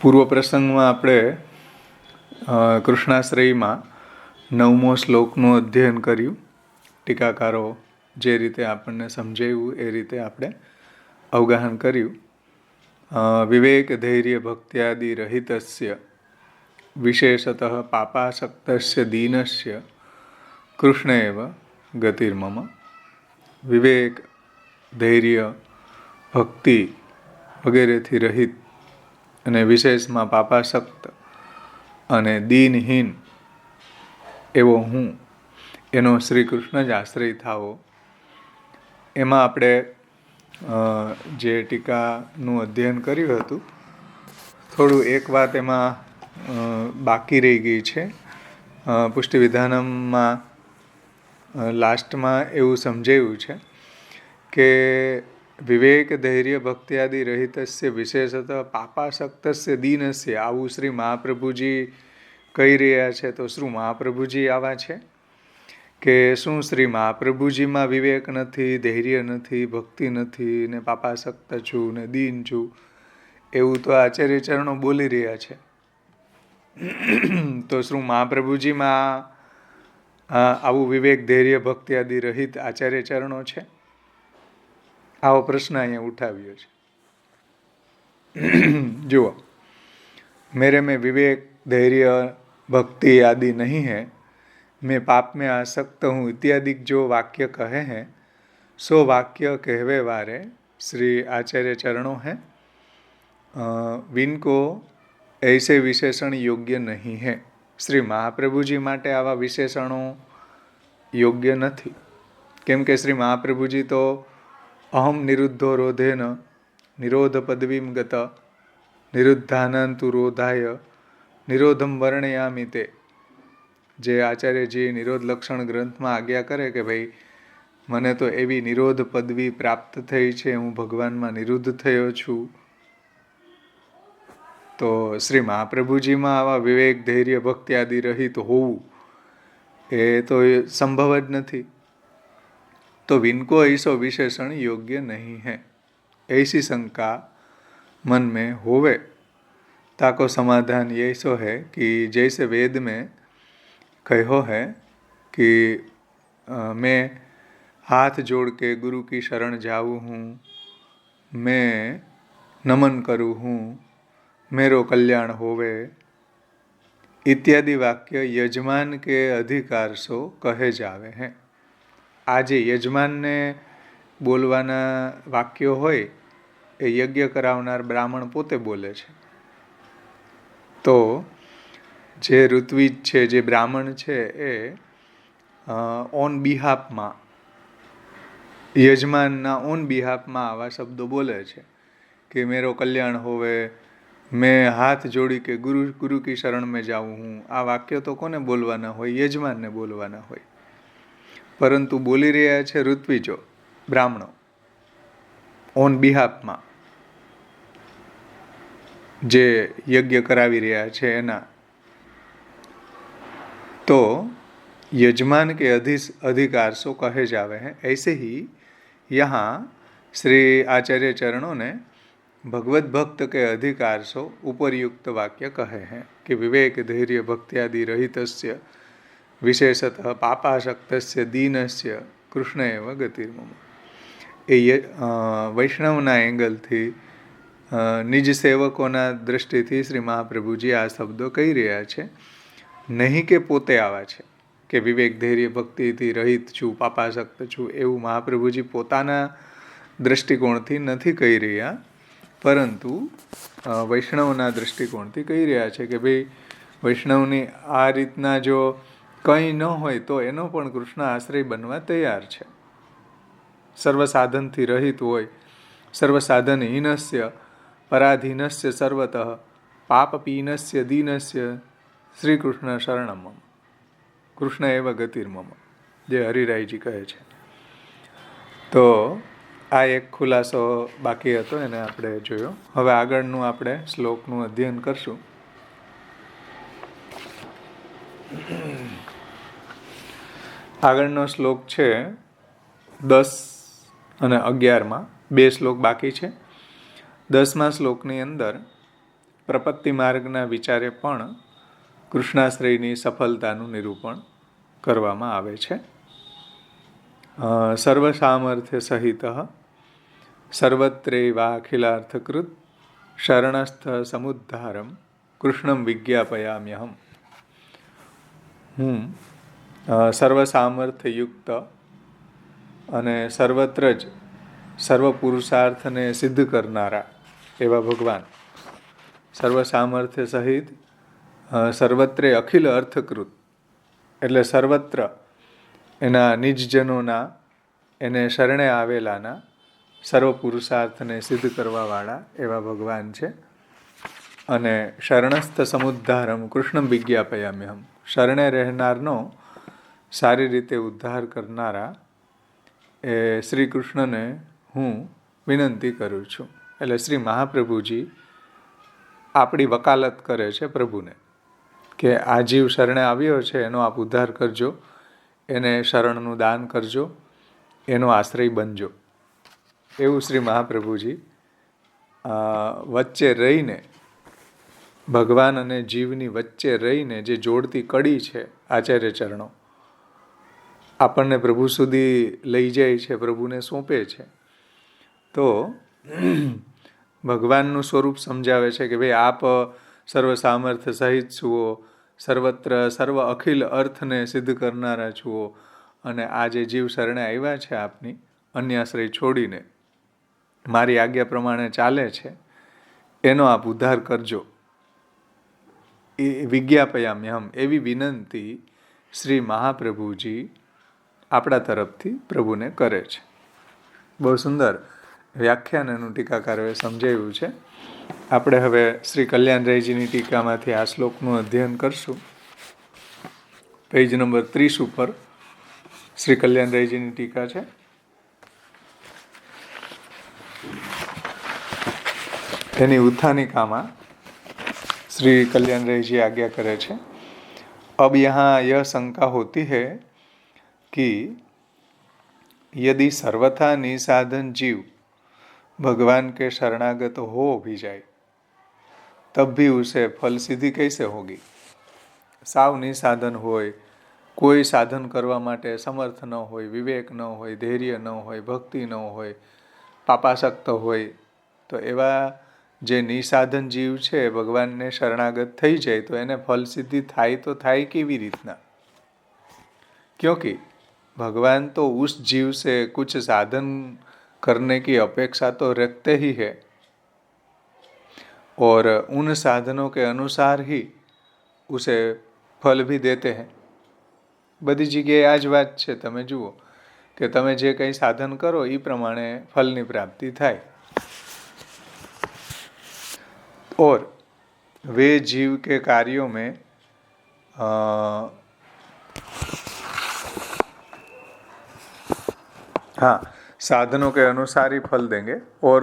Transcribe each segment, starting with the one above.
પૂર્વ પ્રસંગમાં આપણે કૃષ્ણાશ્રયમાં 9મો શ્લોકનું અધ્યયન કર્યું. ટીકાકારો જે રીતે આપણને સમજાવ્યું એ રીતે આપણે અવગાહન કર્યું. વિવેક ધૈર્ય ભક્ત્યાદિ રહિતસ્ય વિશેષતઃ પાપાસક્તસ્ય દીનસ્ય કૃષ્ણ એવ ગતિર્મમ. વિવેક ધૈર્ય ભક્તિ વગેરેથી રહિત અને વિશેષમાં પાપાસક્ત અને દીનહીન એવો હું, એનો શ્રી કૃષ્ણ જ આશ્રય થાવો. એમાં આપણે જે ટીકાનું અધ્યયન કર્યું હતું, થોડું એક વાત એમાં બાકી રહી ગઈ છે. પુષ્ટિ વિધાનમમાં લાસ્ટમાં એવું સમજાવ્યું છે કે વિવેક ધૈર્ય ભક્ત્યાદિ રહિતસ્ય વિશેષતઃ પાપાસક્તસ્ય દીનસ્ય, આવું શ્રી મહાપ્રભુજી કહી રહ્યા છે. તો શું મહાપ્રભુજી આવા છે કે શું શ્રી મહાપ્રભુજીમાં વિવેક નથી, ધૈર્ય નથી, ભક્તિ નથી, ને પાપાસક્ત છું ને દીન છું, એવું તો આચાર્ય ચરણો બોલી રહ્યા છે. તો શું મહાપ્રભુજીમાં આવું વિવેક ધૈર્ય ભક્ત્યાદિ રહિત આચાર્ય ચરણો છે? આવો પ્રશ્ન અહીંયા ઉઠાવ્યો છે. જુઓ, मेरे में विवेक धैर्य भक्ति आदि नहीं है, मैं पाप में आसक्त हूँ इत्यादि जो वाक्य कहे हैं, सो वाक्य कहवे वारे श्री आचार्य चरणों हैं. विनको ऐसे विशेषण योग्य नहीं है. श्री महाप्रभुजी माटे आवा विशेषणों योग्य नहीं. केम के श्री महाप्रभुजी तो अहम निरुद्धो रोधेन निरोध पदवीम गत निरुद्धानंतु रोधाय निरोधम वर्णयामी ते. जे आचार्यजी निरोध लक्षण ग्रंथમાં આજ્ઞા કરે કે ભાઈ મને તો એવી નિરોધ પદવી પ્રાપ્ત થઈ છે, હું ભગવાનમાં નિરુદ્ધ થયો છું. તો શ્રી મહાપ્રભુજીમાં આવા વિવેક ધૈર્ય ભક્તિ આદિ રહિત હોવું એ તો સંભવ જ નથી. तो विनको ऐसो विशेषण योग्य नहीं है. ऐसी शंका मन में होवे ताको समाधान ये सो है कि जैसे वेद में कहो है कि मैं हाथ जोड़ के गुरु की शरण जाऊँ हूँ, मैं नमन करूँ हूँ, मेरो कल्याण होवे, इत्यादि वाक्य यजमान के अधिकार सो कहे जावे हैं. આજે યજમાનને બોલવાના વાક્યો હોય એ યજ્ઞ કરાવનાર બ્રાહ્મણ પોતે બોલે છે. તો જે ઋત્વિજ છે, જે બ્રાહ્મણ છે, એ ઓન બિહાફમાં, યજમાનના ઓન બિહાફમાં આવા શબ્દો બોલે છે કે મેરો કલ્યાણ હોવે, મેં હાથ જોડી કે ગુરુ કી શરણ મેં જાઉં હું. આ વાક્યો તો કોને બોલવાના હોય? યજમાનને બોલવાના હોય. પરંતુ બોલી રહ્યા છે ઋત્વિજો, બ્રાહ્મણો, ઓન બિહાફમાં, જે યજ્ઞ કરાવી રહ્યા છે એના. तो यजमान के अधिकार सो कहे जावे हैं. ऐसे ही यहाँ श्री आचार्य चरणों ने भगवत भक्त के अधिकार सो उपरयुक्त वाक्य कहे हैं कि विवेक धैर्य भक्त्यादि रहितस्य विशेषतः पापाशक्तस्य दीनस्य કૃષ્ણ એવ ગતિર્મમ. એ વૈષ્ણવના એંગલથી, નિજ સેવકોના દ્રષ્ટિથી શ્રી મહાપ્રભુજી આ શબ્દો કહી રહ્યા છે. નહીં કે પોતે આવા છે કે વિવેક ધૈર્ય ભક્તિથી રહિત છું, પાપાશક્ત છું, એવું મહાપ્રભુજી પોતાના દ્રષ્ટિકોણથી નથી કહી રહ્યા, પરંતુ વૈષ્ણવના દ્રષ્ટિકોણથી કહી રહ્યા છે કે ભાઈ વૈષ્ણવની આ રીતના જો કંઈ ન હોય તો એનો પણ કૃષ્ણ આશ્રય બનવા તૈયાર છે. સર્વ સાધનથી રહિત હોય, સર્વ સાધનહીનસ્ય પરાધીનસ્ય સર્વતઃ પાપપીનસ્ય દીનસ્ય શ્રી કૃષ્ણ શરણમ. કૃષ્ણ એવ ગતિર્મમ, જે હરિરાયજી કહે છે. તો આ એક ખુલાસો બાકી હતો, એને આપણે જોયો. હવે આગળનું આપણે શ્લોકનું અધ્યયન કરશું. આગળનો શ્લોક છે 10 અને 11માં, 2 શ્લોક બાકી છે. 10મા શ્લોકની અંદર પ્રપત્તિ માર્ગના વિચારે પણ કૃષ્ણાશ્રયની સફળતાનું નિરૂપણ કરવામાં આવે છે. સર્વ સામર્થ્ય સહિત સર્વત્રૈવાખિલાર્થકૃત શરણસ્થ સમુદ્ધારમ કૃષ્ણમ વિજ્ઞાપયામ્યહમ. હું સર્વ સામર્થ્યયુક્ત અને સર્વત્ર જ સર્વ પુરુષાર્થને સિદ્ધ કરનારા એવા ભગવાન, સર્વ સામર્થ્ય સહિત સર્વત્રે અખિલ અર્થકૃત એટલે સર્વત્ર એના નિજજનોના, એને શરણે આવેલાના સર્વ પુરુષાર્થને સિદ્ધ કરવાવાળા એવા ભગવાન છે. અને શરણસ્થ સમુદ્ધારમ કૃષ્ણમ વિજ્ઞાપયામ્યહમ, શરણે રહેનારનો સારી રીતે ઉદ્ધાર કરનારા એ શ્રી કૃષ્ણને હું વિનંતી કરું છું. એટલે શ્રી મહાપ્રભુજી આપણી વકાલત કરે છે પ્રભુને કે આ જીવ શરણે આવ્યો છે, એનો આપ ઉદ્ધાર કરજો, એને શરણનું દાન કરજો, એનો આશ્રય બનજો. એવું શ્રી મહાપ્રભુજી વચ્ચે રહીને, ભગવાન અને જીવની વચ્ચે રહીને જે જોડતી કડી છે આચાર્ય ચરણો, આપણને પ્રભુ સુધી લઈ જાય છે, પ્રભુને સોંપે છે. તો ભગવાનનું સ્વરૂપ સમજાવે છે કે ભાઈ આપ સર્વ સામર્થ્ય સહિત છુઓ, સર્વત્ર સર્વ અખિલ અર્થને સિદ્ધ કરનારા છુઓ, અને આ જે જીવ શરણે આવ્યા છે આપની અન્યાશ્રય છોડીને મારી આજ્ઞા પ્રમાણે ચાલે છે, એનો આપ ઉદ્ધાર કરજો. એ વિજ્ઞાપયામ્યહમ એવી વિનંતી શ્રી મહાપ્રભુજી આપણા તરફથી પ્રભુને કરે છે. બહુ સુંદર વ્યાખ્યાન એનું ટીકાકારોએ સમજાવ્યું છે. આપણે હવે શ્રી કલ્યાણરાયજીની ટીકામાંથી આ શ્લોકનું અધ્યયન કરશું. પેજ નંબર 30 ઉપર શ્રી કલ્યાણરાયજીની ટીકા છે. એની ઉત્થાનિકામાં श्री कल्याणराय जी आज्ञा करे छे, अब यहाँ यह शंका होती है कि यदि सर्वथा निसाधन जीव भगवान के शरणागत हो भी जाए तब भी उसे फल सिद्धि कैसे होगी. साव निसाधन होय, कोई साधन करवा माटे समर्थ न होय, विवेक न होय, धैर्य न होय, भक्ति न होय, पापासक्त होय, तो एवा જે નિસાધન જીવ છે ભગવાનને શરણાગત થઈ જાય તો એને ફલ સિદ્ધિ થાય તો થાય કેવી રીતના? क्योंकि भगवान तो उस जीव से कुछ साधन करने की अपेक्षा तो रखते ही है और उन साधनों के अनुसार ही उसे फल भी देते हैं. બધી જગ્યાએ આ જ વાત છે. તમે જુઓ કે તમે જે કંઈ સાધન કરો એ પ્રમાણે ફલની પ્રાપ્તિ થાય. और वे जीव के कार्यों में हाँ साधनों के अनुसार ही फल देंगे. और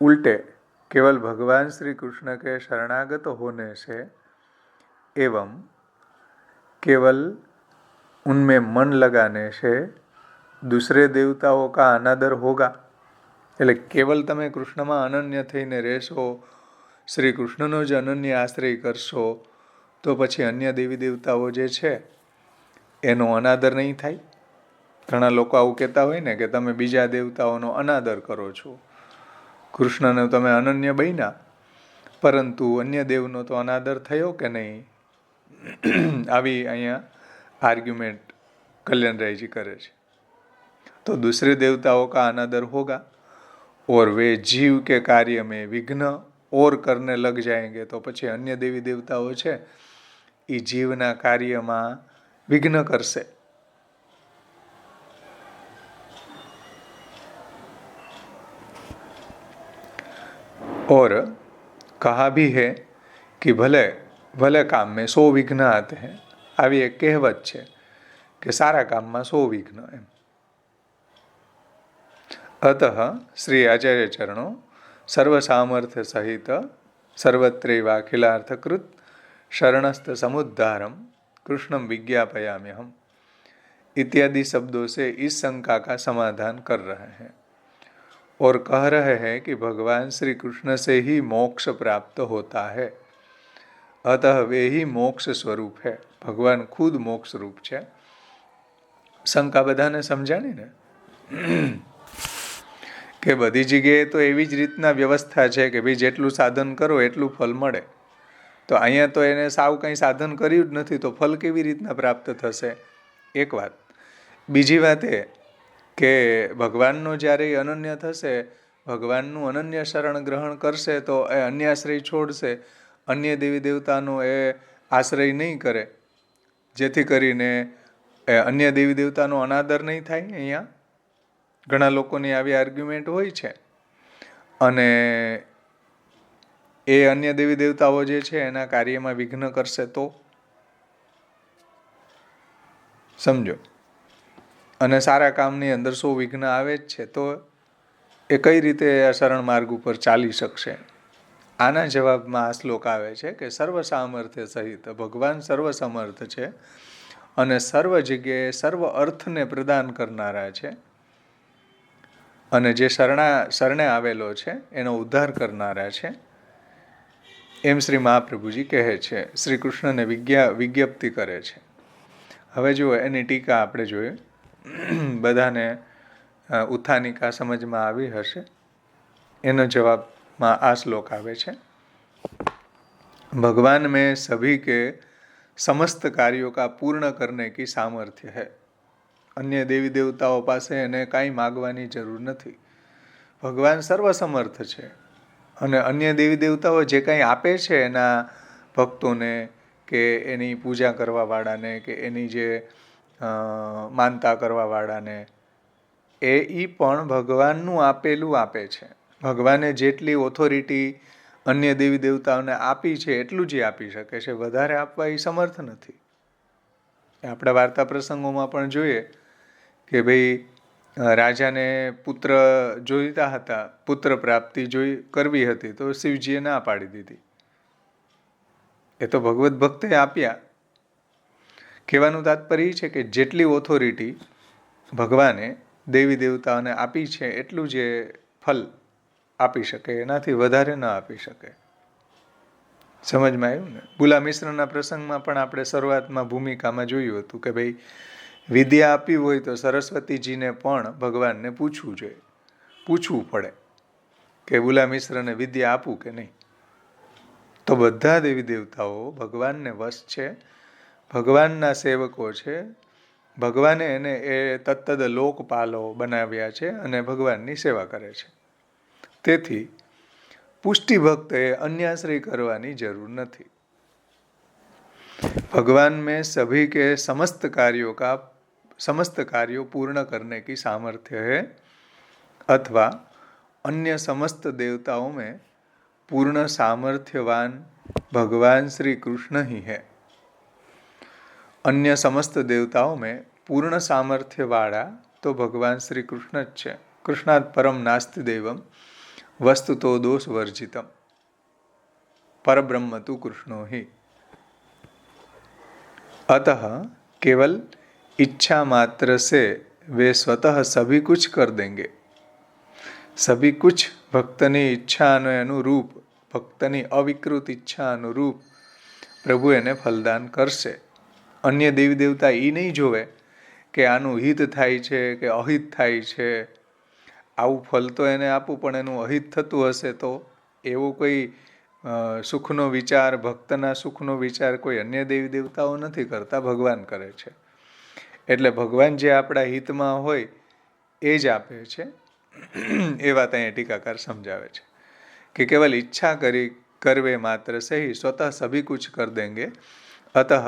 उल्टे केवल भगवान श्री कृष्ण के शरणागत होने से एवं केवल उनमें मन लगाने से दूसरे देवताओं का अनादर होगा. એટલે કેવલ તમે કૃષ્ણમાં અનન્ય થઈને રહેશો, શ્રી કૃષ્ણનો જ અનન્ય આશ્રય કરશો, તો પછી અન્ય દેવી દેવતાઓ જે છે એનો અનાદર નહીં થાય. ઘણા લોકો આવું કહેતા હોય ને કે તમે બીજા દેવતાઓનો અનાદર કરો છો, કૃષ્ણને તમે અનન્ય બન્યા પરંતુ અન્ય દેવનો તો અનાદર થયો કે નહીં. આવી અહીંયા આર્ગ્યુમેન્ટ કલ્યાણરાયજી કરે છે. તો दूसरे देवताओं का अनादर होगा और वे जीव के कार्य में विघ्न और करने लग जाएंगे तो પછી અન્ય દેવી દેવતાઓ છે એ જીવના કાર્યમાં વિઘ્ન કરશે. और कहा भी है कि भले भले काम में 100 विघ्न आते हैं. આવી એક કહેવત છે કે સારા કામમાં 100 વિઘ્ન એમ. अतः श्री आचार्य चरणों सर्व सामर्थ्य सहित सर्वत्रैवाखिलार्थकृत शरणस्थ समुद्धारम कृष्णम विज्ञापयाम्यहम इत्यादि शब्दों से इस शंका का समाधान कर रहे हैं. और कह रहे हैं कि भगवान श्री कृष्ण से ही मोक्ष प्राप्त होता है, अतः वे ही मोक्ष स्वरूप है। भगवान खुद मोक्ष रूप है। શંકા બધાને સમજાણી ને કે બધી જગ્યાએ તો એવી જ રીતના વ્યવસ્થા છે કે ભાઈ જેટલું સાધન કરો એટલું ફલ મળે, તો અહીંયા તો એને સાવ કંઈ સાધન કર્યું જ નથી, તો ફલ કેવી રીતના પ્રાપ્ત થશે? એક વાત. બીજી વાત એ કે ભગવાનનો જ્યારે અનન્ય થશે, ભગવાનનું અનન્ય શરણ ગ્રહણ કરશે, તો એ અન્ય આશ્રય છોડશે, અન્ય દેવી દેવતાનો એ આશ્રય નહીં કરે, જેથી કરીને અન્ય દેવી દેવતાનો અનાદર નહીં થાય. અહીંયા ઘણા લોકોની આવી આર્ગ્યુમેન્ટ હોય છે, અને એ અન્ય દેવી દેવતાઓ જે છે એના કાર્યમાં વિઘ્ન કરશે તો સમજો, અને સારા કામની અંદર 100 વિઘ્ન આવે જ છે, તો એ કઈ રીતે આ શરણ માર્ગ ઉપર ચાલી શકશે? આના જવાબમાં આ શ્લોક આવે છે કે સર્વ સામર્થ્ય સહિત ભગવાન સર્વ સમર્થ છે અને સર્વ જગ્યાએ સર્વ અર્થને પ્રદાન કરનારા છે, અને જે શરણે આવેલો છે એનો ઉદ્ધાર કરનારા છે, એમ શ્રી મહાપ્રભુજી કહે છે. શ્રી કૃષ્ણને વિજ્ઞપ્તિ કરે છે. હવે જુઓ એની ટીકા આપણે જોઈએ. બધાને ઉત્થાનિકા સમજમાં આવી હશે. એનો જવાબમાં આ શ્લોક આવે છે. ભગવાન में सभी के समस्त कार्यों का पूर्ण करने की सामर्थ्य है. અન્ય દેવી દેવતાઓ પાસે એને કાંઈ માગવાની જરૂર નથી. ભગવાન સર્વસમર્થ છે, અને અન્ય દેવી દેવતાઓ જે કાંઈ આપે છે એના ભક્તોને, કે એની પૂજા કરવાવાળાને, કે એની જે માનતા કરવાવાળાને, એ પણ ભગવાનનું આપેલું આપે છે. ભગવાને જેટલી ઓથોરિટી અન્ય દેવી દેવતાઓને આપી છે એટલું જ આપી શકે છે, વધારે આપવા એ સમર્થ નથી. આપણા વાર્તા પ્રસંગોમાં પણ જોઈએ કે ભાઈ રાજાને પુત્ર જોઈતા હતા, પુત્ર પ્રાપ્તિ કરવી હતી, તો શિવજીએ ના પાડી દીધી. એ તો ભગવત ભક્તે આપ્યા. કહેવાનું તાત્પર્ય એ છે કે જેટલી ઓથોરિટી ભગવાને દેવી દેવતાઓને આપી છે એટલું જ ફલ આપી શકે, એનાથી વધારે ન આપી શકે. સમજમાં આવ્યું ને? બુલા મિશ્રના પ્રસંગમાં પણ આપણે શરૂઆતમાં ભૂમિકામાં જોયું હતું કે ભાઈ વિદ્યા આપવી હોય તો સરસ્વતીજીને પણ ભગવાનને પૂછવું જોઈએ, પૂછવું પડે કે બુલા મિશ્રને વિદ્યા આપું કે નહીં. તો બધા દેવી દેવતાઓ ભગવાનને વશ છે, ભગવાનના સેવકો છે, ભગવાને એને એ તત્તદ લોકપાલો બનાવ્યા છે અને ભગવાનની સેવા કરે છે. તેથી પુષ્ટિ ભક્તએ અન્યાશ્રય કરવાની જરૂર નથી. भगवान में सभी के समस्त कार्यों पूर्ण करने की सामर्थ्य है, अथवा अन्य समस्त देवताओं में पूर्ण सामर्थ्यवान भगवान श्री कृष्ण ही है. अन्य समस्त देवताओं में पूर्ण सामर्थ्य वाला तो भगवान श्री कृष्ण ज છે. कृष्णात् परम नास्ति देवम वस्तुतो दोष वर्जितम परब्रह्म तु कृष्णो ही. अतः केवल इच्छा मात्र से वे स्वतः सभी कुछ कर देंगे. सभी कुछ भक्तनी इच्छा अनुरूप, भक्तनी अविकृत इच्छा अनुरूप प्रभु એને ફલદાન કરશે. અન્ય દેવી દેવતા એ નહીં જોવે કે આનું હિત થાય છે કે અહિત થાય છે, આવું ફલ તો એને આપવું પણ એનું અહિત થતું હશે, તો એવો કોઈ સુખનો વિચાર, ભક્તના સુખનો વિચાર કોઈ અન્ય દેવી દેવતાઓ નથી કરતા, ભગવાન કરે છે. એટલે ભગવાન જે આપણા હિતમાં હોય એ જ આપે છે. એ વાત અહીંયા ટીકાકાર સમજાવે છે કે કેવલ ઈચ્છા કરવે માત્ર से ही स्वतः सभी कुछ कर देंगे. अतः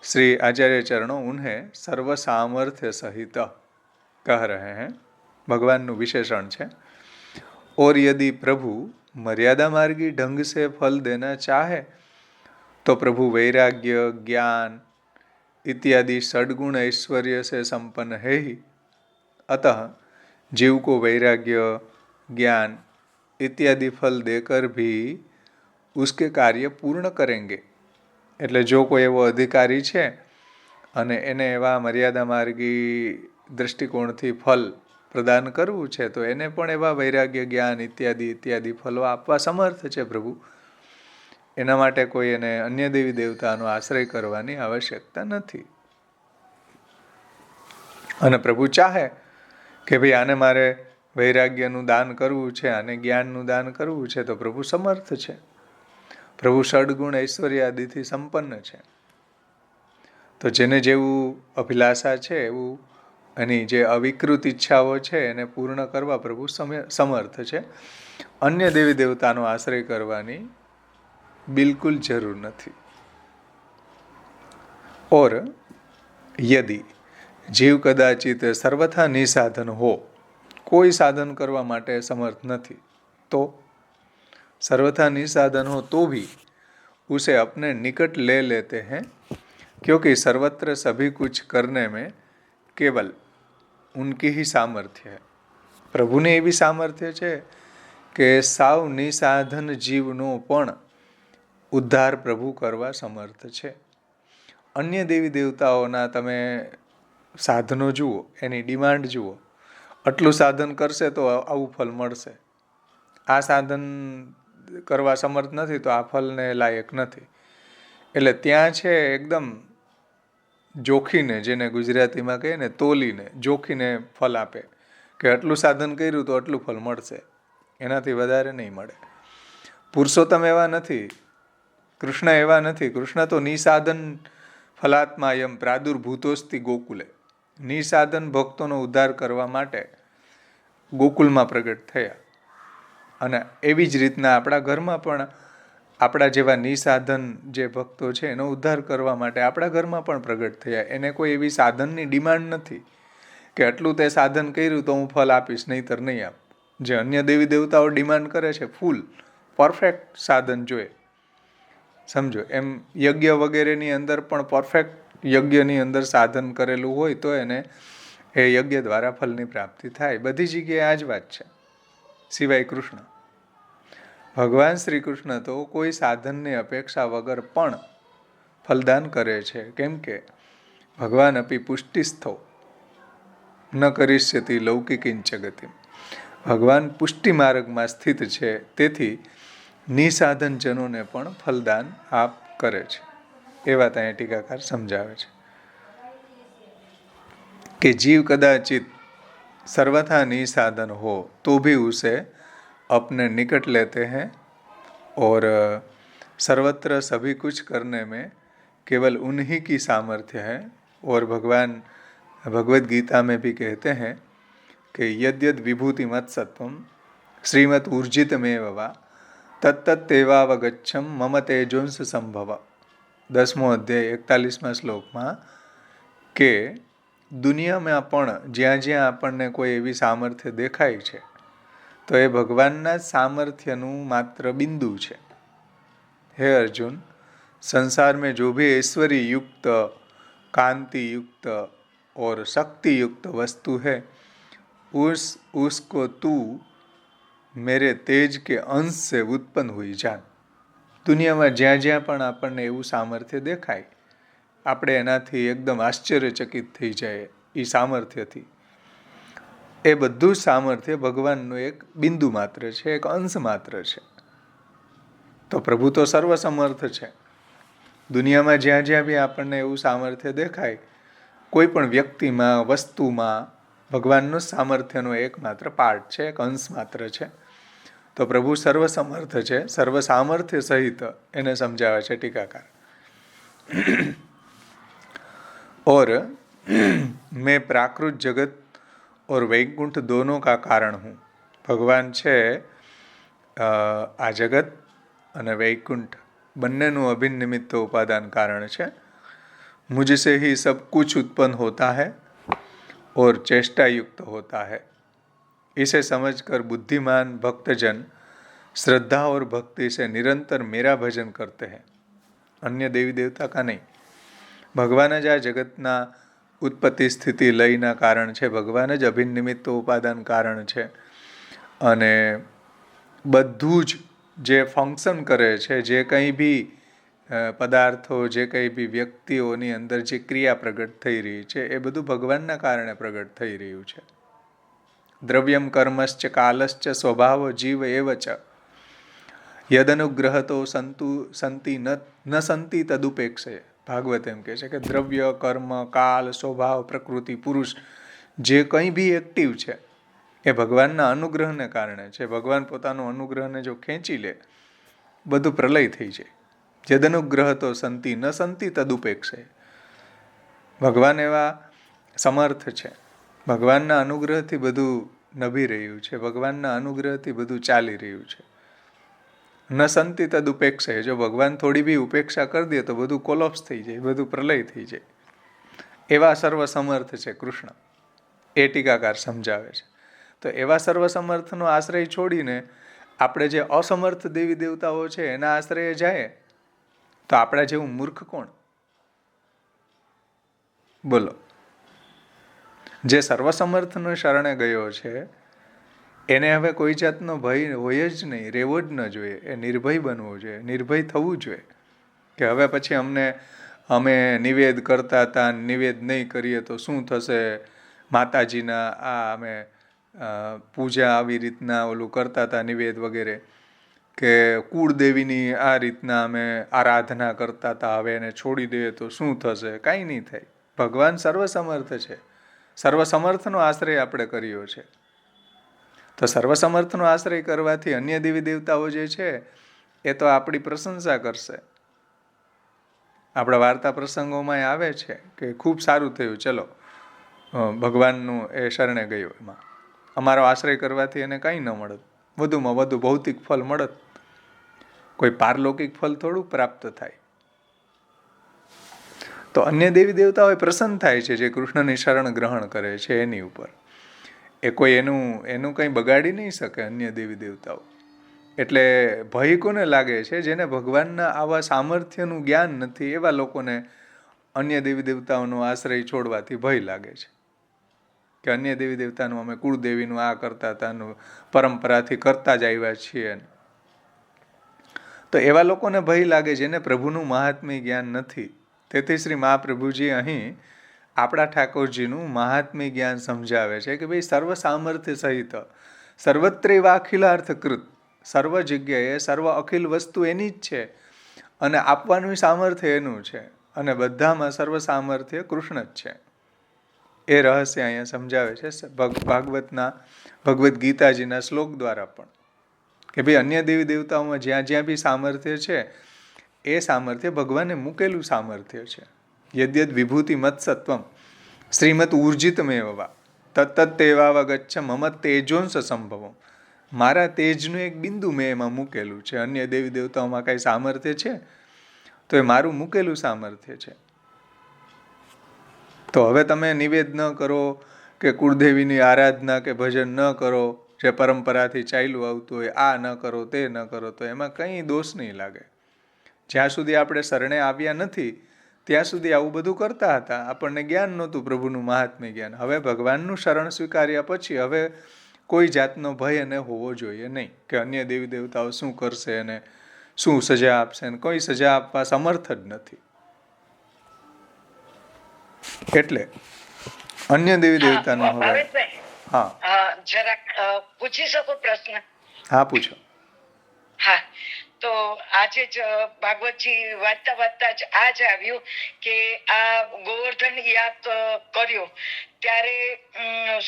श्री आचार्य चरणों उन्हें सर्व सामर्थ्य सहित कह रहे हैं. भगवानનું વિશેષણ છે. और यदि प्रभु मर्यादा मार्गी ढंग से फल देना चाहे तो प्रभु वैराग्य, ज्ञान इत्यादि षड्गुण ऐश्वर्य से संपन्न है ही. अतः जीव को वैराग्य, ज्ञान इत्यादि फल देकर भी उसके कार्य पूर्ण करेंगे. એટલે જો કોઈ એવો અધિકારી છે અને એને એવા મર્યાદા માર્ગી દૃષ્ટિકોણથી ફલ પ્રદાન કરવું છે તો એને પણ એવા વૈરાગ્ય, જ્ઞાન ઇત્યાદિ ઇત્યાદિ ફલો આપવા સમર્થ છે પ્રભુ. એના માટે કોઈ એને અન્ય દેવી દેવતાનો આશ્રય કરવાની આવશ્યકતા નથી. અને પ્રભુ ચાહે કે ભાઈ આને મારે વૈરાગ્યનું દાન કરવું છે, આને જ્ઞાનનું દાન કરવું છે, તો પ્રભુ સમર્થ છે. પ્રભુ ષડગુણ ઐશ્વર્ય આદિથી સંપન્ન છે. તો જેને જેવું અભિલાષા છે એવું એની જે અવિકૃત ઈચ્છાઓ છે એને પૂર્ણ કરવા પ્રભુ સમર્થ છે. અન્ય દેવી દેવતાનો આશ્રય કરવાની બિલકુલ જરૂર નથી. ઓર યદિ જીવ કદાચિત સર્વથા નિસાધન હો, કોઈ સાધન કરવા માટે સમર્થ નથી, તો सर्वथा निसाधन हो तो भी उसे अपने निकट ले लेते हैं, क्योंकि सर्वत्र सभी कुछ करने में केवल उनकी ही सामर्थ्य है. પ્રભુને એવી સામર્થ્ય છે કે સાવ નિસાધન જીવનો પણ ઉદ્ધાર પ્રભુ કરવા સમર્થ છે. અન્ય દેવી દેવતાઓના તમે સાધનો જુઓ, એની ડિમાન્ડ જુઓ. આટલું સાધન કરશે તો આવું ફળ મળશે, આ સાધન કરવા સમર્થ નથી તો આ ફળને લાયક નથી. એટલે ત્યાં છે એકદમ જોખીને, જેને ગુજરાતીમાં કહીએ ને તોલીને, જોખીને ફળ આપે કે આટલું સાધન કર્યું તો આટલું ફળ મળશે, એનાથી વધારે નહીં મળે. પુરુષોત્તમ એવા નથી, કૃષ્ણ એવા નથી. કૃષ્ણ તો નિસાધન ફલાત્મા એમ પ્રાદુર્ભૂતોસ્તિ ગોકુલે, નિસાધન ભક્તોનો ઉદ્ધાર કરવા માટે ગોકુલમાં પ્રગટ થયા. અને એવી જ રીતના આપણા ઘરમાં પણ આપણા જેવા નિસાધન જે ભક્તો છે એનો ઉદ્ધાર કરવા માટે આપણા ઘરમાં પણ પ્રગટ થયા. એને કોઈ એવી સાધનની ડિમાન્ડ નથી કે આટલું તે સાધન કર્યું તો હું ફળ આપીશ, નહીંતર નહીં આપ. જે અન્ય દેવી દેવતાઓ ડિમાન્ડ કરે છે ફૂલ પરફેક્ટ સાધન જોઈએ, સમજો. એમ યજ્ઞ વગેરેની અંદર પણ પરફેક્ટ યજ્ઞની અંદર સાધન કરેલું હોય તો એને એ યજ્ઞ દ્વારા ફળની પ્રાપ્તિ થાય. બધી જગ્યાએ આ જ વાત છે, સિવાય કૃષ્ણ. ભગવાન શ્રી કૃષ્ણ તો કોઈ સાધનની અપેક્ષા વગર પણ ફલદાન કરે છે. કેમ કે ભગવાન અપી પુષ્ટિસ્થો ન કરિષ્યતિ લૌકિકિંચ ગતિમ. ભગવાન પુષ્ટિ માર્ગમાં સ્થિત છે, તેથી નિસાધન જનોને પણ ફલદાન આપ કરે છે. એ વાત અહીંયા ટીકાકાર સમજાવે છે કે जीव कदाचित सर्वथा निसाधन हो तो भी उसे अपने निकट लेते हैं और सर्वत्र सभी कुछ करने में केवल उन्हीं की सामर्थ्य है. और भगवान भगवद गीता में भी कहते हैं कि यद्यद विभूति मत सत्वम श्रीमत ऊर्जित में वा तत्तेवावगच्छम मम तेजोंस संभव. 10મો અધ્યાય 41મા શ્લોકમાં કે દુનિયામાં પણ જ્યાં જ્યાં આપણને કોઈ એવી સામર્થ્ય દેખાય છે તો એ ભગવાનના સામર્થ્યનું માત્ર બિંદુ છે. હે અર્જુન, संसार में जो भी ऐश्वर्य युक्त, कांति युक्त और शक्ति युक्त वस्तु है उसको तू मेरे तेज के अंश से उत्पन्न हुई जान. દુનિયામાં જ્યાં જ્યાં પણ આપણને એવું સામર્થ્ય દેખાય, આપણે એનાથી એકદમ આશ્ચર્યચકિત થઈ જાય એ સામર્થ્યથી. એ બધું જ સામર્થ્ય ભગવાનનું એક બિંદુ માત્ર છે, એક અંશ માત્ર છે. તો પ્રભુ તો સર્વસમર્થ છે. દુનિયામાં જ્યાં જ્યાં બી આપણને એવું સામર્થ્ય દેખાય, કોઈ પણ વ્યક્તિમાં, વસ્તુમાં, ભગવાનનું સામર્થ્યનો એકમાત્ર પાર્ટ છે, એક અંશ માત્ર છે. તો પ્રભુ સર્વસમર્થ છે, સર્વ સામર્થ્ય સહિત એને સમજાવે છે ટીકાકાર. और मैं प्राकृत जगत और वैकुंठ दोनों का कारण हूँ. ભગવાન છે આ જગત અને વૈકુંઠ બંનેનું અભિન્ન નિમિત્ત ઉપાદાન કારણ છે. मुझसे ही सब कुछ उत्पन्न होता है और चेष्टा युक्त होता है. इसे समझकर बुद्धिमान भक्तजन श्रद्धा और भक्ति से निरंतर मेरा भजन करते हैं, अन्य देवी देवता का नहीं. ભગવાન જ આ જગતના ઉત્પત્તિ સ્થિતિ લયના કારણ છે. ભગવાન જ અભિન્ન નિમિત્ત ઉપાદાન કારણ છે. અને બધું જ જે ફંક્શન કરે છે, જે કંઈ બી પદાર્થો, જે કંઈ બી વ્યક્તિઓની અંદર જે ક્રિયા પ્રગટ થઈ રહી છે, એ બધું ભગવાનના કારણે પ્રગટ થઈ રહ્યું છે. દ્રવ્યમ કર્મશ્ચ કાલશ્ચ સ્વભાવ જીવ એવ ચ યદનુગ્રહતો સંતિ ન સંતિ તદુપેક્ષે. ભાગવત એમ કહે છે કે દ્રવ્ય, કર્મ, કાલ, સ્વભાવ, પ્રકૃતિ, પુરુષ જે કંઈ બી એક્ટિવ છે એ ભગવાનના અનુગ્રહને કારણે છે. ભગવાન પોતાનો અનુગ્રહને જો ખેંચી લે બધું પ્રલય થઈ જાય. યદનુગ્રહ તો સંતિ ન સંતિ તદુપેક્ષે. ભગવાન એવા સમર્થ છે, ભગવાનના અનુગ્રહથી બધું નભી રહ્યું છે, ભગવાનના અનુગ્રહથી બધું ચાલી રહ્યું છે. ન સંતિ તદુપેક્ષે. જો ભગવાન થોડી બી ઉપેક્ષા કરી દે તો બધું કોલોપ્સ થઈ જાય, બધું પ્રલય થઈ જાય. એવા સર્વસમર્થ છે કૃષ્ણ, એ ટીકાકાર સમજાવે છે. તો એવા સર્વસમર્થનો આશ્રય છોડીને આપણે જે અસમર્થ દેવી દેવતાઓ છે એના આશ્રય જાય તો આપણા જેવું મૂર્ખ કોણ? બોલો. જે સર્વસમર્થનો શરણે ગયો છે એને હવે કોઈ જાતનો ભય હોય જ નહીં, રહેવો જ ન જોઈએ. એ નિર્ભય બનવું જોઈએ, નિર્ભય થવું જોઈએ કે હવે પછી અમે નિવેદ કરતા હતા, નિવેદ નહીં કરીએ તો શું થશે, માતાજીના આ અમે પૂજા આવી રીતના ઓલું કરતા હતા નિવેદ વગેરે, કે કુળદેવીની આ રીતના અમે આરાધના કરતા હતા, હવે એને છોડી દઈએ તો શું થશે? કાંઈ નહીં થાય. ભગવાન સર્વસમર્થ છે, સર્વસમર્થનો આશ્રય આપણે કર્યો છે. તો સર્વસમર્થનો આશ્રય કરવાથી અન્ય દેવી દેવતાઓ જે છે એ તો આપણી પ્રશંસા કરશે. આપણા વાર્તા પ્રસંગોમાં આવે છે કે ખૂબ સારું થયું, ચલો ભગવાનનું એ શરણે ગયો, એમાં અમારો આશ્રય કરવાથી એને કંઈ ન મળત, વધુમાં વધુ ભૌતિક ફળ મળત, કોઈ પારલૌકિક ફળ થોડું પ્રાપ્ત થાય. તો અન્ય દેવી દેવતાઓ પ્રસન્ન થાય છે જે કૃષ્ણની શરણ ગ્રહણ કરે છે એની ઉપર. એ કોઈ એનું કંઈ બગાડી નહીં શકે અન્ય દેવી દેવતાઓ. એટલે ભય કોને લાગે છે? જેને ભગવાનના આવા સામર્થ્યનું જ્ઞાન નથી એવા લોકોને અન્ય દેવી દેવતાઓનો આશ્રય છોડવાથી ભય લાગે છે કે અન્ય દેવી દેવતાનું અમે કુળદેવીનું આ કરતા હતા, પરંપરાથી કરતા જ આવ્યા છીએ. તો એવા લોકોને ભય લાગે જેને પ્રભુનું મહાત્મ્ય જ્ઞાન નથી. તેથી શ્રી મહાપ્રભુજી અહીં આપણા ઠાકોરજીનું મહાત્મ્ય જ્ઞાન સમજાવે છે કે ભાઈ સર્વ સામર્થ્ય સહિત સર્વત્રેવાખિલાર્થકૃત, સર્વ જગ્યાએ સર્વ અખિલ વસ્તુ એની જ છે અને આપવાનું સામર્થ્ય એનું છે અને બધામાં સર્વ સામર્થ્ય કૃષ્ણ જ છે. એ રહસ્ય અહીંયા સમજાવે છે ભગવદ્ ગીતાજીના શ્લોક દ્વારા પણ કે ભાઈ અન્ય દેવી દેવતાઓમાં જ્યાં જ્યાં બી સામર્થ્ય છે એ સામર્થ્ય ભગવાને મૂકેલું સામર્થ્ય છે. યદ્યદ વિભૂતિ મત્સત્વમ શ્રીમદ ઉર્જિતમેવ તત્તેવાવગચ્છ મમ તેજોંશ સંભવમ. મારા તેજનું એક બિંદુ મેં એમાં મૂકેલું છે. અન્ય દેવી દેવતાઓમાં કાંઈ સામર્થ્ય છે તો એ મારું મૂકેલું સામર્થ્ય છે. તો હવે તમે નિવેદ ન કરો કે કુળદેવીની આરાધના કે ભજન ન કરો, જે પરંપરાથી ચાલ્યું આવતું હોય, આ ન કરો તે ન કરો, તો એમાં કંઈ દોષ નહીં લાગે. જ્યાં સુધી આપણે શરણે આવ્યા નથી ત્યાં સુધી આવું બધું કરતા હતા, આપણને જ્ઞાન નહોતું પ્રભુનું મહાત્મ્ય જ્ઞાન. હવે ભગવાનનું શરણ સ્વીકાર્યા પછી હવે કોઈ જાતનો ભય એને હોવો જોઈએ નહીં કે અન્ય દેવી દેવતાઓ શું કરશે અને શું સજા આપશે, અને કોઈ સજા આપવા સમર્થ જ નથી. એટલે અન્ય દેવી દેવતાનો હવે જરાક પૂછી શકો પ્રશ્ન? હા, પૂછો. હા, તો આજે જ ભાગવતજી વાંચતા વાંચતા જ આ જ આવ્યું કે આ ગોવર્ધન યાદ કર્યો ત્યારે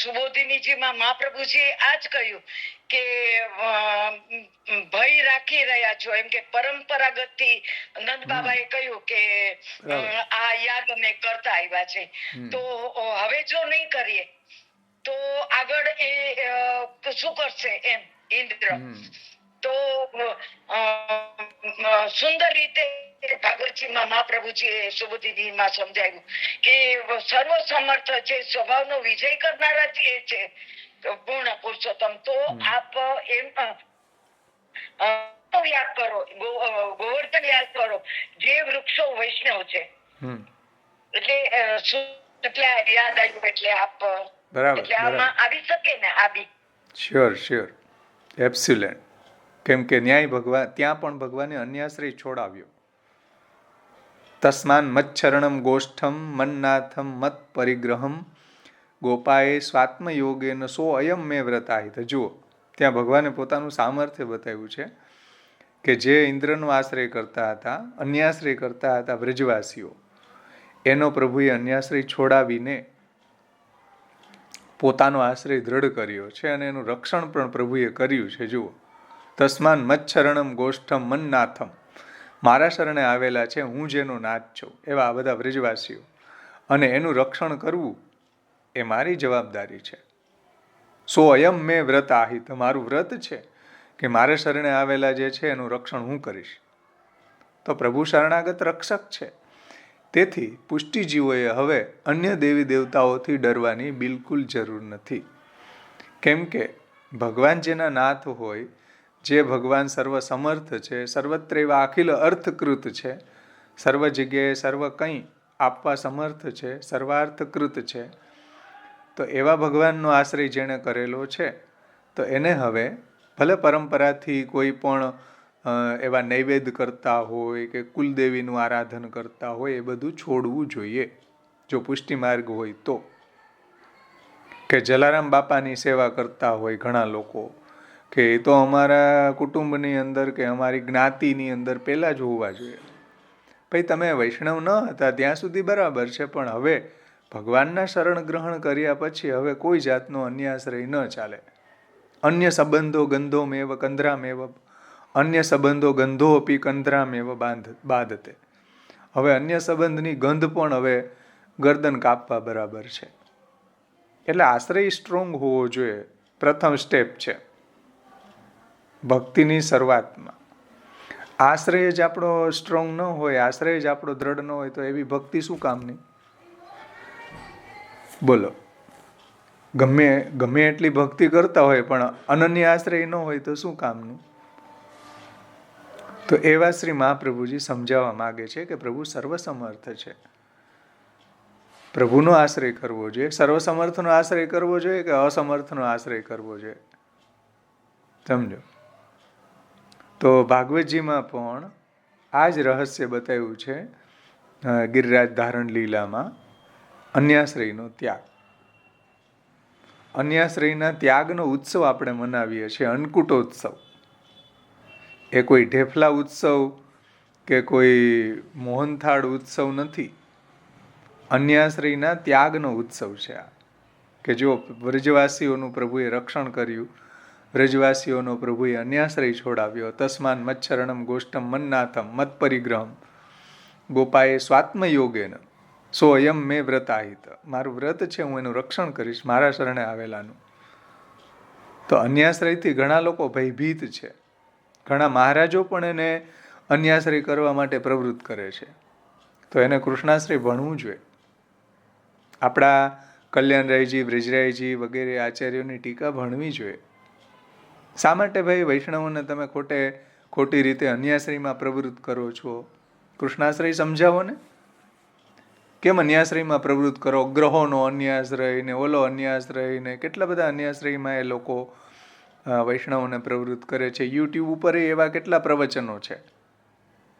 સુબોધિનીજીમાં મહાપ્રભુજીએ આ જ કહ્યું કે ભય રાખી રહ્યા છો, એમ કે પરંપરાગત થી નંદ બાબાએ કહ્યું કે આ યાદ અમે કરતા આવ્યા છે, તો હવે જો નહીં કરીએ તો આગળ એ શું કરશે એમ ઇન્દ્ર. તો સુંદર રીતે ભાગવતજીમાં મહાપ્રભુજીએ સુબોધિનીમાં સમજાવ્યું કે સર્વ સમર્થ છે, સ્વભાવનો વિજય કરનારા જ એ છે પૂર્ણ પુરુષોત્તમ. તો આપ એમ યાદ કરો, ગોવર્ધન યાદ કરો, જે વૃક્ષો વૈષ્ણવ છે, એટલે યાદ આવ્યું એટલે આપ એટલે આમાં આવી શકે ને આ બી? Sure absolute. કેમ કે ન્યાય ભગવાન ત્યાં પણ ભગવાને અન્યાશ્રય છોડાવ્યો. તસ્માન મચ્છરણમ ગોષ્ઠમ મન્નાથમ મત પરિગ્રહમ ગોપાએ સ્વાત્મ યોગેન સો અયમ મેં વ્રતાહિત. જુઓ, ત્યાં ભગવાને પોતાનું સામર્થ્ય બતાવ્યું છે કે જે ઇન્દ્રનો આશ્રય કરતા હતા, અન્યાશ્રય કરતા હતા વ્રજવાસીઓ, એનો પ્રભુએ અન્યાશ્રય છોડાવીને પોતાનો આશ્રય દ્રઢ કર્યો છે અને એનું રક્ષણ પણ પ્રભુએ કર્યું છે. જુઓ, તસ્માન મચ્છરણમ ગોષ્ઠમ મન્નાથમ, મારા શરણે આવેલા છે હું જેનો નાથ છું એવા આ બધા વ્રજવાસીઓ, અને એનું રક્ષણ કરવું એ મારી જવાબદારી છે. સો અયમ મેં વ્રત આહિત, મારું વ્રત છે કે મારે શરણે આવેલા જે છે એનું રક્ષણ હું કરીશ. તો પ્રભુ શરણાગત રક્ષક છે. તેથી પુષ્ટિજીવોએ હવે અન્ય દેવી દેવતાઓથી ડરવાની બિલકુલ જરૂર નથી. કેમ કે ભગવાન જેના નાથ હોય, જે ભગવાન સર્વ સમર્થ છે, સર્વત્ર એવા અખિલ અર્થકૃત છે, સર્વ જગ્યાએ સર્વ કંઈ આપવા સમર્થ છે, સર્વાર્થકૃત છે, તો એવા ભગવાનનો આશ્રય જેણે કરેલો છે તો એને હવે ભલે પરંપરાથી કોઈ પણ એવા નૈવેદ્ય કરતા હોય કે કુલદેવીનું આરાધન કરતા હોય એ બધું છોડવું જોઈએ, જો પુષ્ટિ માર્ગ હોય તો. કે જલારામ બાપાની સેવા કરતા હોય ઘણા લોકો, કે એ તો અમારા કુટુંબની અંદર કે અમારી જ્ઞાતિની અંદર પહેલાં જ હોવા જોઈએ. ભાઈ, તમે વૈષ્ણવ ન હતા ત્યાં સુધી બરાબર છે, પણ હવે ભગવાનના શરણ ગ્રહણ કર્યા પછી હવે કોઈ જાતનો અન્યાશ્રય ન ચાલે. અન્ય સંબંધો ગંધોમેવ કંધરામેવ, અન્ય સંબંધો ગંધો અપી કંધરામેવ બાંધતે. હવે અન્ય સંબંધની ગંધ પણ હવે ગરદન કાપવા બરાબર છે. એટલે આશ્રય સ્ટ્રોંગ હોવો જોઈએ. પ્રથમ સ્ટેપ છે ભક્તિની શરૂઆતમાં. આશ્રય જ આપણો સ્ટ્રોંગ ન હોય, આશ્રય જ આપણો દ્રઢ ન હોય તો એવી ભક્તિ શું કામની? બોલો, ગમે એટલી ભક્તિ કરતા હોય પણ અનન્ય આશ્રય ન હોય તો શું કામનું? તો એવા શ્રી મહાપ્રભુજી સમજાવવા માગે છે કે પ્રભુ સર્વસમર્થ છે. પ્રભુનો આશ્રય કરવો જોઈએ. સર્વસમર્થનો આશ્રય કરવો જોઈએ કે અસમર્થનો આશ્રય કરવો જોઈએ? સમજો. તો ભાગવતજીમાં પણ આ જ રહસ્ય બતાવ્યું છે ગિરિરાજ ધારણ લીલામાં, અન્યાશ્રયનો ત્યાગ. અન્યાશ્રયના ત્યાગનો ઉત્સવ આપણે મનાવીએ છીએ, અન્નકૂટોત્સવ. એ કોઈ ઢેફલા ઉત્સવ કે કોઈ મોહનથાળ ઉત્સવ નથી. અન્યાશ્રયના ત્યાગનો ઉત્સવ છે આ. કે જો વ્રજવાસીઓનું પ્રભુએ રક્ષણ કર્યું, વ્રજવાસીઓનો પ્રભુએ અન્યાશ્રય છોડાવ્યો, તસ્માન મચ્છરણમ ગોષ્ઠમ મન્નાથમ મત્પરિગ્રહમ ગોપાએ સ્વાત્મ યોગેન સો અયમ મેં વ્રતાહિત, મારું વ્રત છે હું એનું રક્ષણ કરીશ મારા શરણે આવેલાનું. તો અન્યાશ્રયથી ઘણા લોકો ભયભીત છે. ઘણા મહારાજો પણ એને અન્યાશ્રય કરવા માટે પ્રવૃત્ત કરે છે. તો એને કૃષ્ણાશ્રય ભણવું જોઈએ. આપણા કલ્યાણરાયજી, બ્રિજરાયજી વગેરે આચાર્યોની ટીકા ભણવી જોઈએ. શા માટે ભાઈ વૈષ્ણવોને તમે ખોટી રીતે અન્યાશ્રયમાં પ્રવૃત્ત કરો છો? કૃષ્ણાશ્રય સમજાવો ને. કેમ અન્યાશ્રયમાં પ્રવૃત્ત કરો? ગ્રહોનો અન્યાશ્રય ને ઓલો અન્યાશ્રય ને કેટલા બધા અન્યાશ્રયમાં એ લોકો વૈષ્ણવોને પ્રવૃત્ત કરે છે. યુટ્યુબ ઉપર એવા કેટલા પ્રવચનો છે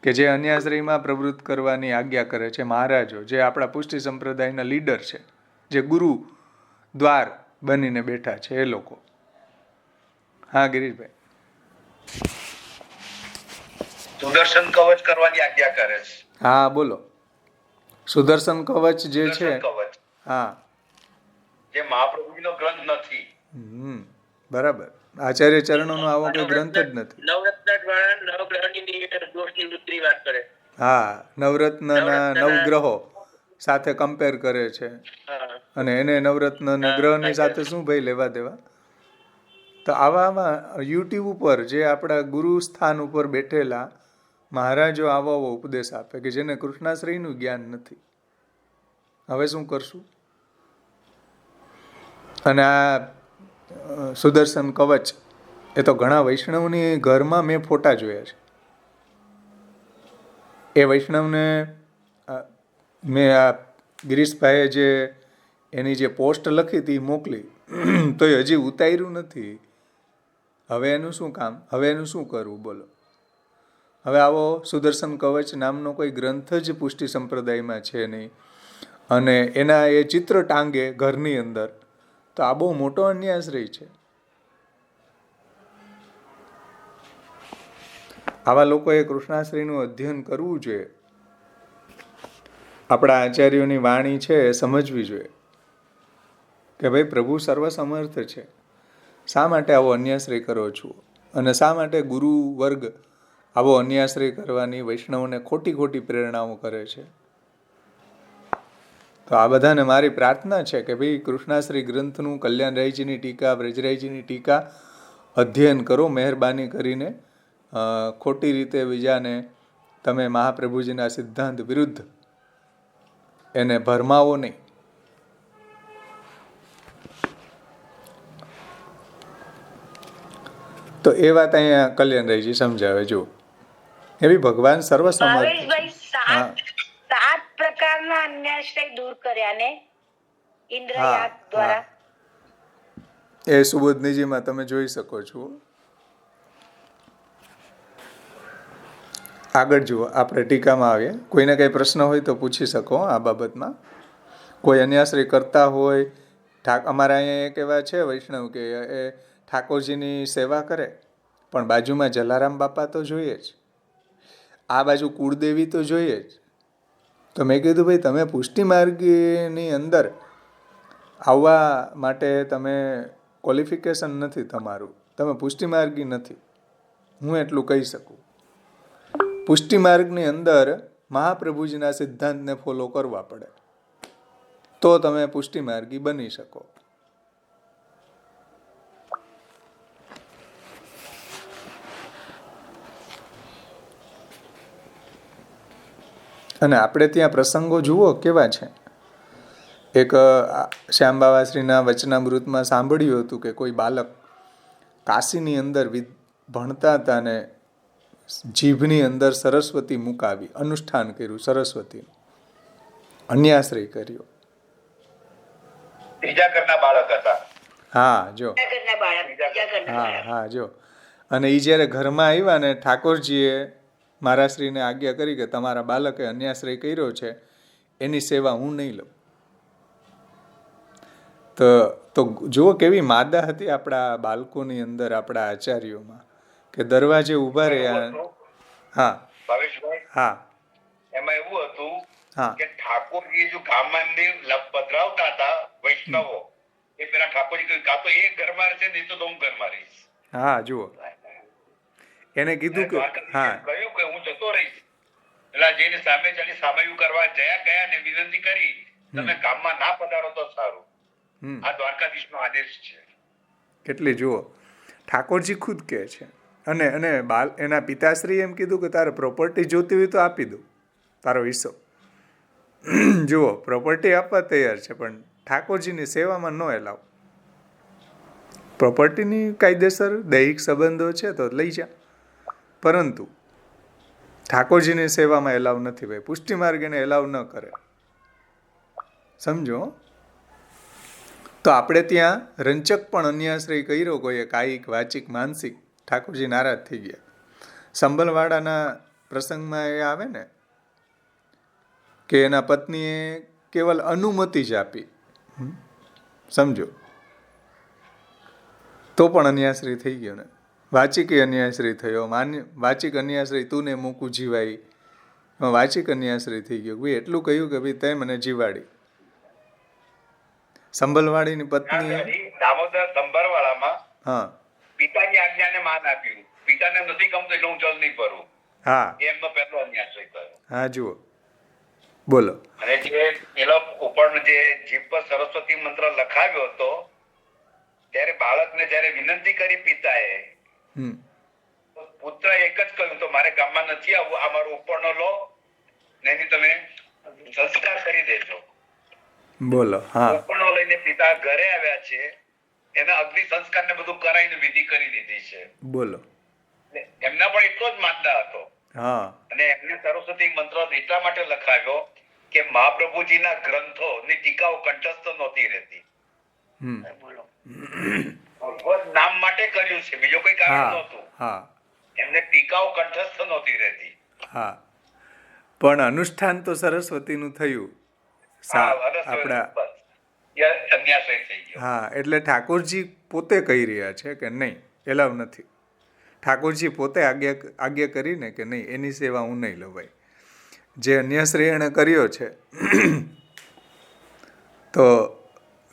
કે જે અન્યાશ્રયમાં પ્રવૃત્ત કરવાની આજ્ઞા કરે છે. મહારાજો જે આપણા પુષ્ટિ સંપ્રદાયના લીડર છે, જે ગુરુ દ્વાર બનીને બેઠા છે એ લોકો. હા ગિરીશભાઈ. સુદર્શન કવચ કરવાની આજ્ઞા કરે છે. હા બોલો. સુદર્શન કવચ જે છે, હા, જે મહાપ્રભુજીનો ગ્રંથ નથી. બરાબર. આચાર્ય ચરણોનો આવો કોઈ ગ્રંથ જ નથી. નવરત્ન દ્વારા નવગ્રહની દોષની વૃત્તિની વાત કરે. હા, નવરત્નના નવગ્રહો સાથે કમ્પેર કરે છે અને એને નવરત્ન અને ગ્રહની સાથે શું ભાઈ લેવા દેવા? તો આવા યુટ્યુબ ઉપર જે આપણા ગુરુ સ્થાન ઉપર બેઠેલા મહારાજો આવો ઉપદેશ આપે કે જેને કૃષ્ણાશ્રયનું જ્ઞાન નથી. હવે શું કરશું? અને આ સુદર્શન કવચ એ તો ઘણા વૈષ્ણવની ઘરમાં મેં ફોટા જોયા છે. એ વૈષ્ણવને મેં આ ગિરીશભાઈએ જે એની જે પોસ્ટ લખી હતી મોકલી, તો એ હજી ઉતાર્યું નથી. હવે એનું શું કામ? હવે એનું શું કરવું બોલો? હવે આવો સુદર્શન કવચ નામનો કોઈ ગ્રંથ જ પુષ્ટિ સંપ્રદાયમાં છે નહીં. અને એના એ ચિત્ર ટાંગે ઘરની અંદર, તો આ બહુ મોટો અન્યાશ્રય છે. આવા લોકોએ કૃષ્ણાશ્રયનું અધ્યયન કરવું જોઈએ. આપણા આચાર્યોની વાણી છે એ સમજવી જોઈએ કે ભાઈ પ્રભુ સર્વસમર્થ છે. શા માટે આવો અન્યાશ્રય કરો છો? અને શા માટે ગુરુ વર્ગ આવો અન્યાશ્રય કરવાની વૈષ્ણવને ખોટી ખોટી પ્રેરણાઓ કરે છે? તો આ બધાને મારી પ્રાર્થના છે કે ભાઈ કૃષ્ણાશ્રય ગ્રંથનું, કલ્યાણરાયજીની ટીકા, બ્રજરાયજીની ટીકા અધ્યયન કરો મહેરબાની કરીને. ખોટી રીતે બીજાને તમે મહાપ્રભુજીના સિદ્ધાંત વિરુદ્ધ એને ભરમાવો નહીં. તો એ વાત અહીંયા કલ્યાણરાયજી સમજાવે. જો એવી ભગવાન સર્વસમર્થ. હા, 7 પ્રકારના અન્યાશ્રય દૂર કર્યા ને ઇન્દ્રયાગ દ્વારા. એ સુબોધનીજીમાં તમે જોઈ શકો છો. આગળ જુઓ, આપણે ટીકામાં આવીએ. કોઈને કંઈ પ્રશ્ન હોય તો પૂછી શકો આ બાબતમાં. કોઈ અન્યાશ્રય કરતા હોય, અમારા અહીંયા એક એવા છે વૈષ્ણવ કે એ ઠાકોરજીની સેવા કરે, પણ બાજુમાં જલારામ બાપા તો જોઈએ જ, આ બાજુ કુળદેવી તો જોઈએ જ. તો મેં કીધું ભાઈ તમે પુષ્ટિ માર્ગની અંદર આવવા માટે તમે ક્વોલિફિકેશન નથી તમારું, તમે પુષ્ટિ માર્ગી નથી, હું એટલું કહી શકું. પુષ્ટિ માર્ગની અંદર મહાપ્રભુજીના સિદ્ધાંતને ફોલો કરવા પડે, તો તમે પુષ્ટિ માર્ગી બની શકો. અને આપણે ત્યાં પ્રસંગો જુઓ કેવા છે. એક શ્યામબાવાશ્રીના વચનામૃતમાં સાંભળ્યું હતું કે કોઈ બાલક કાશીની અંદર ભણતા હતા ને જીભની અંદર સરસ્વતી મુકાવી, અનુષ્ઠાન કર્યું સરસ્વતીનું, અન્યાશ્રય કર્યો. ત્રીજા ઘરના બાળક હતા. હા જો, હા જો. અને એ જ્યારે ઘરમાં આવ્યા ને ઠાકોરજીએ મહારાજશ્રીને આજ્ઞા કરી કે તમારા બાળકે અન્યાશ્રય કર્યો છે, એની સેવા હું નહીં લઉં. તો જુઓ કેવી માદા હતી આપણા બાળકોની અંદર, આપણા આચાર્યોમાં, કે દરવાજે ઊભા રહ્યા. હા ભાવેશભાઈ, હા, એમાં એવું હતું હા, કે ઠાકોરજી જો ગામમાં પધરાવતા હતા વૈષ્ણવો, એ પેલા ઠાકોરજી કહ્યું કાં તો એ ઘરમાં રહેશે, નહીં તો હું ઘરમાં રહીશ. હા જુઓ, એને કીધું કે હા, કહ્યું કે હું જતો રહીશ. પેલા જઈને સામે ચાલી સામયું કરવા ગયા ને વિનંતી કરી, તમે ગામમાં ના પધારો તો સારું. આ દ્વારકાધીશનો આદેશ છે. કેટલી જુઓ, ઠાકોરજી ખુદ કહે છે. અને એના પિતાશ્રી એમ કીધું કે તારે પ્રોપર્ટી જોતી હોય તો આપી દઉં, તારો હિસ્સો. જુઓ, પ્રોપર્ટી આપવા તૈયાર છે, પણ ઠાકોરજીની સેવામાં ન એલાવ. પ્રોપર્ટીની કાયદેસર દૈહિક સંબંધો છે તો લઈ જા, પરંતુ ઠાકોરજીની સેવામાં એલાવ નથી. ભાઈ પુષ્ટિ માર્ગ એને એલાવ ન કરે, સમજો. તો આપણે ત્યાં રંચક પણ અન્યાશ્રય કર્યો કોઈએ, કાયિક, વાચિક, માનસિક. ઠાકોરજી નારાજ થઈ ગયા. સંભલવાડાના પ્રસંગમાં એ આવે ને કે એના પત્નીએ કેવલ અનુમતિ જ આપી, સમજો, તો પણ અન્યાશ્રય થઈ ગયો ને. વાચિક અન્યાશ્રય થયો, વાચિક અન્યાશ્રય તું ને મૂકું જીવાઈ, વાચિક અન્યાશ્રય થઈ ગયો. ભાઈ એટલું કહ્યું કે ભાઈ તે મને જીવાડી. સંભલવાડીની પત્ની દામોદર સંભરવાળામાં હા પિતાની આજ્ઞાને માન આપ્યું. પિતાને નથી ગમતું એટલે હું જલ નહીં ભરું. હા, એમનો પહેલો અન્યાશ્રય થયો. હા જુઓ, બોલો. અને જે પેલો ઉપર જે જીભ પર સરસ્વતી મંત્ર લખાવ્યો હતો, ત્યારે બાળકને જયારે વિનંતી કરી પિતાએ, પુત્ર એક જ કહ્યું તો મારે ગામમાં નથી આવવું, આ મારો ઉપરનો લો ને તમે સંસ્કાર કરી દેજો. બોલો. હા, ઉપરનો લઈને પિતા ઘરે આવ્યા છે, એના અગ્નિ સંસ્કાર ને બધું કરાવીને વિધિ કરી દીધી છે. બોલો. એમના પણ એટલો જ માનતા હતો. હા, અને એમને સરસ્વતી મંત્ર એટલા માટે લખાવ્યો કે મહાપ્રભુજીના ગ્રંથો ની ટીકાઓ કંઠસ્થ નહોતી રહેતી. બોલો, ભગવત નામ માટે કર્યું છે, બીજો કોઈ કારણ નહોતું. હા, એમને ટીકાઓ કંઠસ્થ નહોતી રહેતી. હા, પણ અનુષ્ઠાન તો સરસ્વતીનું થયું. આપણા અન્યાશ્રય થઈ ગયો. હા, એટલે ઠાકોરજી પોતે કહી રહ્યા છે કે નહીં, એલાવ નથી. ઠાકોરજી પોતે આજ્ઞા કરીને કે નહીં, એની સેવા હું નહીં લવાય. જે અન્યાશ્રય એણે કર્યો છે તો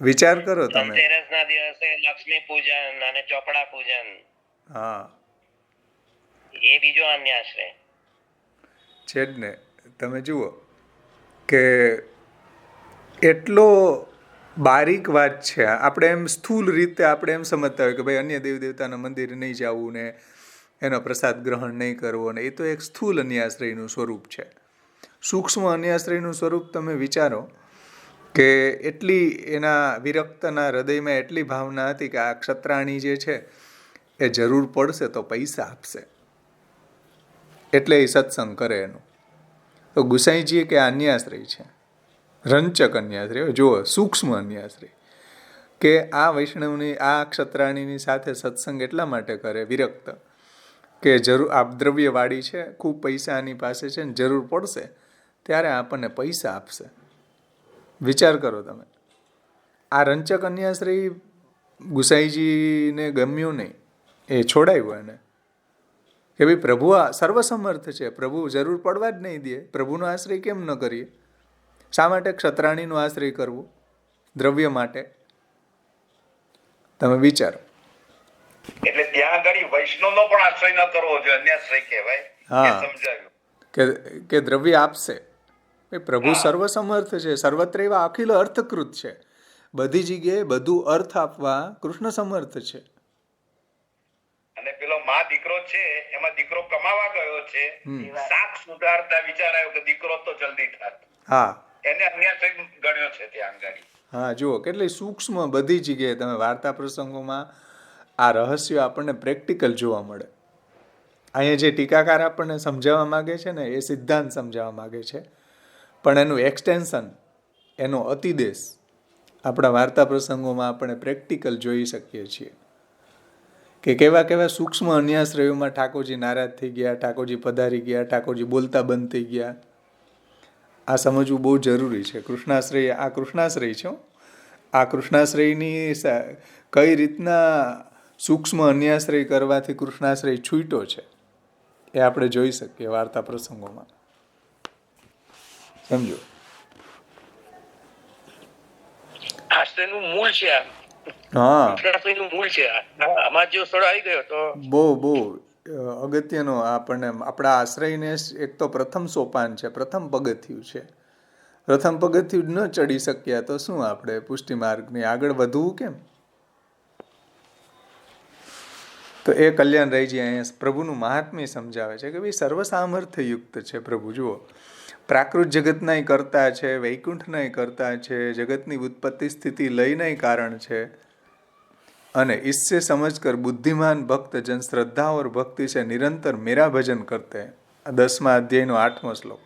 વિચાર કરો તમે. ધનતેરસના દિવસે લક્ષ્મી પૂજન અને ચોપડા પૂજન, હા, એ બીજો અન્યાશ્રય છે જ ને. તમે જુઓ કે એટલો બારીક વાત છે. આપણે એમ સ્થૂલ રીતે આપણે એમ સમજતા હોય કે ભાઈ અન્ય દેવ દેવતાના મંદિરે નહીં જવું ને એનો પ્રસાદ ગ્રહણ નહીં કરવો ને, એ તો એક સ્થૂલ અન્યાશ્રયનું સ્વરૂપ છે. સૂક્ષ્મ અન્યાશ્રયનું સ્વરૂપ તમે વિચારો કે એટલી એના વિરક્તના હૃદયમાં એટલી ભાવના હતી કે આ ક્ષત્રાણી જે છે એ જરૂર પડશે તો પૈસા આપશે, એટલે એ સત્સંગ કરે એનું. તો ગુસાઈજીએ કે અન્યાશ્રય છે, રંચક અન્યાશ્રય. જુઓ, સૂક્ષ્મ અન્યાશ્રય કે આ વૈષ્ણવની, આ ક્ષત્રાણીની સાથે સત્સંગ એટલા માટે કરે વિરક્ત કે જરૂર આ દ્રવ્યવાળી છે, ખૂબ પૈસા આની પાસે છે ને જરૂર પડશે ત્યારે આપણને પૈસા આપશે. વિચાર કરો તમે. આ રંચક અન્યાશ્રય ગુસાઈજીને ગમ્યું નહીં, એ છોડાવ્યું એને કે ભાઈ પ્રભુ આ સર્વસમર્થ છે, પ્રભુ જરૂર પડવા જ નહીં દે, પ્રભુનો આશ્રય કેમ ન કરીએ? શા માટે ક્ષત્રાણીનો આશ્રય કરવો દ્રવ્ય માટે? તમે વિચારો. એટલે ત્યાં આગળ વૈષ્ણવનો પણ આશ્રય ન કરવો જોઈએ, અન્યાશ્રય કહેવાય. હા, સમજાયું કે દ્રવ્ય આપશે. પ્રભુ સર્વસમર્થ છે, સર્વત્ર એવા અખિલ અર્થકૃત છે. બધી જગ્યાએ બધું અર્થ આપવા કૃષ્ણ સમર્થ છે. અને પેલો માં દીકરો છે, એમાં દીકરો કમાવા ગયો છે, શાક સુધારતા વિચાર આવ્યો કે દીકરો તો જલ્દી થાત. હા, એને અન્યાશ્રય ગણ્યો છે ત્યાં આગળ. હા, જુઓ કેટલી સૂક્ષ્મ બધી જગ્યાએ તમે વાર્તા પ્રસંગોમાં આ રહસ્યો આપણને પ્રેક્ટિકલ જોવા મળે. અહીંયા જે ટીકાકાર આપણને સમજાવવા માગે છે ને, એ સિદ્ધાંત સમજાવવા માગે છે, પણ એનું એક્સટેન્શન, એનો અતિદેશ આપણા વાર્તા પ્રસંગોમાં આપણે પ્રેક્ટિકલ જોઈ શકીએ છીએ કે કેવા કેવા સૂક્ષ્મ અન્યાશ્રયોમાં ઠાકોરજી નારાજ થઈ ગયા, ઠાકોરજી પધારી ગયા, ઠાકોરજી બોલતા બંધ થઈ ગયા. આ સમજવું બહુ જરૂરી છે. કૃષ્ણાશ્રય, આ કૃષ્ણાશ્રય છે. આ કૃષ્ણાશ્રયની કઈ રીતના સૂક્ષ્મ અન્યાશ્રય કરવાથી કૃષ્ણાશ્રય છૂટ્યો છે એ આપણે જોઈ શકીએ વાર્તા પ્રસંગોમાં. સમજો, આશ્રયનું મૂળ છે આ. હા, આશ્રયનું મૂળ છે આ. આમાં જો સ્થળ આવી ગયો તો બહુ અગત્યનો આપણને આપણા આશ્રયને એક તો પ્રથમ સોપાન છે, પ્રથમ પગથિયું છે. પ્રથમ પગથિયું ન ચડી શક્યા તો શું આપણે પુષ્ટિ માર્ગની આગળ વધવું કેમ? તો એ કલ્યાણરાયજી અહીંયા પ્રભુનું મહાત્મ્ય સમજાવે છે કે ભાઈ સર્વસામર્થ્ય યુક્ત છે પ્રભુ. જુઓ, પ્રાકૃત જગતનાય કરતા છે, વૈકુંઠનાય કરતા છે, જગતની ઉત્પત્તિ સ્થિતિ લયનાય કારણ છે, અને इससे समझकर बुद्धिमान भक्त जन श्रद्धा और भक्ति से निरंतर मेरा भजन करते हैं. 10वां अध्यायનો 8मो श्लोक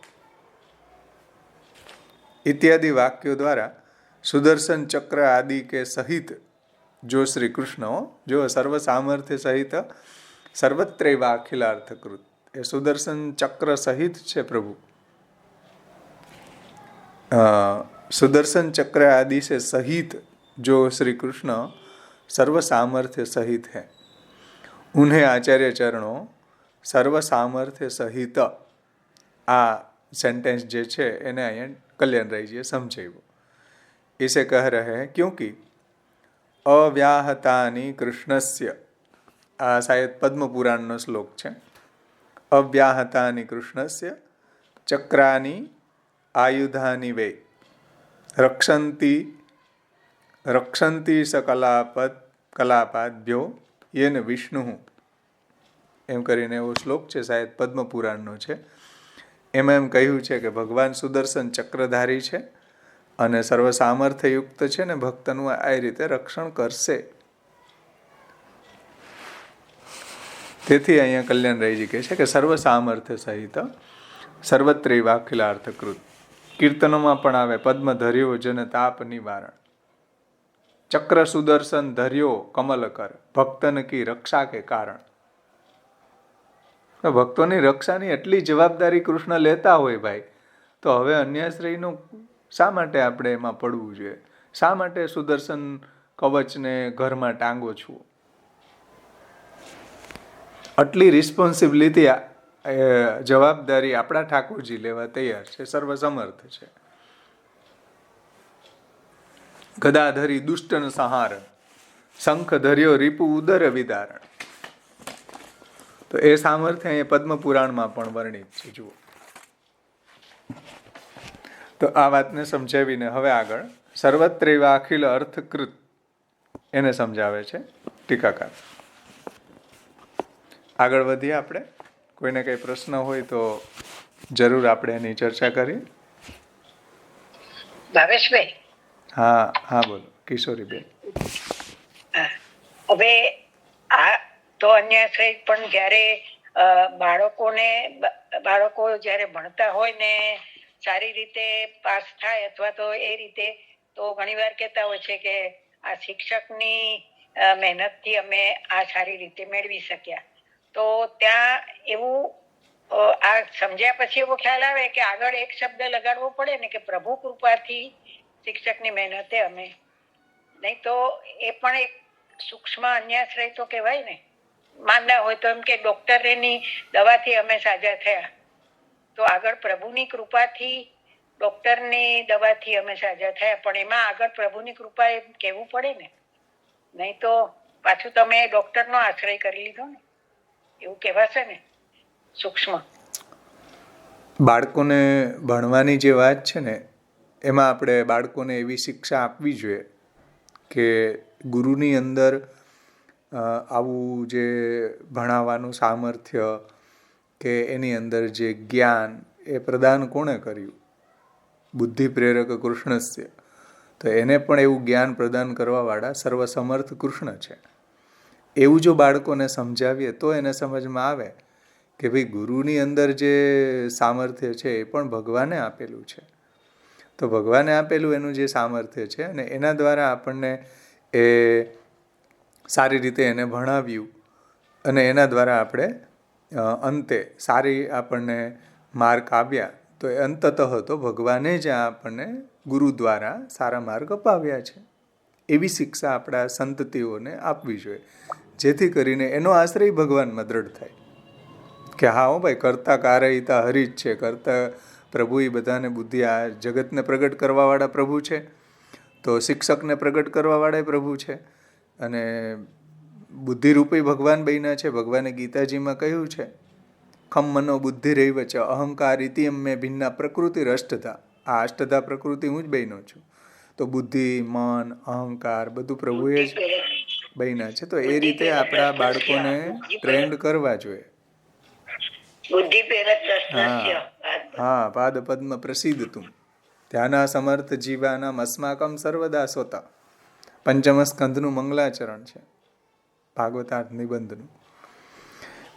इत्यादि वाक्यों द्वारा सुदर्शन चक्र आदि के सहित जो श्री कृष्ण जो सर्व सामर्थ्य सहित सर्वत्र अखिलार्थकृत, એ સુદર્શન ચક્ર સહિત છે પ્રભુ. सुदर्शन चक्र आदि से सहित जो श्री कृष्ण सर्व सामर्थ्य सहित है, उन्हें आचार्य चरणों सर्व सामर्थ्य सहित आ सेंटेंस जे छे एने અહીંયા કલ્યાણરાયજીએ સમજાવ્યું. इसे कह रहे हैं क्योंकि अव्याहतानि कृष्णस्य, आ शायद पद्म पुराणનો શ્લોક છે. अव्याहतानि कृष्णस्य चक्रानि आयुधानि वे रक्षन्ति सकलापाद्भ्यो येन विष्णु, એમ કરીને એવો શ્લોક છે, શાયદ પદ્મ પુરાણનો છે. એમાં એમ કહ્યું છે કે ભગવાન સુદર્શન ચક્રધારી છે અને સર્વ સામર્થ્યયુક્ત છે ને ભક્તનું આ રીતે રક્ષણ કરશે. તેથી અહીંયા કલ્યાણરાયજી કહે છે કે સર્વ સામર્થ્ય સહિત સર્વત્ર અખિલાર્થકૃત. કીર્તનોમાં પણ આવે પદ્મ ધર્યો જન તાપ નિવારણ, ચક્ર સુદર્શન ધર્યો કમલ કર, ભક્તન કી રક્ષા કે કારણ. ભક્તોની રક્ષાની એટલી જવાબદારી કૃષ્ણ લેતા હોય ભાઈ, તો હવે અન્યાશ્રયનો શા માટે આપણે એમાં પડવું જોઈએ? શા માટે સુદર્શન કવચને ઘરમાં ટાંગો છો? આટલી રિસ્પોન્સિબિલિટી જવાબદારી આપણા ઠાકોરજી લેવા તૈયાર છે, સર્વસમર્થ છે. ગદાધરી દુષ્ટન સંહારણ, શંખ ધર્યો રીપુ ઉદર વિદારણ. તો એ સામર્થ્ય એ પદ્મ પુરાણમાં પણ વર્ણિત છે. જુઓ, તો આ વાતને સમજાવીને હવે આગળ સર્વત્રૈવ અખિલ અર્થકૃત એને સમજાવે છે ટીકાકાર. આગળ વધીએ આપણે. કોઈને કંઈ પ્રશ્ન હોય તો જરૂર આપણે એની ચર્ચા કરીએ. ભાવેશભાઈ. હા હા, બોલો કિશોરીબેન. હવે આ તો અન્યાશ્રય પણ જ્યારે બાળકો જ્યારે ભણતા હોય ને સારી રીતે પાસ થાય અથવા તો એ રીતે, તો ઘણીવાર કહેતા હોય છે કે આ શિક્ષકની મહેનતથી અમે આ સારી રીતે મેળવી શક્યા. તો ત્યાં એવું આ સમજ્યા પછી એવો ખ્યાલ આવે કે આગળ એક શબ્દ લગાડવો પડે ને કે પ્રભુ કૃપાથી શિક્ષકની મહેનતે અમે, નહીં તો એ પણ એક સૂક્ષ્મ અન્યાશ્રય તો કહેવાય ને. માંદા હોય તો એમ કે ડોક્ટરની દવાથી અમે સાજા થયા, તો આગળ પ્રભુની કૃપાથી ડોક્ટરની દવાથી અમે સાજા થયા, પણ એમાં આગળ પ્રભુની કૃપા એમ કહેવું પડે ને, નહીં તો પાછું તમે ડોક્ટરનો આશ્રય કરી લીધો ને એવું કહેવાશે ને. સૂક્ષ્મ બાળકોને ભણવાની જે વાત છે ને, એમાં આપણે બાળકોને એવી શિક્ષા આપવી જોઈએ કે ગુરુની અંદર આવું જે ભણાવવાનું સામર્થ્ય કે એની અંદર જે જ્ઞાન એ પ્રદાન કોણે કર્યું? બુદ્ધિ પ્રેરક કૃષ્ણસ્ય. તો એને પણ એવું જ્ઞાન પ્રદાન કરવાવાળા સર્વસમર્થ કૃષ્ણ છે. એવું જો બાળકોને સમજાવીએ તો એને સમજમાં આવે કે ભાઈ ગુરુની અંદર જે સામર્થ્ય છે એ પણ ભગવાને આપેલું છે. તો ભગવાને આપેલું એનું જે સામર્થ્ય છે અને એના દ્વારા આપણને એ સારી રીતે એને ભણાવ્યું અને એના દ્વારા આપણે અંતે સારી આપણને માર્ક આવ્યા, તો એ અંતતઃ તો ભગવાને જ આપણને ગુરુ દ્વારા સારા માર્ગ અપાવ્યા છે. એવી શિક્ષા આપણા સંતતિઓને આપવી જોઈએ, જેથી કરીને એનો આશ્રય ભગવાનમાં દ્રઢ થાય કે હા હો ભાઈ, કરતા કારયિતા હરિ જ છે. કરતા પ્રભુ એ બધાને બુદ્ધિ, આ જગતને પ્રગટ કરવાવાળા પ્રભુ છે, તો શિક્ષકને પ્રગટ કરવાવાળા પ્રભુ છે, અને બુદ્ધિરૂપી ભગવાન બન્યા છે. ભગવાને ગીતાજીમાં કહ્યું છે, ખમ મનો બુદ્ધિ રૈવ છે અહંકાર ઇતિ મેં ભિન્ના પ્રકૃતિ અષ્ટધા. આ અષ્ટધા પ્રકૃતિ હું જ બન્યો છું. તો બુદ્ધિ, મન, અહંકાર બધું પ્રભુએ જ બન્યા છે. તો એ રીતે આપણા બાળકોને ટ્રેન્ડ કરવા જોઈએ. હા, પાદ પદ્મ પ્રસિદ્ધ તું ધ્યાના સમર્થ જીવાનામ અસ્માકમ સર્વદા સોતા. પંચમ સ્કંધનું મંગલાચરણ છે, ભાગવતાર્થ નિબંધનું.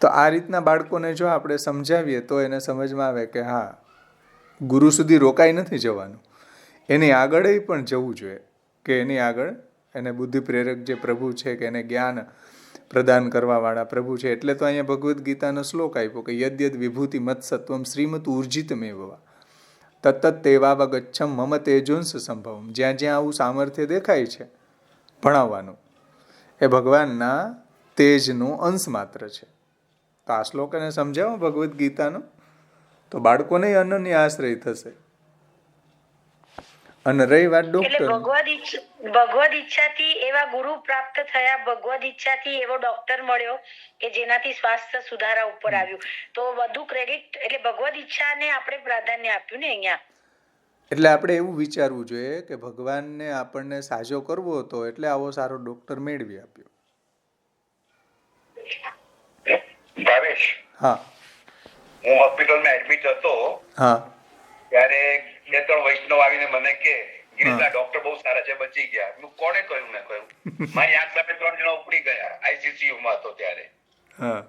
તો આ રીતના બાળકોને જો આપણે સમજાવીએ તો એને સમજમાં આવે કે હા, ગુરુ સુધી રોકાઈ નથી જવાનું, એની આગળ પણ જવું જોઈએ, કે એની આગળ એને બુદ્ધિ પ્રેરક જે પ્રભુ છે, કે એને જ્ઞાન પ્રદાન કરવાવાળા પ્રભુ છે. એટલે તો અહીંયા ભગવદ્ ગીતાનો શ્લોક આપ્યો કે યદ્યદ વિભૂતિ મત્સત્વમ શ્રીમત ઉર્જિતમેવવા તત્ત તેવાવગચ્છમ મમ તેજોંસ સંભવમ. જ્યાં જ્યાં આવું સામર્થ્ય દેખાય છે ભણાવવાનું, એ ભગવાનના તેજનો અંશ માત્ર છે. તો આ શ્લોક એને સમજાવો ભગવદ્ ગીતાનો, તો બાળકોને અનન્ય આશ્રય થશે. અને રહી વાત ડોક્ટર, ભગવદ ઈચ્છાથી એવા ગુરુ પ્રાપ્ત થયા, ભગવદ ઈચ્છાથી એવો ડોક્ટર મળ્યો કે જેનાથી સ્વાસ્થ્ય સુધારા ઉપર આવ્યું, તો વધુ ક્રેડિટ એટલે ભગવદ ઈચ્છાને આપણે પ્રાધાન્ય આપ્યું ને અહીંયા. એટલે આપણે એવું વિચારવું જોઈએ કે ભગવાનને આપણને સાજો કરવો હતો એટલે આવો સારો ડોક્ટર મેળવી આપ્યો. ભાવેશ, હા, હું હોસ્પિટલમાં એડમિટ હતો, હા, ત્યારે 2-3 વૈષ્ણવ આવીને મને કે ગિરીશના ડોક્ટર બહુ સારા છે, બચી ગયા. હું કોને કહ્યું? મેં કહ્યું મારી આંખ સામે 3 જણા ઉપડી ગયા, આઈસીસીયુ માં હતો ત્યારે. હા,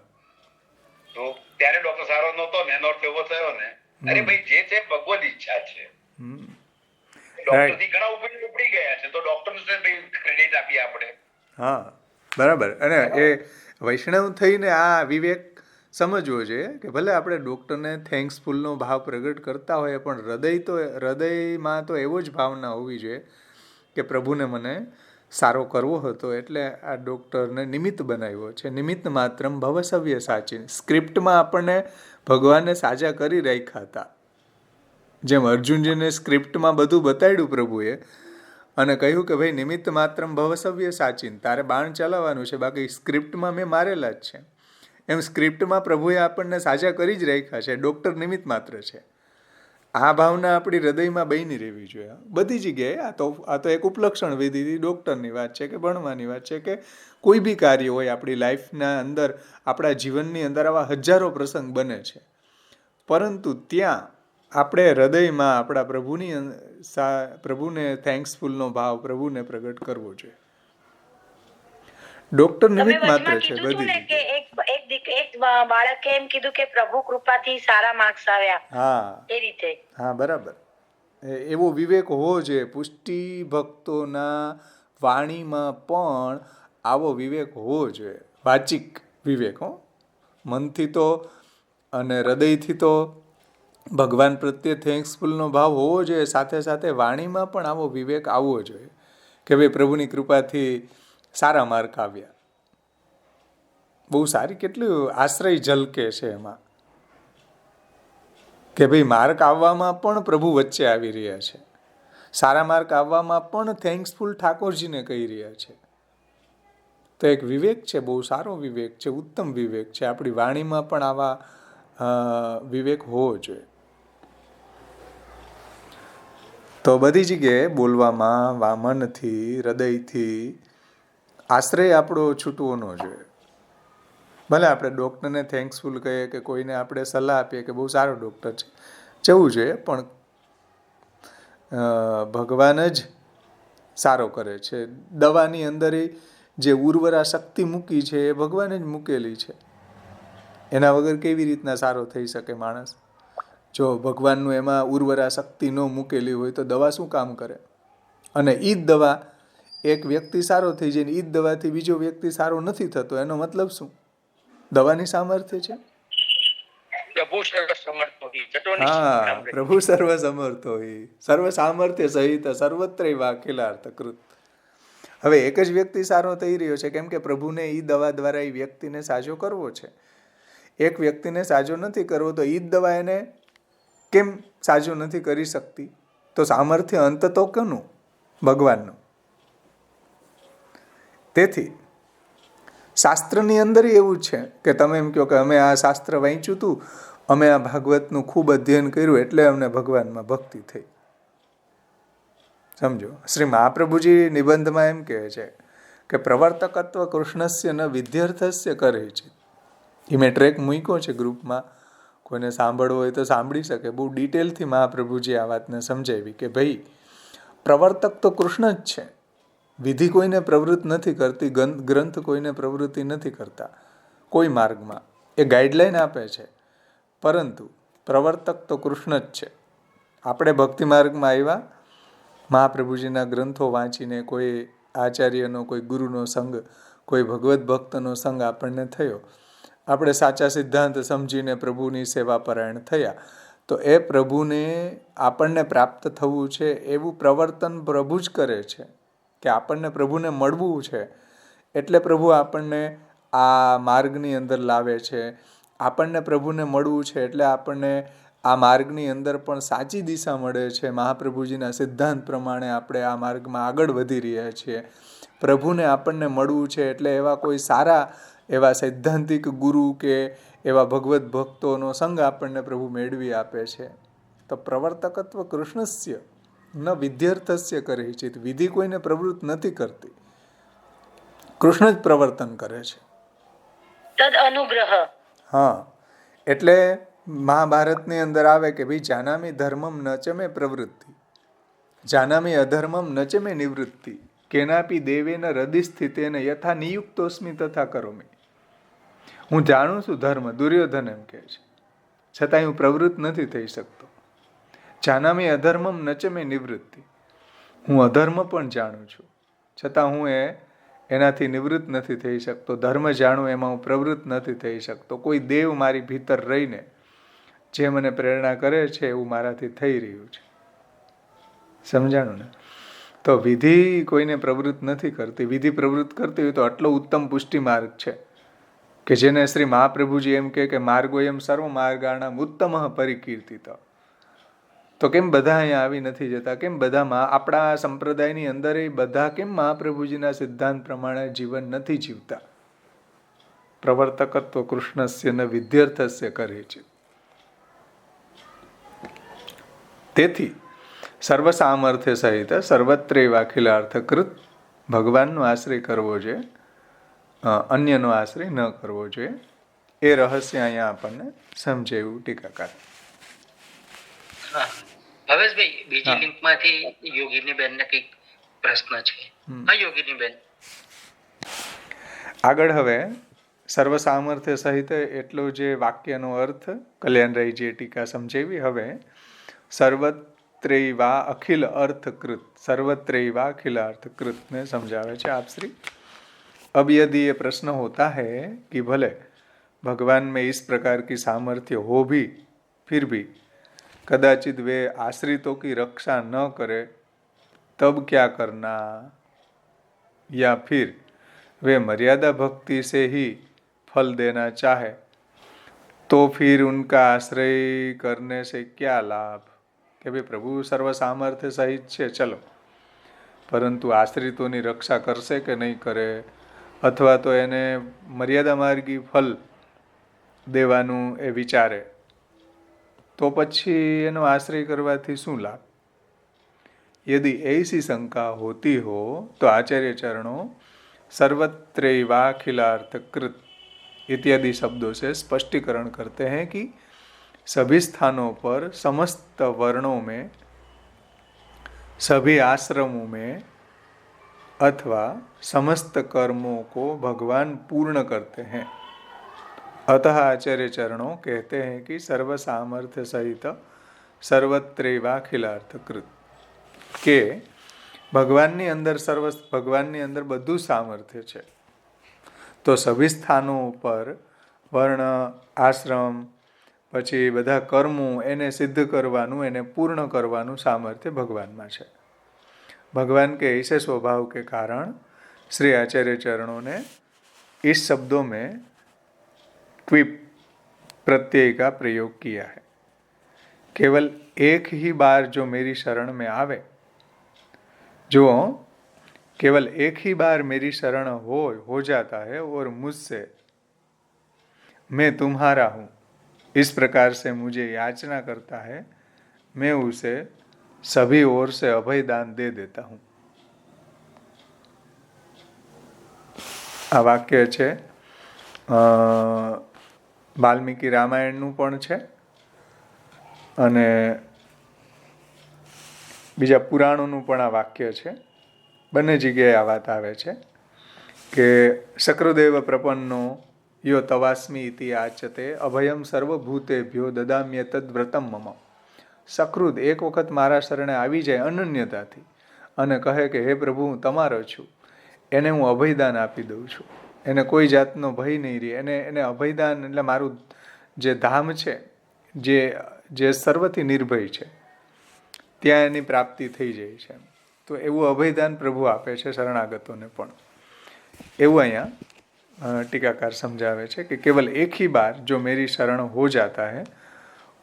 તો ત્યારે ડોક્ટર સારો નહોતો ને, એનો અર્થ એવો થયો ને, અરે ભાઈ જે છે ભગવદ ઈચ્છા છે. ડોક્ટર થી ઘણા ઉપડી ગયા છે, તો ડોક્ટર ક્રેડિટ આપીએ આપણે. હા, બરાબર. અને એ વૈષ્ણવ થઈને આ વિવેક સમજવો જોઈએ કે ભલે આપણે ડૉક્ટરને થેન્ક્સફુલનો ભાવ પ્રગટ કરતા હોઈએ, પણ હૃદયમાં તો એવો જ ભાવના હોવી જોઈએ કે પ્રભુને મને સારો કરવો હતો એટલે આ ડૉક્ટરને નિમિત્ત બનાવ્યો છે. નિમિત્ત માત્રમ ભવસવ્ય સાચી. સ્ક્રિપ્ટમાં આપણને ભગવાનને સાજા કરી રાખ્યા હતા. જેમ અર્જુનજીને સ્ક્રિપ્ટમાં બધું બતાડ્યું પ્રભુએ અને કહ્યું કે ભાઈ નિમિત્ત માત્રમ ભવસવ્ય સાચીન, તારે બાણ ચલાવવાનું છે, બાકી સ્ક્રિપ્ટમાં મેં મારેલા જ છે. એમ સ્ક્રિપ્ટમાં પ્રભુએ આપણને સાજા કરી જ રાખ્યા છે. ડૉક્ટર નિમિત્ત માત્ર છે. આ ભાવના આપણી હૃદયમાં બની રહેવી જોઈએ બધી જગ્યાએ. આ તો એક ઉપલક્ષણ વિધિથી ડૉક્ટરની વાત છે કે ભણવાની વાત છે કે કોઈ બી કાર્ય હોય આપણી લાઈફના અંદર, આપણા જીવનની અંદર આવા હજારો પ્રસંગ બને છે, પરંતુ ત્યાં આપણે હૃદયમાં આપણા પ્રભુને થેન્ક્સફુલનો ભાવ પ્રભુને પ્રગટ કરવો જોઈએ. ડૉક્ટર નિમિત્ત માત્ર છે બધી જગ્યાએ. એક બાળકે એમ કીધું કે પ્રભુ કૃપાથી સારા માર્ક્સ આવ્યા. હા, એ રીતે. હા, બરાબર. એવો વિવેક હોવો જોઈએ. પુષ્ટિ ભક્તોના વાણીમાં પણ આવો વિવેક હોવો જોઈએ. વાચિક વિવેક, મનથી તો અને હૃદયથી તો ભગવાન પ્રત્યે થેન્ક્સફુલનો ભાવ હોવો જોઈએ, સાથે સાથે વાણીમાં પણ આવો વિવેક આવવો જોઈએ કે ભાઈ પ્રભુની કૃપાથી સારા માર્ક આવ્યા. બહુ સારી કેટલું આશ્રય ઝલકે છે એમાં કે ભાઈ માર્ક આવવામાં પણ પ્રભુ વચ્ચે આવી રહ્યા છે, સારા માર્ક આવવામાં પણ થેન્ક્સફુલ ઠાકોરજીને કહી રહ્યા છે. તો એક વિવેક છે, બહુ સારો વિવેક છે, ઉત્તમ વિવેક છે. આપણી વાણીમાં પણ આવા વિવેક હોવો જોઈએ. તો બધી જગ્યાએ બોલવામાં મનથી, હૃદયથી આશ્રય આપણો છૂટવો ન જોઈએ. ભલે આપણે ડૉક્ટરને થેન્ક્સફુલ કહીએ કે કોઈને આપણે સલાહ આપીએ કે બહુ સારો ડૉક્ટર છે, જવું જોઈએ, પણ ભગવાન જ સારો કરે છે. દવાની અંદર જે ઉર્વરા શક્તિ મૂકી છે એ ભગવાને જ મૂકેલી છે. એના વગર કેવી રીતના સારો થઈ શકે માણસ? જો ભગવાનનું એમાં ઉર્વરા શક્તિ ન મૂકેલી હોય તો દવા શું કામ કરે? અને એ જ દવા એક વ્યક્તિ સારો થઈ જાય, એ જ દવાથી બીજો વ્યક્તિ સારો નથી થતો, એનો મતલબ શું? દવાની સામર્થ્ય છે? હા, પ્રભુ સર્વ સમર્થો હિ સર્વ સામર્થ્ય સહિત સર્વત્રૈવા અખિલાર્થ કૃત. હવે એક જ વ્યક્તિ સારો થઈ રહ્યો છે કેમ કે પ્રભુને એ દવા દ્વારા એ વ્યક્તિને સાજો કરવો છે. એક વ્યક્તિને સાજો નથી કરવો તો એ જ દવા એને કેમ સાજો નથી કરી શકતી? તો સામર્થ્ય અંત તો કોનું? ભગવાનનું. તેથી શાસ્ત્રની અંદર એવું છે કે તમે એમ કહો કે અમે આ શાસ્ત્ર વાંચ્યું હતું, અમે આ ભાગવતનું ખૂબ અધ્યયન કર્યું એટલે અમને ભગવાનમાં ભક્તિ થઈ. સમજો, શ્રી મહાપ્રભુજી નિબંધમાં એમ કહે છે કે પ્રવર્તકત્વ કૃષ્ણસ્ય ન વિદ્યાર્થસ્ય કરે છે. એ મેં ટ્રેક મૂક્યો છે ગ્રુપમાં, કોઈને સાંભળવો હોય તો સાંભળી શકે. બહુ ડિટેલથી મહાપ્રભુજી આ વાતને સમજાવી કે ભાઈ પ્રવર્તક તો કૃષ્ણ જ છે, વિધિ કોઈને પ્રવૃત્ત નથી કરતી, ગ્રંથ કોઈને પ્રવૃત્તિ નથી કરતા કોઈ માર્ગમાં, એ ગાઈડલાઈન આપે છે, પરંતુ પ્રવર્તક તો કૃષ્ણ જ છે. આપણે ભક્તિ માર્ગમાં આવ્યા, મહાપ્રભુજીના ગ્રંથો વાંચીને કોઈ આચાર્યનો, કોઈ ગુરુનો સંગ, કોઈ ભગવદ્ ભક્તનો સંગ આપણને થયો, આપણે સાચા સિદ્ધાંત સમજીને પ્રભુની સેવા પરાયણ થયા, તો એ પ્રભુને આપણને પ્રાપ્ત થવું છે એવું પ્રવર્તન પ્રભુ જ કરે છે કે આપણને પ્રભુને મળવું છે એટલે પ્રભુ આપણને આ માર્ગની અંદર લાવે છે. આપણને પ્રભુને મળવું છે એટલે આપણને આ માર્ગની અંદર પણ સાચી દિશા મળે છે. મહાપ્રભુજીના સિદ્ધાંત પ્રમાણે આપણે આ માર્ગમાં આગળ વધી રહ્યા છીએ. પ્રભુને આપણને મળવું છે એટલે એવા કોઈ સારા એવા સૈદ્ધાંતિક ગુરુ કે એવા ભગવદ્ ભક્તોનો સંગ આપણને પ્રભુ મેળવી આપે છે. તો પ્રવર્તકત્વ કૃષ્ણસ્ય ન વિદ્યાર્થસ્ય કરે છે. વિધિ કોઈને પ્રવૃત્ત નથી કરતી, કૃષ્ણ જ પ્રવર્તન કરે છે. તદ અનુગ્રહ. હા, એટલે મહાભારતની અંદર આવે કે ભાઈ જાનામી ધર્મમ ન ચ મે પ્રવૃત્તિ, જાનામી અધર્મમ ન ચ મે નિવૃત્તિ, કેનાપી દેવેન હૃદિ સ્થિતેન યથા નિયુક્તોસ્મિ તથા કરોમી. હું જાણું છું ધર્મ, દુર્યોધન એમ કહે છે, છતાં હું પ્રવૃત્ત નથી થઈ શકતો. જાનામી અધર્મમ ન ચ મે નિવૃત્તિ, હું અધર્મ પણ જાણું છું, છતાં હું એનાથી નિવૃત્ત નથી થઈ શકતો, ધર્મ જાણું એમાં હું પ્રવૃત્ત નથી થઈ શકતો, કોઈ દેવ મારી ભીતર રહીને જે મને પ્રેરણા કરે છે એવું મારાથી થઈ રહ્યું છે. સમજાણું ને? તો વિધિ કોઈને પ્રવૃત્ત નથી કરતી. વિધિ પ્રવૃત્ત કરતી હોય તો આટલો ઉત્તમ પુષ્ટિ માર્ગ છે કે જેને શ્રી મહાપ્રભુજી એમ કે માર્ગોયમ સર્વ માર્ગાણામ ઉત્તમ પરિકીર્તિત. તો કેમ બધા અહીંયા આવી નથી જતા? કેમ બધા આપણા સંપ્રદાયની અંદર બધા કેમ મહાપ્રભુજીના સિદ્ધાંત પ્રમાણે જીવન નથી જીવતા? પ્રવર્તકત્વ કૃષ્ણસ્ય ન વિદ્યાર્થસ્ય કરે છે. તેથી સર્વ સામર્થ્ય સહિત સર્વત્રેવ અખિલાર્થકૃત ભગવાનનો આશ્રય કરવો જોઈએ, અન્યનો આશ્રય ન કરવો જોઈએ. એ રહસ્ય અહીંયા આપણને સમજાયું ટીકાકાર. ભવેશભાઈ, બીજી લિંકમાંથી યોગીની બેનને કંઈક પ્રશ્ન છે. હા યોગીની બેન, આગળ હવે સર્વ સામર્થ્ય સહિત એટલો જે વાક્યનો અર્થ કલ્યાણરાયજીએ ટીકા સમજાવી. હવે સર્વત્રૈવા અખિલ અર્થકૃત, સર્વત્રૈવા अखिल अर्थकृत में समझावे छे आप श्री. अब यदि ये प्रश्न होता है कि भले भगवान में इस प्रकार की सामर्थ्य हो भी फिर भी कदाचित वे आश्रितों की रक्षा न करे तब क्या करना, या फिर वे मर्यादा भक्ति से ही फल देना चाहे तो फिर उनका आश्रय करने से क्या लाभ? કે ભાઈ પ્રભુ સર્વ સામર્થ્ય સહિત છે, ચલો, પરંતુ આશ્રિતોની રક્ષા કરશે કે નહીં કરે, અથવા તો એને મર્યાદા માર્ગી ફલ દેવાનું એ વિચારે, તો પછી એનો આશ્રય કરવાથી શું લાભ? यदि ऐसी शंका होती हो तो आचार्य चरणों सर्वत्रैवाखिलार्थकृत इत्यादि शब्दों से स्पष्टीकरण करते हैं कि सभी स्थानों पर समस्त वर्णों में, सभी आश्रमों में अथवा समस्त कर्मों को भगवान पूर्ण करते हैं. अतः आचार्य चरणों कहते हैं कि सर्व सामर्थ्य सहित सर्वत्रैवाखिलार्थकृत, કે ભગવાનની અંદર બધું સામર્થ્ય છે, તો સભી સ્થાનો ઉપર વર્ણ, આશ્રમ, પછી બધા કર્મો એને સિદ્ધ કરવાનું, એને પૂર્ણ કરવાનું સામર્થ્ય ભગવાનમાં છે. भगवान के ऐसे स्वभाव के कारण श्री आचार्य चरणों ने इस शब्दों में क्विप प्रत्यय का प्रयोग किया है. केवल एक ही बार जो मेरी शरण में आवे, जो केवल एक ही बार मेरी शरण हो जाता है और मुझसे मैं तुम्हारा हूँ इस प्रकार से मुझे याचना करता है, मैं उसे सभी ओर से अभय दान दे देता हूँ. આ વાક્ય છે વાલ્મીકી રામાયણનું પણ છે અને બીજા પુરાણોનું પણ આ વાક્ય છે. બંને જગ્યાએ આ વાત આવે છે કે શક્રુદેવ પ્રપન્નો યો તવાસ્મી ઇતિ આચતે અભયમ સર્વભૂતેભ્યો દદામ્ય તદ્વ્રતમ મમ. સકૃદ એક વખત મારા શરણે આવી જાય અનન્યતાથી અને કહે કે હે પ્રભુ હું તમારો છું, એને હું અભયદાન આપી દઉં છું, એને કોઈ જાતનો ભય નહીં રહે, એને અભયદાન એટલે મારું જે ધામ છે, જે સર્વથી નિર્ભય છે, ત્યાં એની પ્રાપ્તિ થઈ જાય છે. તો એવું અભયદાન પ્રભુ આપે છે શરણાગતોને પણ. એવું અહીંયા ટીકાકાર સમજાવે છે કે केवल एक ही बार जो मेरी शरण हो जाता है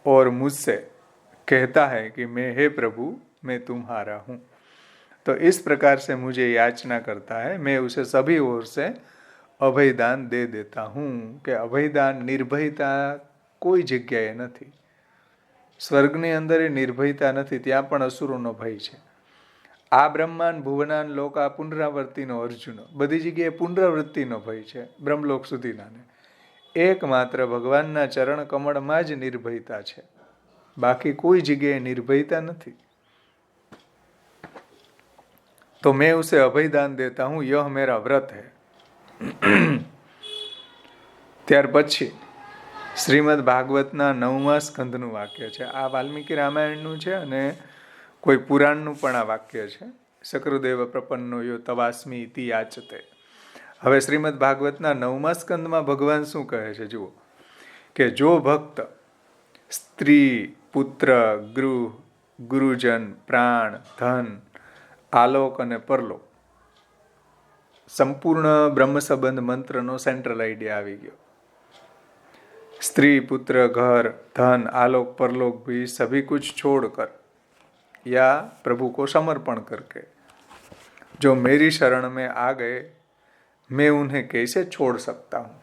और मुझसे कहता है कि मैं हे प्रभु मैं तुम्हारा हूँ, तो इस प्रकार से मुझे याचना करता है, मैं उसे सभी ओर से अभयदान दे देता हूँ. કે અભયદાન, નિર્ભયતા કોઈ જગ્યાએ નથી. સ્વર્ગની અંદર એ નિર્ભયતા નથી, ત્યાં પણ અસુરોનો ભય છે. આ બ્રહ્માંડ, ભુવનાન લોક, આ પુનરાવર્તિનો અર્જુન, બધી જગ્યાએ પુનરાવૃત્તિનો ભય છે બ્રહ્મલોક સુધીનાને. એકમાત્ર ભગવાનના ચરણ કમળમાં જ નિર્ભયતા છે, બાકી કોઈ જગ્યાએ નિર્ભયતા નથી. તો મેં ઉસે અભયદાન દેતા હું, યહ મેરા વ્રત હૈ. ત્યાર પછી શ્રીમદ ભાગવતના 9મા સ્કંધનું વાક્ય છે. આ વાલ્મીકી રામાયણનું છે અને કોઈ પુરાણનું પણ આ વાક્ય છે. શક્રુદેવ પ્રપન્નો યો તવાસ્મી ઇતિ યાચતે. હવે શ્રીમદ ભાગવતના 9મા સ્કંદમાં ભગવાન શું કહે છે જુઓ, કે જો ભક્ત સ્ત્રી, પુત્ર, ગૃહ, ગુરુજન, પ્રાણ, ધન, આલોક અને પરલોક, સંપૂર્ણ બ્રહ્મ સંબંધ મંત્રનો સેન્ટ્રલ આઈડિયા આવી ગયો. स्त्री, पुत्र, घर, धन, आलोक, परलोक भी सभी कुछ छोड़कर या प्रभु को समर्पण करके जो मेरी शरण में आ गए, मैं उन्हें कैसे छोड़ सकता हूँ?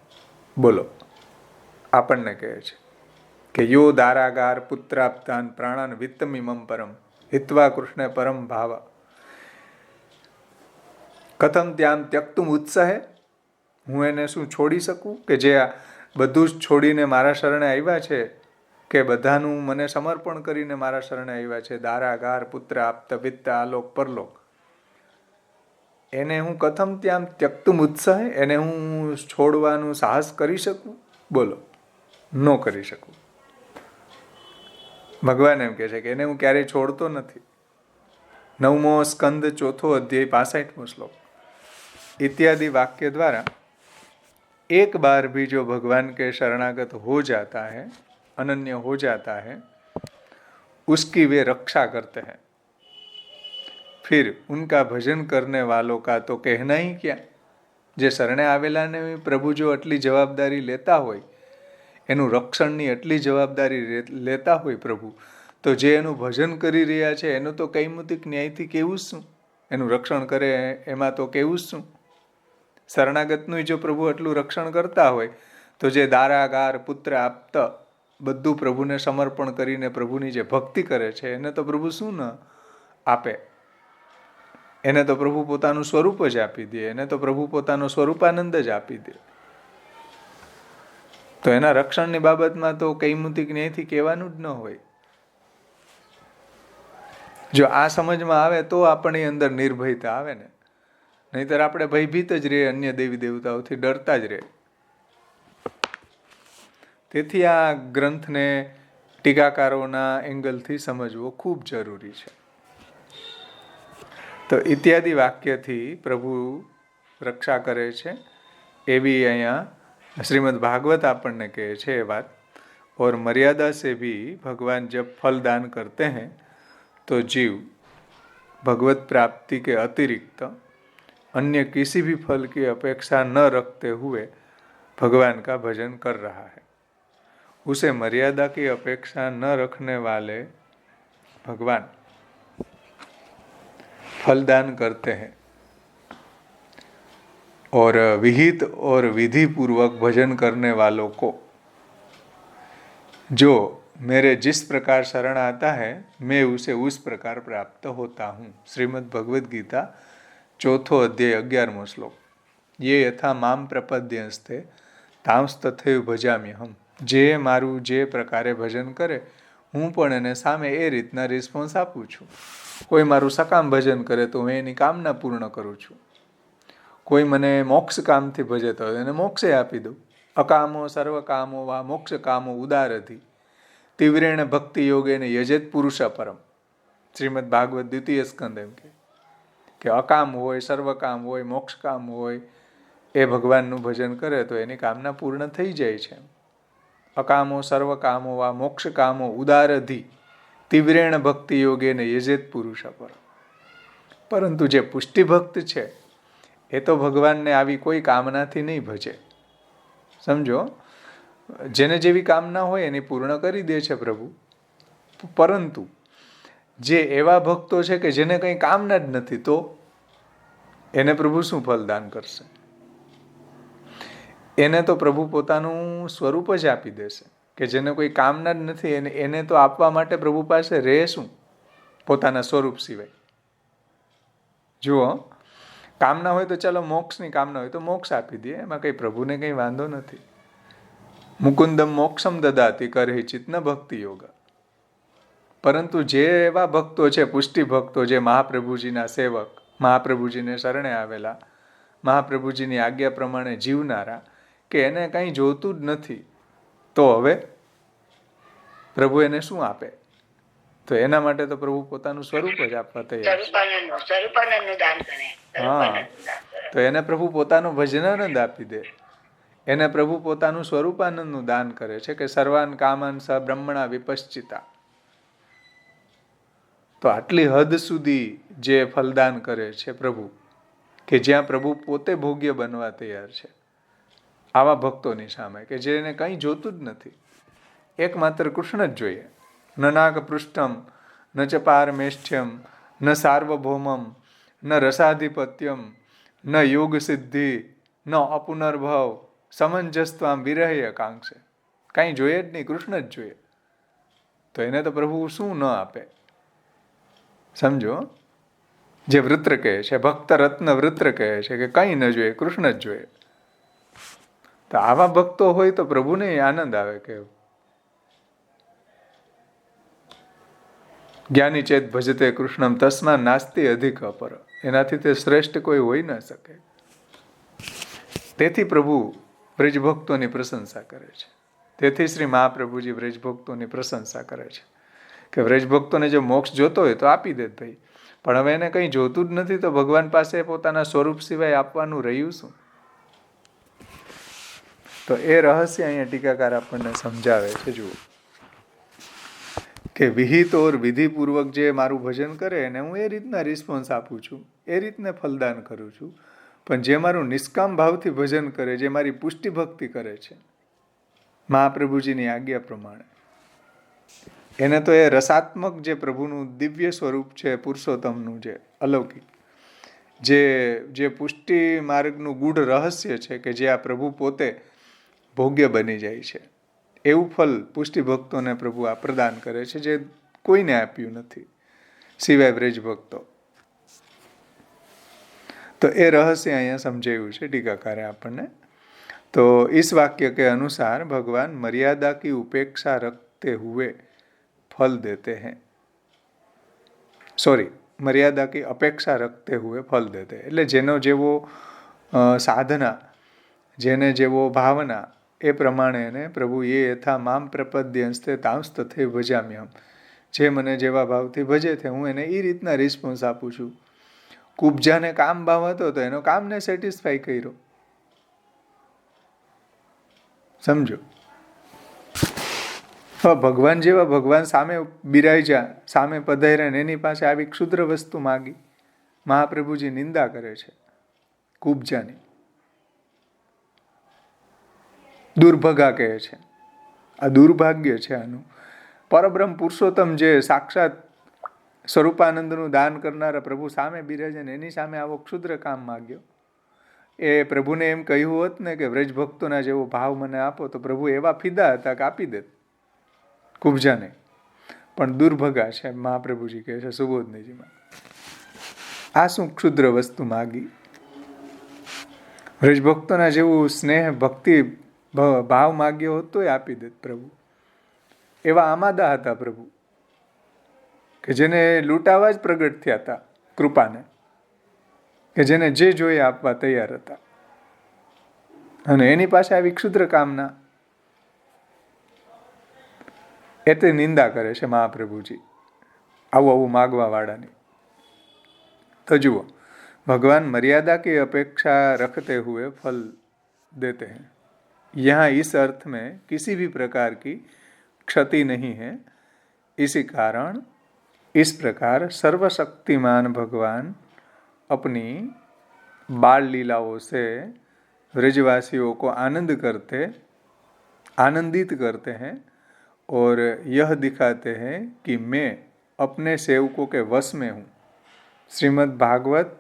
बोलो. આપણને કહે છે કે યો દારાગાર પુત્રાપ્તાન પ્રાણાન વિત્તમિમમ પરમ હિત્વા કૃષ્ણ પરમ ભાવ કથમ ત્યામ ત્યક્તુમ ઉત્સાહે, હું એને શું છોડી શકું કે જે બધું જ છોડીને મારા શરણે આવ્યા છે, કે બધાનું મને સમર્પણ કરીને મારા શરણે આવ્યા છે, દારાગાર પુત્ર આપત વિત્ત આલોક પરલોક, એને હું કથમ ત્યાં ત્યક્તુમ ઉત્સાહે, એને હું છોડવાનું સાહસ કરી શકું? બોલો, ન કરી શકું. ભગવાન એમ કહે છે કે એને હું ક્યારેય છોડતો નથી. 9મો સ્કંદ 4થો અધ્યાય 65મો શ્લોક इत्यादि वाक्य द्वारा एक बार भी जो भगवान के शरणागत हो जाता है, अनन्य हो जाता है, उसकी वे रक्षा करते हैं. फिर उनका भजन करने वालों का तो कहना ही क्या. જે શરણે આવેલાને પ્રભુ જો આટલી જવાબદારી લેતા હોય, એનું રક્ષણની આટલી જવાબદારી લેતા હોય પ્રભુ, તો જે એનું ભજન કરી રહ્યા છે એનું તો કૈમુતિક ન્યાયથી કેવું શું? એનું રક્ષણ કરે એમાં તો કેવું શું? શરણાગતનું જો પ્રભુ આટલું રક્ષણ કરતા હોય, તો જે દારાગાર પુત્ર આપત બધું પ્રભુને સમર્પણ કરીને પ્રભુની જે ભક્તિ કરે છે એને તો પ્રભુ શું ન આપે? એને તો પ્રભુ પોતાનું સ્વરૂપ જ આપી દે, એને તો પ્રભુ પોતાનો સ્વરૂપાનંદ જ આપી દે. તો એના રક્ષણની બાબતમાં તો કૈમુતિક ન્યાયથી કહેવાનું જ ન હોય. જો આ સમજમાં આવે તો આપણી અંદર નિર્ભયતા આવે ને, નહીતર આપણે ભયભીત જ રહે, અન્ય દેવી દેવતાઓથી ડરતા જ રહે. તેથી આ ગ્રંથને ટીકાકારોના એંગલથી સમજવો ખૂબ જરૂરી છે. તો ઇત્યાદિ વાક્યથી પ્રભુ રક્ષા કરે છે એવી અહીંયા શ્રીમદ ભાગવત આપણને કહે છે એ વાત. और मर्यादा से भी भगवान जब फल दान करते हैं तो जीव भगवत प्राप्ति के अतिरिक्त अन्य किसी भी फल की अपेक्षा न रखते हुए भगवान का भजन कर रहा है. उसे मर्यादा की अपेक्षा न रखने वाले भगवान फलदान करते हैं और विहित और विधि पूर्वक भजन करने वालों को जो मेरे जिस प्रकार शरण आता है मैं उसे उस प्रकार प्राप्त होता हूँ. श्रीमद् भगवद गीता 4थो अध्याय 11मो श्लोक. ये यथा माम प्रपद्यस्ते तांस्तथैव भजाम्यहम्. જે મારું જે પ્રકારે ભજન કરે હું પણ એને સામે એ રીતના રિસ્પોન્સ આપું છું. કોઈ મારું સકામ ભજન કરે તો હું એની કામના પૂર્ણ કરું છું. કોઈ મને મોક્ષ કામથી ભજતો હોય એને મોક્ષે આપી દઉં. અકામો સર્વ કામો વા મોક્ષ કામો ઉદારધિ તીવ્રેણ ભક્તિ યોગેને યજેત પુરુષ પરમ. શ્રીમદ ભાગવત દ્વિતીય સ્કંદ એમ કે અકામ હોય, સર્વ કામ હોય, મોક્ષ કામ હોય, એ ભગવાનનું ભજન કરે તો એની કામના પૂર્ણ થઈ જાય છે. અકામો સર્વ કામો વા મોક્ષ કામો ઉદારધિ તીવ્રેણ ભક્તિ યોગેને યજેત પુરુષ પર. પરંતુ જે પુષ્ટિ ભક્ત છે એ તો ભગવાનને આવી કોઈ કામનાથી નહીં ભજે. સમજો, જેને જેવી કામના હોય એની પૂર્ણ કરી દે છે પ્રભુ. પરંતુ જે એવા ભક્તો છે કે જેને કંઈ કામના જ નથી, તો એને પ્રભુ શું ફલદાન કરશે? એને તો પ્રભુ પોતાનું સ્વરૂપ જ આપી દેશે. કે જેને કોઈ કામના જ નથી એને તો આપવા માટે પ્રભુ પાસે રહે શું પોતાના સ્વરૂપ સિવાય? જુઓ, કામના હોય તો ચાલો મોક્ષની કામના હોય તો મોક્ષ આપી દે, એમાં કંઈ પ્રભુને કંઈ વાંધો નથી. મુકુંદમ મોક્ષમ દદાતિ કરહી ચિત્ન ભક્તિ યોગ. પરંતુ જે એવા ભક્તો છે, પુષ્ટિ ભક્તો, જે મહાપ્રભુજીના સેવક, મહાપ્રભુજીને શરણે આવેલા, મહાપ્રભુજીની આજ્ઞા પ્રમાણે જીવનારા, કે એને કંઈ જોતું જ નથી, તો હવે પ્રભુ એને શું આપે? તો એના માટે તો પ્રભુ પોતાનું સ્વરૂપ જ આપવા તૈયાર છે. સ્વરૂપાનંદનું દાન કરે. હા, તો એને પ્રભુ પોતાનો ભજનાનંદ આપી દે, એને પ્રભુ પોતાનું સ્વરૂપાનંદનું દાન કરે છે કે સર્વાન કામાન સ બ્રહ્મણા વિપશ્ચિતા. તો આટલી હદ સુધી જે ફલદાન કરે છે પ્રભુ, કે જ્યાં પ્રભુ પોતે ભોગ્ય બનવા તૈયાર છે આવા ભક્તોની સામે, કે જેને કંઈ જોતું જ નથી, એકમાત્ર કૃષ્ણ જ જોઈએ. ન નાગ પૃષ્ઠમ ન ચ પારમેષ્ઠ્યમ ન સાર્વભૌમમ ન રસાધિપત્યમ ન યોગ સિદ્ધિ ન અપુનર્ભવ સમંજસ્ત્વામ વિરહ્ય કાંક્ષે. કાંઈ જોઈએ જ નહીં, કૃષ્ણ જ જોઈએ. તો એને તો પ્રભુ શું ન આપે? સમજો, જે વૃત્ર કહે છે, ભક્ત રત્ન વૃત્ર કહે છે કે કંઈ ન જોઈએ, કૃષ્ણ જ જોઈએ. તો આવા ભક્તો હોય તો પ્રભુને આનંદ આવે કે જ્ઞાની ચેત ભજતે કૃષ્ણમ તસ્મા નાસ્તિ અધિક અપર. એનાથી તે શ્રેષ્ઠ કોઈ હોઈ ન શકે. તેથી પ્રભુ બ્રજભક્તોની પ્રશંસા કરે છે. તેથી શ્રી મહાપ્રભુજી બ્રજભક્તોની પ્રશંસા કરે છે કે બ્રજભક્તોને જો મોક્ષ જોતો હોય તો આપી દે ભાઈ, પણ હવે એને કંઈ જોતું જ નથી તો ભગવાન પાસે પોતાના સ્વરૂપ સિવાય આપવાનું રહ્યું શું? તો એ રહસ્ય અહીંયા ટીકાકાર આપણને સમજાવે છે. જુઓ કે વિહિત ઓર વિધિપૂર્વક જે મારું ભજન કરે એને હું એ રીતના રિસ્પોન્સ આપું છું, એ રીતને ફલદાન કરું છું. પણ જે મારું નિષ્કામ ભાવથી ભજન કરે, જે મારી પુષ્ટિ ભક્તિ કરે છે મહાપ્રભુજીની આજ્ઞા પ્રમાણે, એને તો એ રસાત્મક જે પ્રભુનું દિવ્ય સ્વરૂપ છે, પુરુષોત્તમનું જે અલૌકિક, જે પુષ્ટિ માર્ગનું ગૂઢ રહસ્ય છે કે જે આ પ્રભુ પોતે ભોગ્ય બની જાય છે, એવું ફલ પુષ્ટિ ભક્તોને પ્રભુ આ પ્રદાન કરે છે, જે કોઈને આપ્યું નથી સિવાય બ્રજ ભક્તો. તો એ રહસ્ય અહીંયા સમજાયું છે ટીકાકારે આપણને. तो इस वाक्य के अनुसार भगवान मर्यादा की उपेक्षा रखते हुए फल देते हैं, मर्यादा की अपेक्षा रखते हुए फल देते हैं. એટલે જેનો જેવો સાધના, જેને જેવો ભાવના, એ પ્રમાણે એને પ્રભુ એ યથા મામ પ્રપદ્યંસ્તે તાંસ્તથે ભજામ્યહમ. જે મને જેવા ભાવથી ભજે છે હું એને એ રીતના રિસ્પોન્સ આપું છું. કુબજાને કામ ભાવ હતો તો એનો કામને સેટિસ્ફાઈ કર્યો. સમજો, ભગવાન જેવા ભગવાન સામે બિરાજ્યા, સામે પધાર્યા, એની પાસે આવી ક્ષુદ્ર વસ્તુ માગી, મહાપ્રભુજી નિંદા કરે છે કુબજાની, દુર્ભગા કહે છે. આ દુર્ભાગ્ય છે આનું. પરબ્રહ્મ પુરુષોત્તમ જે સાક્ષાત સ્વરૂપાનંદનું દાન કરનારા પ્રભુ સામે બિરાજે ને એની સામે આવો ક્ષુદ્ર કામ માગ્યો. એ પ્રભુને એમ કહ્યું હોત ને કે વ્રજ ભક્તોના જેવો ભાવ મને આપો, તો પ્રભુ એવા ફિદા હતા કે આપી દેત કુબજાને. પણ દુર્ભગા છે, મહાપ્રભુજી કહે છે સુબોધનીજીમાં, આ શું ક્ષુદ્ર વસ્તુ માગી? વ્રજ ભક્તોના જેવું સ્નેહ ભક્તિ ભાવ માગ્યો હોત તોય આપી દેત પ્રભુ. એવા આમાદા હતા પ્રભુ કે જેને લૂંટાવા જ પ્રગટ થયા હતા કૃપાને, કે જેને જે જોઈએ આપવા તૈયાર હતા, અને એની પાસે આવી ક્ષુદ્ર કામના, એટલે નિંદા કરે છે મહાપ્રભુજી આવું માગવા વાળાની. તો જુઓ, ભગવાન मर्यादा की अपेक्षा रखते हुए फल देते हैं. यहाँ इस अर्थ में किसी भी प्रकार की क्षति नहीं है. इसी कारण इस प्रकार सर्वशक्तिमान भगवान अपनी बाल लीलाओं से ब्रजवासियों को आनंदित करते हैं और यह दिखाते हैं कि मैं अपने सेवकों के वश में हूँ. श्रीमद् भागवत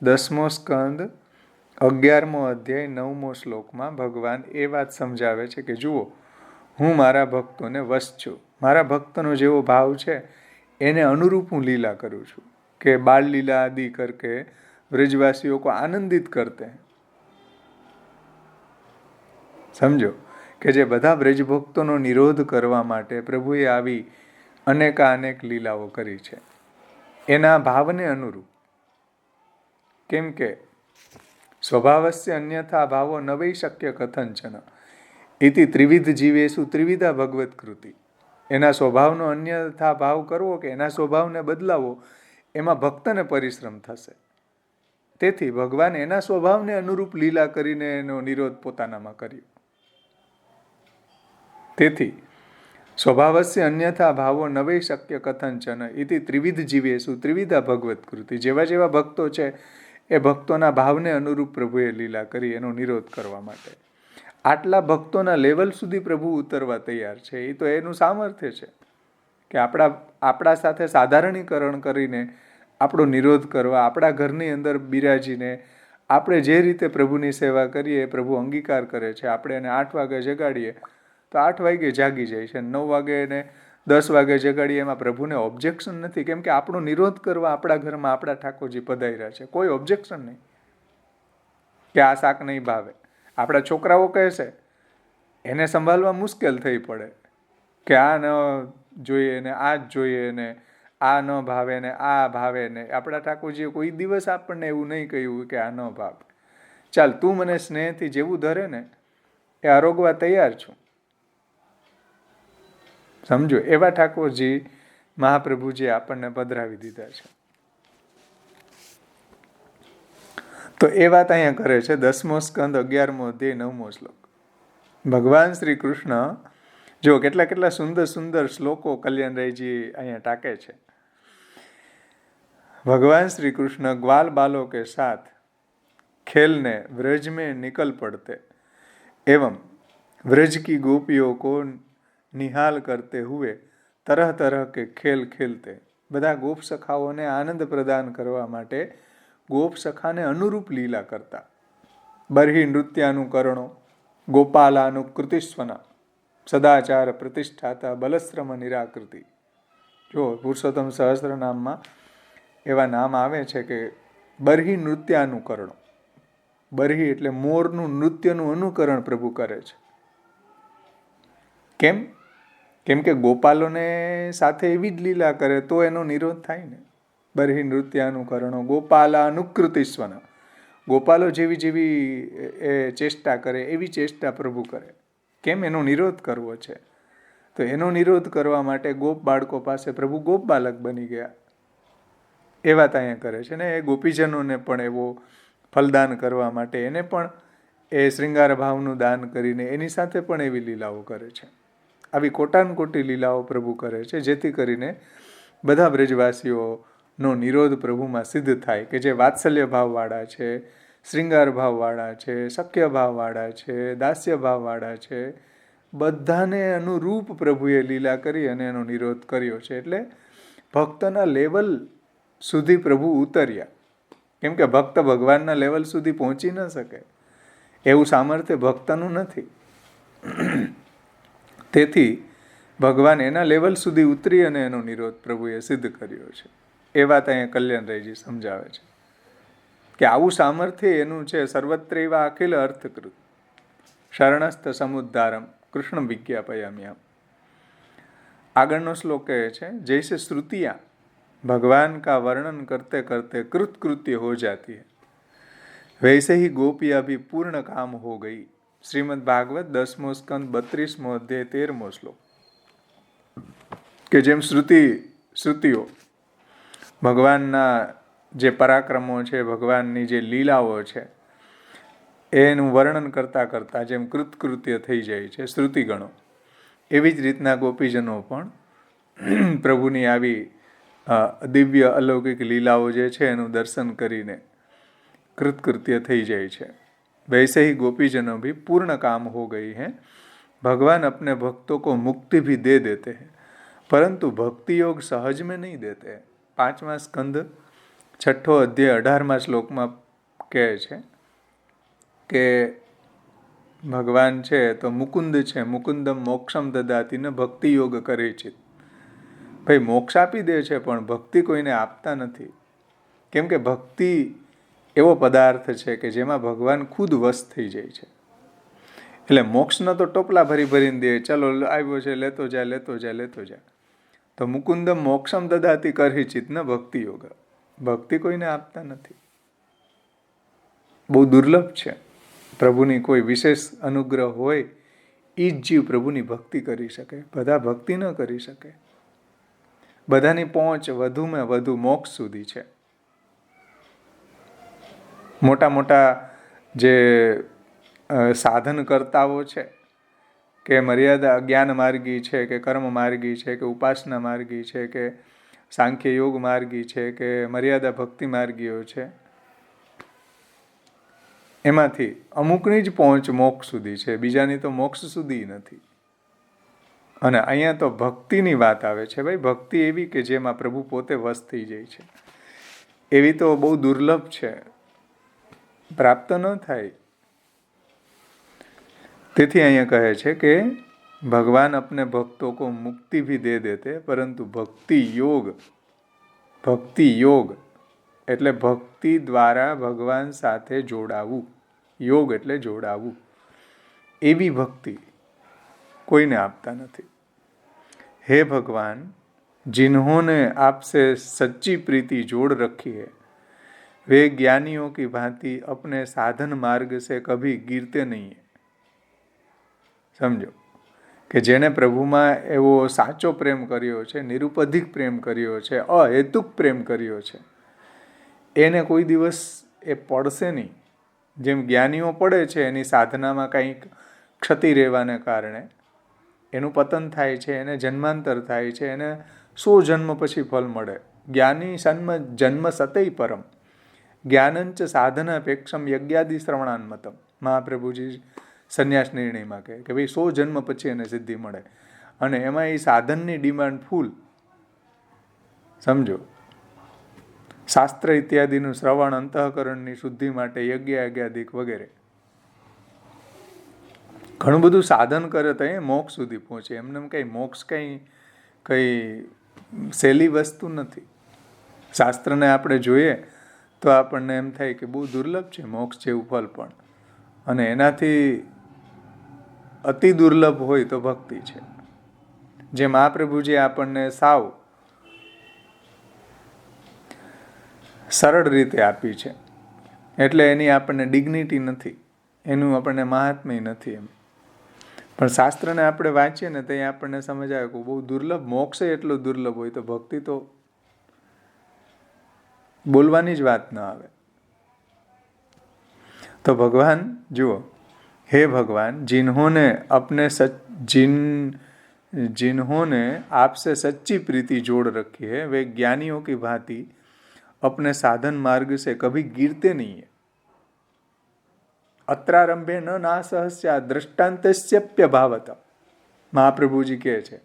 10मो स्कंद 11મો અધ્યાય 9મો શ્લોકમાં ભગવાન એ વાત સમજાવે છે કે જુઓ, હું મારા ભક્તોને વશ છું. મારા ભક્તનો જેવો ભાવ છે એને અનુરૂપ હું લીલા કરું છું, કે બાળ લીલા આદિ કરકે ब्रजवासियों को आनंदित करते हैं. સમજો કે જે બધા બ્રજભક્તોનો નિરોધ કરવા માટે પ્રભુએ આવી અનેક લીલાઓ કરી છે એના ભાવને અનુરૂપ. કેમ કે સ્વભાવસ્ય અન્યથા ભાવો ન વૈ શક્ય કથંચન ઇતિ ત્રિવિધ જીવેષુ ત્રિવિધા ભગવત કૃતિ. એના સ્વભાવનો અન્યથા ભાવ કરવો કે એના સ્વભાવને બદલાવો, એમાં ભક્તને પરિશ્રમ થશે. તેથી ભગવાન એના સ્વભાવને અનુરૂપ લીલા કરીને એનો નિરોધ પોતાનામાં કર્યો. તેથી સ્વભાવસ્ય અન્યથા ભાવો નવે શક્ય કથંચન ઇતિ ત્રિવિધ જીવેશુ ત્રિવિધા ભગવત કૃતિ. જેવા જેવા ભક્તો છે એ ભક્તોના ભાવને અનુરૂપ પ્રભુએ લીલા કરી એનો નિરોધ કરવા માટે. આટલા ભક્તોના લેવલ સુધી પ્રભુ ઉતરવા તૈયાર છે. એ તો એનું સામર્થ્ય છે કે આપણા સાથે સાધારણીકરણ કરીને આપણો નિરોધ કરવા, આપણા ઘરની અંદર બિરાજીને આપણે જે રીતે પ્રભુની સેવા કરીએ એ પ્રભુ અંગીકાર કરે છે. આપણે એને 8 વાગે જગાડીએ તો 8 વાગે જાગી જાય છે, 9 વાગે એને 10 વાગે જગાડીએ, એમાં પ્રભુને ઓબ્જેક્શન નથી. કેમ કે આપણો નિરોધ કરવા આપણા ઘરમાં આપણા ઠાકોરજી પધાર્યા છે. કોઈ ઓબ્જેક્શન નહીં કે આ શાક નહીં ભાવે. આપણા છોકરાઓ કહે છે, એને સંભાળવા મુશ્કેલ થઈ પડે કે આ ન જોઈએ ને આ જ જોઈએ ને આ ન ભાવે ને આ ભાવે ને. આપણા ઠાકોરજીએ કોઈ દિવસ આપણને એવું નહીં કહ્યું કે આ ન ભાવે. ચાલ, તું મને સ્નેહથી જેવું ધરે ને એ આરોગવા તૈયાર છું. સમજો, એવા ઠાકોરજી મહાપ્રભુજી આપણને પધરાવી દીધા છે. તો એ વાત અહીંયા કરે છે. 10મો સ્કંદ 11મો અધ્યાય 9મો શ્લોક. ભગવાન શ્રી કૃષ્ણ, જો કેટલા કેટલા સુંદર સુંદર શ્લોકો કલ્યાણરાયજી અહીંયા ટાંકે છે. ભગવાન શ્રી કૃષ્ણ ગ્વાલ બાલો કે સાથ ખેલને વ્રજ में निकल पड़ते एवं व्रज की गोपियों को निहाल करते हुए तरह तरह के खेल खेलते. બધા ગોપ સખાઓને આનંદ પ્રદાન કરવા માટે ગોપ સખાને અનુરૂપ લીલા કરતા. બરહી નૃત્યાનુકરણો ગોપાલાનુકૃતિસ્વના સદાચાર પ્રતિષ્ઠાતા બલશ્રમ નિરાકૃતિ. જો પુરુષોત્તમ સહસ્રનામમાં એવા નામ આવે છે કે બરહી નૃત્યાનુકરણો. બરહી એટલે મોરનું નૃત્યનું અનુકરણ પ્રભુ કરે છે. કેમ કે ગોપાલોને સાથે એવી જ લીલા કરે તો એનો નિરોધ થાય ને. બરહી નૃત્યાનુકરણો ગોપાલાનુકૃતિસ્વના. ગોપાલો જેવી જેવી એ ચેષ્ટા કરે એવી ચેષ્ટા પ્રભુ કરે. કેમ? એનો નિરોધ કરવો છે. તો એનો નિરોધ કરવા માટે ગોપ બાળકો પાસે પ્રભુ ગોપ બાલક બની ગયા. એ વાત અહીંયા કરે છે ને. એ ગોપીજનોને પણ એવો ફલદાન કરવા માટે એને પણ એ શ્રૃંગાર ભાવનું દાન કરીને એની સાથે પણ એવી લીલાઓ કરે છે. આવી કોટાનકોટી લીલાઓ પ્રભુ કરે છે જેથી કરીને બધા બ્રજવાસીઓનો નિરોધ પ્રભુમાં સિદ્ધ થાય કે જે વાત્સલ્ય ભાવવાળા છે, શ્રૃંગાર ભાવવાળા છે, સખ્ય ભાવવાળા છે, દાસ્ય ભાવવાળા છે, બધાને અનુરૂપ પ્રભુએ લીલા કરી અને એનો નિરોધ કર્યો છે. એટલે ભક્તના લેવલ સુધી પ્રભુ ઉતર્યા. કેમ કે ભક્ત ભગવાનના લેવલ સુધી પહોંચી ન શકે એવું સામર્થ્ય ભક્તનું નથી. તેથી ભગવાન એના લેવલ સુધી ઉતરી અને એનો નિરોધ પ્રભુએ સિદ્ધ કર્યો છે. એ વાત અહીંયા કલ્યાણરાયજી સમજાવે છે કે આવું સામર્થ્ય એનું છે. સર્વત્રૈવા અખિલ અર્થકૃત શરણસ્થ સમુદ્ધારમ કૃષ્ણ વિજ્ઞાપયામ્યામ. આગળનો શ્લોક કહે છે, જૈસે શ્રુતિયા भगवान का वर्णन करते करते कृतकृत्य हो जाती है वैसे ही गोपियां भी पूर्ण काम हो गई. श्रीमद् भागवत 10मो स्कंद 32मो अध्याय 13मो श्लोक. કે જેમ શ્રુતિઓ ભગવાનના જે પરાક્રમો છે, ભગવાનની જે લીલાઓ છે એનું વર્ણન કરતા કરતા જેમ કૃતકૃત્ય થઈ જાય છે શ્રુતિગણો, એવી જ રીતના ગોપીજનો પણ પ્રભુની આવી દિવ્ય અલૌકિક લીલાઓ જે છે એનું દર્શન કરીને કૃતકૃત્ય થઈ જાય છે. वैसे ही गोपीजनों भी पूर्ण काम हो गई है. भगवान अपने भक्तों को मुक्ति भी दे देते हैं परंतु भक्ति योग सहज में नहीं देते हैं. 5वां स्कंद 6ठो अध्याय 18वां श्लोकમાં કહે છે કે ભગવાન છે તો મુકુંદ છે, મુકુંદમ મોક્ષમ દદાતી ને ભક્તિ યોગ કરે છે. ભાઈ મોક્ષ આપી દે છે પણ ભક્તિ કોઈને આપતા નથી. કેમ કે ભક્તિ એવો પદાર્થ છે કે જેમાં ભગવાન ખુદ વશ થઈ જાય છે. એટલે મોક્ષનો તો ટોપલા ભરી ભરીને દે, ચલો આવ્યો છે લેતો જા લેતો જા લેતો જા. તો મુકુંદમ મોક્ષમ દદાતી કરહી ચિત ન ભક્તિ યોગ. ભક્તિ કોઈને આપતા નથી. બહુ દુર્લભ છે. પ્રભુની કોઈ વિશેષ અનુગ્રહ હોય એ જ જીવ પ્રભુની ભક્તિ કરી શકે. બધા ભક્તિ ન કરી શકે. બધાની પહોંચ વધુમાં વધુ મોક્ષ સુધી છે. મોટા મોટા જે સાધનકર્તાઓ છે કે મર્યાદા જ્ઞાન માર્ગી છે કે કર્મ માર્ગી છે કે ઉપાસના માર્ગી છે કે સાંખ્ય યોગ માર્ગી છે કે મર્યાદા ભક્તિ માર્ગીઓ છે, એમાંથી અમુકની જ પહોંચ મોક્ષ સુધી છે, બીજાની તો મોક્ષ સુધી નથી. અને અહીંયા તો ભક્તિની વાત આવે છે. ભાઈ, ભક્તિ એવી કે જેમાં પ્રભુ પોતે વશ થઈ જાય છે, એવી તો બહુ દુર્લભ છે, પ્રાપ્ત ન થાય. તેથી અહીંયા કહે છે કે ભગવાન अपने भक्तों को मुक्ति भी दे देते, પરંતુ ભક્તિ યોગ એટલે ભક્તિ દ્વારા ભગવાન સાથે જોડાવું. યોગ એટલે જોડાવું. એવી ભક્તિ કોઈને આપતા નથી. हे भगवान, जिन्होंने आपसे सच्ची प्रीति जोड़ रखी है, वे ज्ञानियों की भांति अपने साधन मार्ग से कभी गिरते नहीं है. समझो કે જેને પ્રભુમાં એવો સાચો પ્રેમ કર્યો છે, નિરુપધિક પ્રેમ કર્યો છે, અહેતુક પ્રેમ કર્યો છે, એને કોઈ દિવસ એ પડશે નહીં. જેમ જ્ઞાનીઓ પડે છે એની સાધનામાં કંઈક ક્ષતિ રહેવાને કારણે એનું પતન થાય છે, એને જન્માંતર થાય છે, એને 100 જન્મ પછી ફળ મળે. જ્ઞાની જન્મ સતૈ પરમ જ્ઞાનંચ સાધનાપેક્ષમ યજ્ઞાદિ શ્રવણાન્મતમ. મહાપ્રભુજી સંન્યાસ નિર્ણયમાં કહે કે ભાઈ 100 જન્મ પછી એને સિદ્ધિ મળે, અને એમાં એ સાધનની ડિમાન્ડ ફૂલ. સમજો, શાસ્ત્ર ઇત્યાદિનું શ્રવણ અંતઃકરણની શુદ્ધિ માટે યજ્ઞ યાજ્ઞાદિક વગેરે ઘણું બધું સાધન કરે તો એ મોક્ષ સુધી પહોંચે. એમને કંઈ મોક્ષ કંઈ સહેલી વસ્તુ નથી. શાસ્ત્રને આપણે જોઈએ તો આપણને એમ થાય કે બહુ દુર્લભ છે મોક્ષ જેવું ફળ પણ, અને એનાથી અતિ દુર્લભ હોય તો ભક્તિ છે, જે મહાપ્રભુજી આપણને સાવ સરળ રીતે આપી છે. એટલે એની આપણને ડિગ્નિટી નથી, એનું આપણને મહાત્મ્ય નથી એમ. પણ શાસ્ત્રને આપણે વાંચીએ ને તો આપણને સમજ આવે કે બહુ દુર્લભ, મોક્ષ એટલો દુર્લભ હોય તો ભક્તિ તો બોલવાની જ વાત ન આવે. તો ભગવાન જુઓ, हे भगवान, जिन्होंने आपसे सच्ची प्रीति जोड़ रखी है, वे ज्ञानियों की भांति अपने साधन मार्ग से कभी गिरते नहीं है. अत्रारंभे न नासहस्या दृष्टांतस्यप्यभावत. મહાપ્રભુજી કહે છે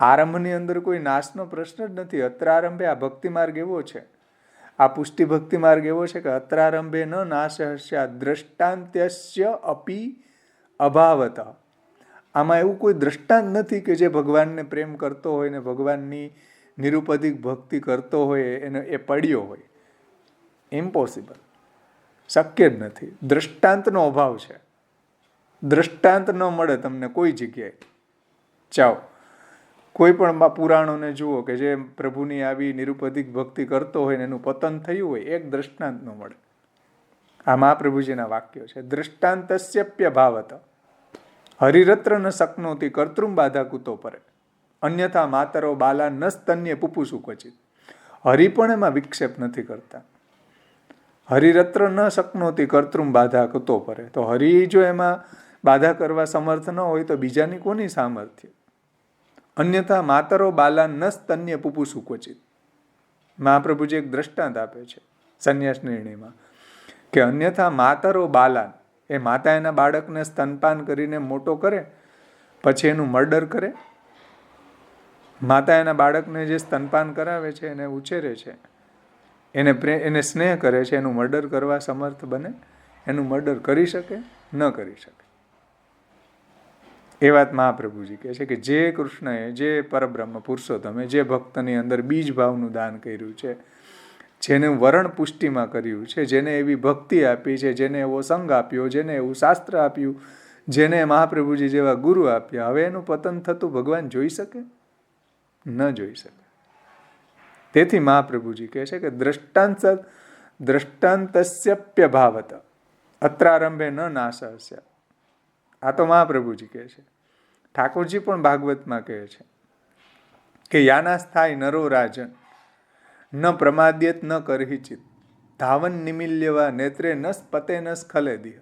આરંભની અંદર કોઈ નાશનો પ્રશ્ન જ નથી. અત્રારંભે આ ભક્તિ માર્ગ એવો છે, આ પુષ્ટિ ભક્તિ માર્ગ એવો છે કે અત્રારંભે ન નાશસ્યા દ્રષ્ટાંત્યસ્ય અપી અભાવત. આમાં એવું કોઈ દ્રષ્ટાંત નથી કે જે ભગવાનને પ્રેમ કરતો હોય ને ભગવાનની નિરુપધિક ભક્તિ કરતો હોય એને એ પડ્યો હોય. ઇમ્પોસિબલ, શક્ય જ નથી. દ્રષ્ટાંતનો અભાવ છે. દ્રષ્ટાંત ન મળે તમને કોઈ જગ્યાએ. ચાલો કોઈ પણ પુરાણોને જુઓ કે જે પ્રભુની આવી નિરુપધિક ભક્તિ કરતો હોય ને એનું પતન થયું હોય, એક દ્રષ્ટાંત ન મળે. આ મહાપ્રભુજીના વાક્યો છે. દ્રષ્ટાંતસ્યપ્યભાવત હરિરત્ર ન શક્નોતિ કર્તૃમ બાધા કુતો પરે અન્યથા માતરો બાલા ન સ્તન્ય પુપુસુ ક્વચિત. હરિ પણ એમાં વિક્ષેપ નથી કરતા. હરિરત્ર ન શક્નોતિ કર્તૃમ બાધા કુતો પરે. તો હરિ જો એમાં બાધા કરવા સમર્થ ન હોય તો બીજાની કોની સામર્થ્ય? અન્યથા માતરો બાલા ન સ્તન્ય પુપુસુ ક્વચિત. મહાપ્રભુજી એક દ્રષ્ટાંત આપે છે સંન્યાસ નિર્ણયમાં કે અન્યથા માતરો બાલાન, એ માતા એના બાળકને સ્તનપાન કરીને મોટો કરે પછી એનું મર્ડર કરે. માતા એના બાળકને જે સ્તનપાન કરાવે છે, એને ઉછેરે છે, એને સ્નેહ કરે છે, એનું મર્ડર કરવા સમર્થ બને? એનું મર્ડર કરી શકે? ન કરી શકે. એ વાત મહાપ્રભુજી કહે છે કે જે કૃષ્ણએ, જે પરબ્રહ્મ પુરુષોત્તમે જે ભક્તની અંદર બીજ ભાવનું દાન કર્યું છે, જેને વરણ પુષ્ટિમાં કર્યું છે, જેને એવી ભક્તિ આપી છે, જેને એવો સંગ આપ્યો, જેને એવું શાસ્ત્ર આપ્યું, જેને મહાપ્રભુજી જેવા ગુરુ આપ્યા, હવે એનું પતન થતું ભગવાન જોઈ શકે? ન જોઈ શકે. તેથી મહાપ્રભુજી કહે છે કે દ્રષ્ટાંતસ્યપ્યભાવત અત્રારંભે ન નાશસ્ય. આ તો મહાપ્રભુજી કહે છે. ઠાકોરજી પણ ભાગવતમાં કહે છે કે યાના સ્થાય નરો રાજન ન પ્રમાદ્યત ન કરહિચિત. ધાવન નિમિલ્યવા નેત્રે નસ પતે નસ ખલેદિહ.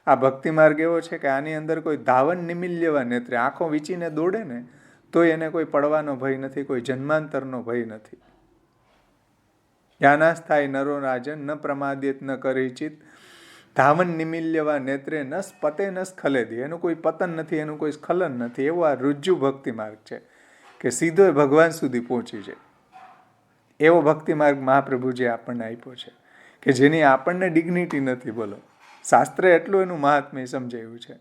આ ભક્તિ માર્ગ એવો છે કે આની અંદર કોઈ ધાવન નિમિલ્યવા નેત્રે આંખો વીંચીને દોડે ને તો એને કોઈ પડવાનો ભય નથી, કોઈ જન્માંતરનો ભય નથી. યાનાસ્થાય નરો રાજન ન પ્રમાદિત ન કરીચિત ધાવન નિમિલ્યવા નેત્રે નસ પતે નસ ખલેદી. એનું કોઈ પતન નથી, એનું કોઈ સ્ખલન નથી. એવો આ રુજ્જુ ભક્તિ માર્ગ છે કે સીધો ભગવાન સુધી પહોંચી જાય. એવો ભક્તિ માર્ગ મહાપ્રભુજીએ આપણને આપ્યો છે કે જેની આપણને ડિગ્નિટી નથી. બોલો, શાસ્ત્રે એટલું એનું મહાત્મ્ય સમજાયું છે.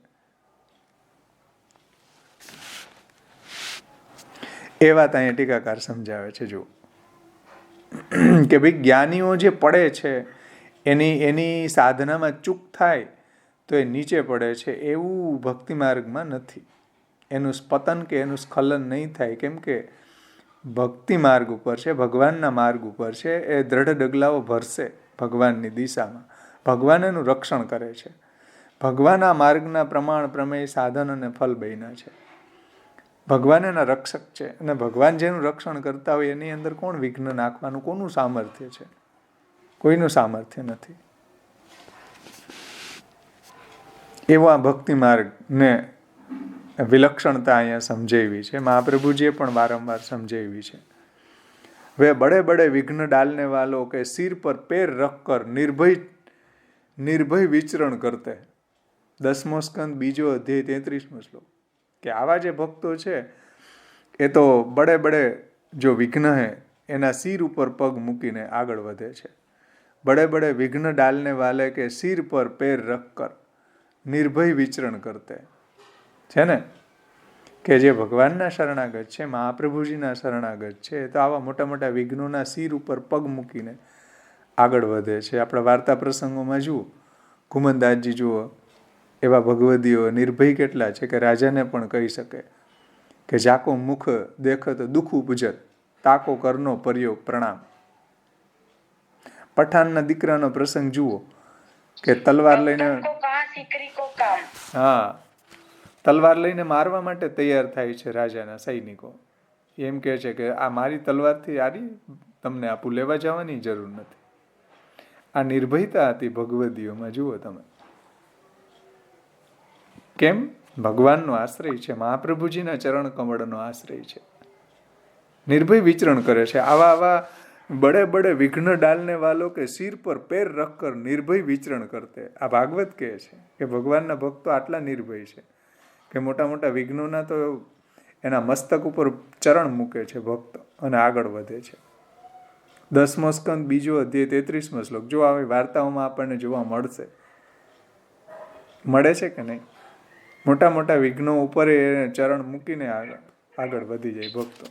એ વાત અહીંયા ટીકાકાર સમજાવે છે. જુઓ કે ભાઈ જ્ઞાનીઓ જે પડે છે એની સાધનામાં ચૂક થાય તો એ નીચે પડે છે, એવું ભક્તિ માર્ગમાં નથી. એનું પતન કે એનું સ્ખલન નહીં થાય, કેમ કે ભક્તિ માર્ગ ઉપર છે, ભગવાનના માર્ગ ઉપર છે. એ દ્રઢ ડગલાઓ ભરશે ભગવાનની દિશામાં. ભગવાન એનું રક્ષણ કરે છે. ભગવાન આ માર્ગના પ્રમાણ પ્રમેય સાધન અને ફલ બન્યા છે. ભગવાન એના રક્ષક છે અને ભગવાન જેનું રક્ષણ કરતા હોય એની અંદર કોણ વિઘ્ન નાખવાનું, કોનું સામર્થ્ય છે? કોઈનું સામર્થ્ય નથી. એવો આ ભક્તિ માર્ગને વિલક્ષણતા અહીંયા સમજાવી છે. મહાપ્રભુજીએ પણ વારંવાર સમજાવી છે. વે બડે બડે વિઘ્ન ડાલને વાલો કે સિર પર પેર રખ કર નિર્ભય વિચરણ કરતે. 10મો સ્કંદ 2 અધ્યાય 33મો શ્લોક. કે આવા જે ભક્તો છે એ તો બડે બડે જો વિઘ્ન હે એના સિર ઉપર પગ મૂકીને આગળ વધે છે. બડે બડે વિઘ્ન ડાલને વાલે કે સિર પર પેર રખ કર નિર્ભય વિચરણ કરતે. છે ને કે જે ભગવાનના શરણાગત છે, મહાપ્રભુજીના શરણાગત છે, તો આવા મોટા મોટા વિઘ્નોના સિર ઉપર પગ મૂકીને આગળ વધે છે. આપણા વાર્તા પ્રસંગોમાં જુઓ, કુમનદાસજી જુઓ, એવા ભગવદીઓ નિર્ભય કેટલા છે કે રાજાને પણ કહી શકે કે જાકો મુખ દેખત દુઃખ ઉપજત તાકો કરનો પર્યો પ્રણામ. પઠાણના દીકરાનો પ્રસંગ જુઓ કે તલવાર લઈને તલવાર લઈને મારવા માટે તૈયાર થાય છે રાજાના સૈનિકો. એમ કહે છે કે આ મારી તલવારથી આરી તમને આપું, લેવા જવાની જરૂર નથી. આ નિર્ભયતા હતી ભગવદીઓમાં. જુઓ તમે કેમ ભગવાનનો આશ્રય છે, મહાપ્રભુજીના ચરણ કમળનો આશ્રય છે, નિર્ભય વિચરણ કરે છે. આવા બડે બડે વિઘ્ન ડાલને વાલો કે સિર પર પેર રખ કર નિર્ભય વિચરણ કરતે. આ ભાગવત કહે છે કે ભગવાનના ભક્તો આટલા નિર્ભય છે કે મોટા મોટા વિઘ્નોના તો એના મસ્તક ઉપર ચરણ મૂકે છે ભક્ત અને આગળ વધે છે. 10મો સ્કંદ 2 અધ્યાય 33મો શ્લોક. જો આવી વાર્તાઓમાં આપણને જોવા મળે છે કે નહીં? મોટા મોટા વિઘ્નો ઉપર એ ચરણ મૂકીને આગળ વધી જાય ભક્તો.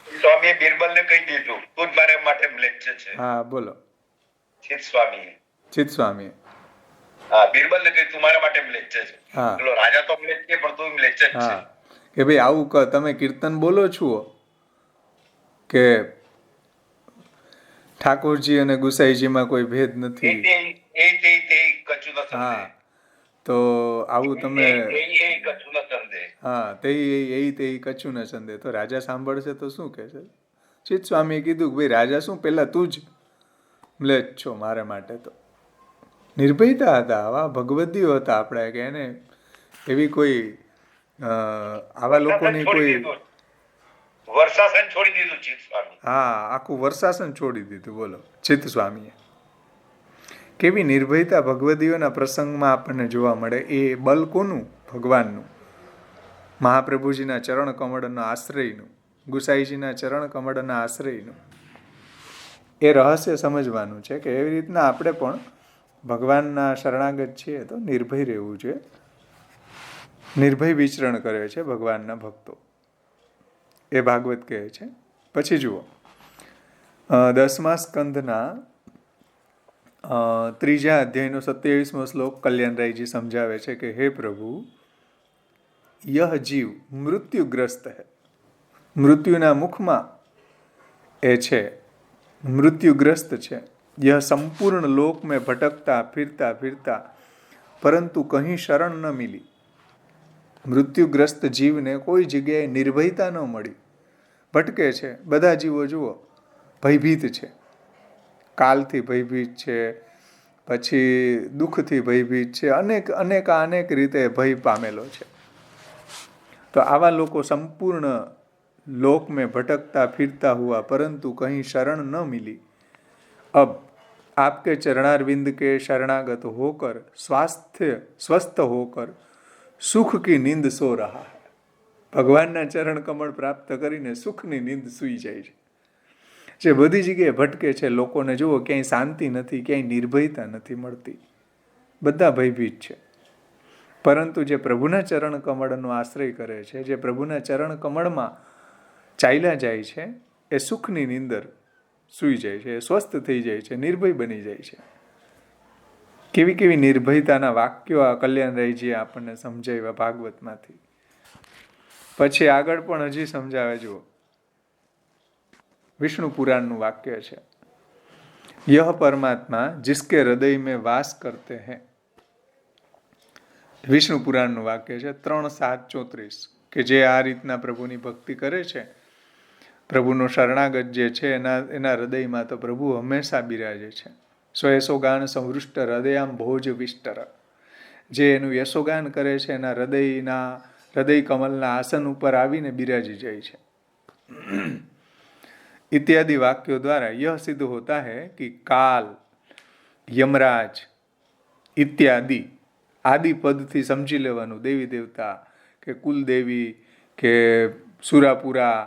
સ્વામીએ બિરબલને કહી દીધું, તું જ મારા માટે મ્લેચ્છ છે. હા બોલો. ચિત સ્વામીએ હા બિરબલને કહી તું મારા માટે મ્લેચ્છ છે. હા પેલો રાજા તો મ્લેચ્છ છે પણ તું મ્લેચ્છ જ છે. કે ભાઈ આવું તમે કીર્તન બોલો છો કે ઠાકોરજી અને ગુસાઈજીમાં કોઈ ભેદ નથી. હા તો આવું તમે હા તે કચ્છું ન ચંદે. તો રાજા સાંભળશે તો શું કહેશે? ચિત સ્વામીએ કીધું કે ભાઈ રાજા શું, પેલા તું જ મ્લેચ્છ છો મારા માટે. તો નિર્ભયતા હતા, આવા ભગવદીઓ હતા આપણે કે એને એવી કોઈ આવા લોકોની કોઈ વર્ષાસન છોડી દીધું ચિત સ્વામી. હા આખું વર્ષાસન છોડી દીધું. બોલો ચિત સ્વામીએ કેવી નિર્ભયતા ભગવદીઓના પ્રસંગમાં આપણને જોવા મળે. એ બલ કોનું? ભગવાનનું, મહાપ્રભુજીના ચરણ કમળના આશ્રયનું, ગુસાઈજીના ચરણ કમળના આશ્રયનું. એ રહસ્ય સમજવાનું છે કે એવી રીતના આપણે પણ ભગવાનના શરણાગત છીએ તો નિર્ભય રહેવું જોઈએ. નિર્ભય વિચરણ કરે છે ભગવાનના ભક્તો, એ ભાગવત કહે છે. પછી જુઓ 10મા સ્કંધના 3 અધ્યાયનો 27મો શ્લોક કલ્યાણરાયજી સમજાવે છે કે હે પ્રભુ, યહ જીવ મૃત્યુગ્રસ્ત હૈ. મૃત્યુના મુખમાં એ છે, મૃત્યુગ્રસ્ત છે. યહ સંપૂર્ણ લોક મેં ભટકતા ફિરતા ફિરતા પરંતુ કहीं શરણ ન મિલી. મૃત્યુગ્રસ્ત જીવને કોઈ જગ્યાએ નિર્ભયતા ન મળી, ભટકે છે. બધા જીવો જુઓ ભયભીત છે. કાલથી ભયભીત છે, પછી દુઃખથી ભયભીત છે, અનેક રીતે ભય પામેલો છે. તો આવા લોકો સંપૂર્ણ लोक में भटकता फिरता हुआ परंतु कहीं शरण न मिली, अब आपके चरणारविंद के शरणागत होकर स्वस्थ होकर सुख की नींद सो रहा है. ભગવાનના ચરણ કમળ પ્રાપ્ત કરીને સુખની નીંદ સૂઈ જાય છે. જે બધી જગ્યાએ ભટકે છે, લોકોને જુઓ ક્યાંય શાંતિ નથી, ક્યાંય નિર્ભયતા નથી મળતી, બધા ભયભીત છે. પરંતુ જે પ્રભુના ચરણ કમળનો આશ્રય કરે છે, જે પ્રભુના ચરણ કમળમાં ચાલ્યા જાય છે, એ સુખની નીંદર સૂઈ જાય છે, એ સ્વસ્થ થઈ જાય છે, નિર્ભય બની જાય છે. કેવી કેવી નિર્ભયતાના વાક્યો આ કલ્યાણરાયજીએ આપણને સમજાવ્યા ભાગવતમાંથી. પછી આગળ પણ હજી સમજાવે, જુઓ વિષ્ણુ પુરાણનું વાક્ય છે, યહ પરમાત્મા जिसके हृदय में वास करते हैं. વિષ્ણુ પુરાણનું વાક્ય છે 3:7-34 કે જે આ રીતના પ્રભુની ભક્તિ કરે છે, પ્રભુનો શરણાગત જે છે એના હૃદયમાં તો પ્રભુ હંમેશા બિરાજે છે. સ્વયસોગાન સંવૃષ્ટ હૃદયામ ભોજ વિષ્ટર. જે એનું યશોગાન કરે છે એના હૃદય કમલના આસન ઉપર આવીને બિરાજી જાય છે. इत्यादि वाक्यों द्वारा यह सिद्ध होता है कि काल, यमराज इत्यादि आदि पद थी समझी लेवानुं, देवी देवता કે કુલદેવી કે સુરાપુરા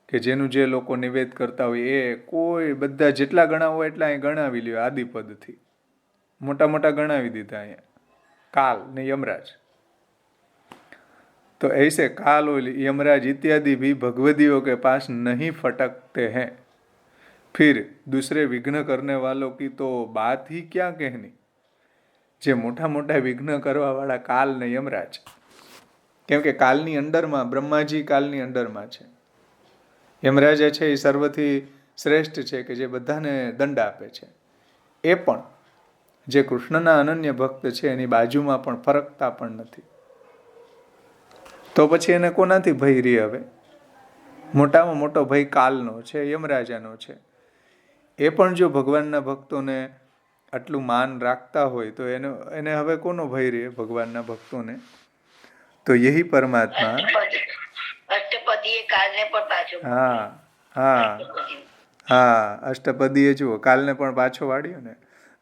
કે જેનું જે લોકો નિવેદ કરતા હોય એ કોઈ બધા જેટલા ગણા હોય એટલા અહીં ગણાવી લ્યો. આદિપદથી મોટા મોટા ગણાવી દીધા અહીંયા, કાલ ને यमराज. तो ऐसे काल और यमराज इत्यादि भी भगवदियों के पास नहीं फटकते हैं. फिर दूसरे विघ्न करने वालों की तो बात ही क्या कहनी. જે મોટા મોટા વિઘ્ન કરવા વાળા કાલ ને यमराज, કેમ કે કાલની અંડરમાં બ્રહ્માજી કાલની અંડરમાં છે. यमराज છે એ સર્વથી શ્રેષ્ઠ છે કે જે બધાને દંડ આપે છે. એ પણ જે કૃષ્ણના અનન્ય ભક્ત છે એની બાજુમાં પણ ફરકતા પણ નથી. તો પછી એને કોનાથી ભય રહે? હવે મોટામાં મોટો ભય કાલનો છે, યમરાજાનો છે. એ પણ જો ભગવાનના ભક્તોને આટલું માન રાખતા હોય તો એને હવે કોનો ભય રહે ભગવાનના ભક્તોને? તો યહી પરમાત્મા. અષ્ટપદીએ જુઓ કાલને પણ પાછો વાળ્યો ને.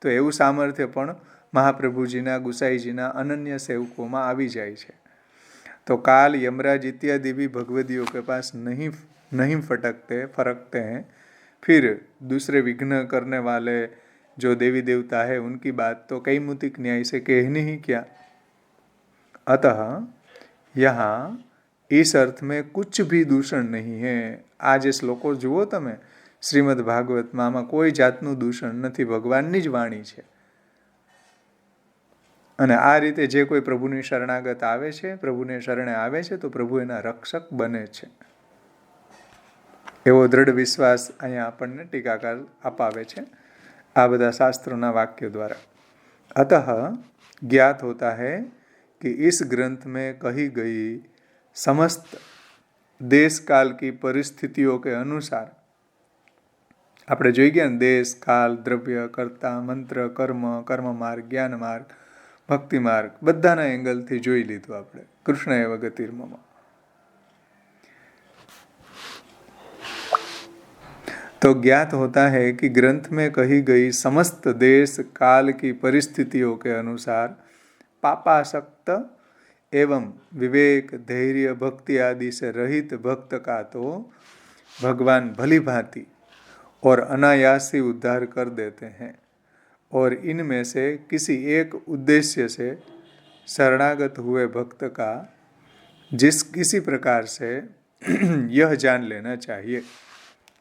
તો એવું સામર્થ્ય પણ મહાપ્રભુજીના ગુસાઈજીના અનન્ય સેવકોમાં આવી જાય છે. तो काल यमराज इत्यादि भी भगवदियों के पास नहीं फरकते हैं. फिर दूसरे विघ्न करने वाले जो देवी देवता है उनकी बात तो कई मुतिक न्याय से कहनी ही क्या. अतः यहाँ इस अर्थ में कुछ भी दूषण नहीं है. આ જે શ્લોકો જુઓ તમે શ્રીમદ ભાગવતમાં, આમાં કોઈ જાતનું દૂષણ નથી, ભગવાનની જ વાણી છે. અને આ રીતે જે કોઈ પ્રભુની શરણાગત આવે છે, પ્રભુને શરણે આવે છે, તો પ્રભુ એના રક્ષક બને છે. એવો દ્રઢ વિશ્વાસ અહીંયા આપણને ટીકાકાર અપાવે છે આ બધા શાસ્ત્રોના વાક્યો દ્વારા. અતઃ જ્ઞાત હોતા है कि इस ग्रंथ में कही गई समस्त देश काल की परिस्थितियों के अनुसार, આપણે જોઈ ગયા ને, દેશ કાલ દ્રવ્ય કર્તા મંત્ર કર્મ કર્મ માર્ગ જ્ઞાન માર્ગ ભક્તિ માર્ગ બધાના એંગલથી જોઈ લીધું આપણે કૃષ્ણ એવ ગતિર્મમાં. तो ज्ञात होता है कि ग्रंथ में कही गई समस्त देश काल की परिस्थितियों के अनुसार पापासक्त एवं विवेक धैर्य भक्ति आदि से रहित भक्त का तो भगवान भली भांति और अनायास ही उद्धार कर देते हैं. और इनमें से किसी एक उद्देश्य से शरणागत हुए भक्त का किसी प्रकार से यह जान लेना चाहिए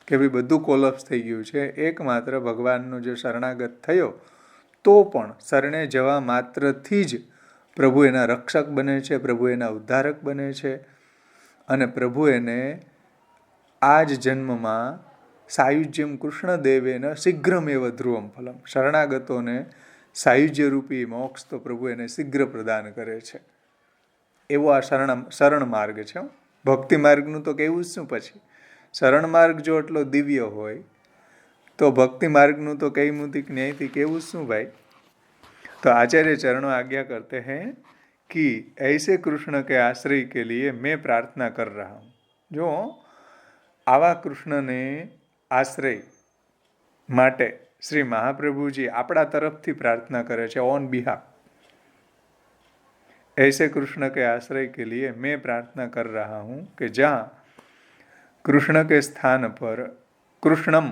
કે ભાઈ બધું કોલેપ્સ થઈ ગયું છે, એકમાત્ર ભગવાનનો જો શરણાગત થયો તો પણ શરણે જવા માત્રથી જ પ્રભુ એના રક્ષક બને છે, પ્રભુ એના ઉદ્ધારક બને છે. અને પ્રભુ એને આ જ જન્મમાં સાયુજ્યમ કૃષ્ણદેવેન શીઘ્રમેવ ધ્રુવમ ફલમ, શરણાગતોને સાયુજ્યરૂપી મોક્ષ તો પ્રભુ એને શીઘ્ર પ્રદાન કરે છે. એવો આ શરણ માર્ગ છે. ભક્તિ માર્ગનું તો કહેવું જ શું પછી. શરણ માર્ગ જો એટલો દિવ્ય હોય તો ભક્તિ માર્ગનું તો કઈ મુતિક ન્યાયથી કેવું શું ભાઈ? तो आचार्य चरणों आज्ञा करते हैं कि ऐसे कृष्ण के आश्रय के लिए मैं प्रार्थना कर रहा हूँ। जो आवा कृष्ण ने आश्रय माटे श्री महाप्रभुजी आपड़ा तरफ थी प्रार्थना करे छे ऑन बिहाफ। ऐसे कृष्ण के आश्रय के लिए मैं प्रार्थना कर रहा हूँ कि जहाँ कृष्ण के स्थान पर कृष्णम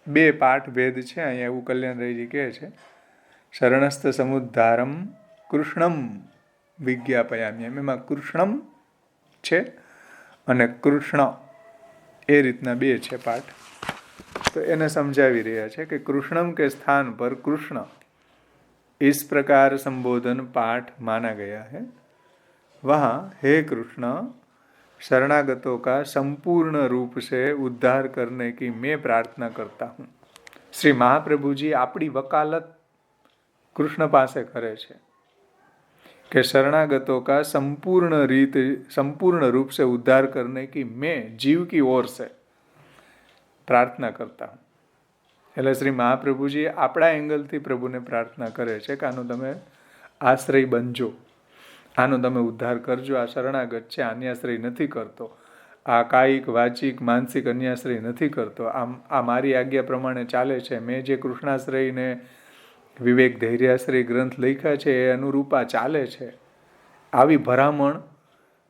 बे पाठ भेद छे, अहीं एवं कल्याण रईजी कहे छे शरणस्थ समुद्धारम कृष्णम विज्ञापयामी। एमां कृष्णम छे अने कृष्ण ए रीतना बे छे पाठ। तो एने समझावी रह्या छे कि कृष्णम के स्थान पर कृष्ण इस प्रकार संबोधन पाठ माना गया है। वहाँ हे कृष्ण शरणागतों का संपूर्ण रूप से उद्धार करने की मैं प्रार्थना करता हूँ। श्री महाप्रभु जी आपणी वकालत कृष्ण पासे करे छे कि शरणागतों का संपूर्ण रूप से उद्धार करने की मैं जीव की ओर से प्रार्थना करता हूँ। એટલે શ્રી મહાપ્રભુજી આપણા એંગલથી પ્રભુને પ્રાર્થના કરે છે કે આનો તમે આશ્રય બનજો, આનો તમે ઉદ્ધાર કરજો। આ શરણાગત છે, અન્યાશ્રય નથી કરતો, આ કાયિક વાચિક માનસિક અન્યાશ્રય નથી કરતો, આ મારી આજ્ઞા પ્રમાણે ચાલે છે। મેં જે કૃષ્ણાશ્રયને વિવેક ધૈર્યાશ્રય ગ્રંથ લખ્યા છે એ અનુરૂપા ચાલે છે। આવી ભરામણ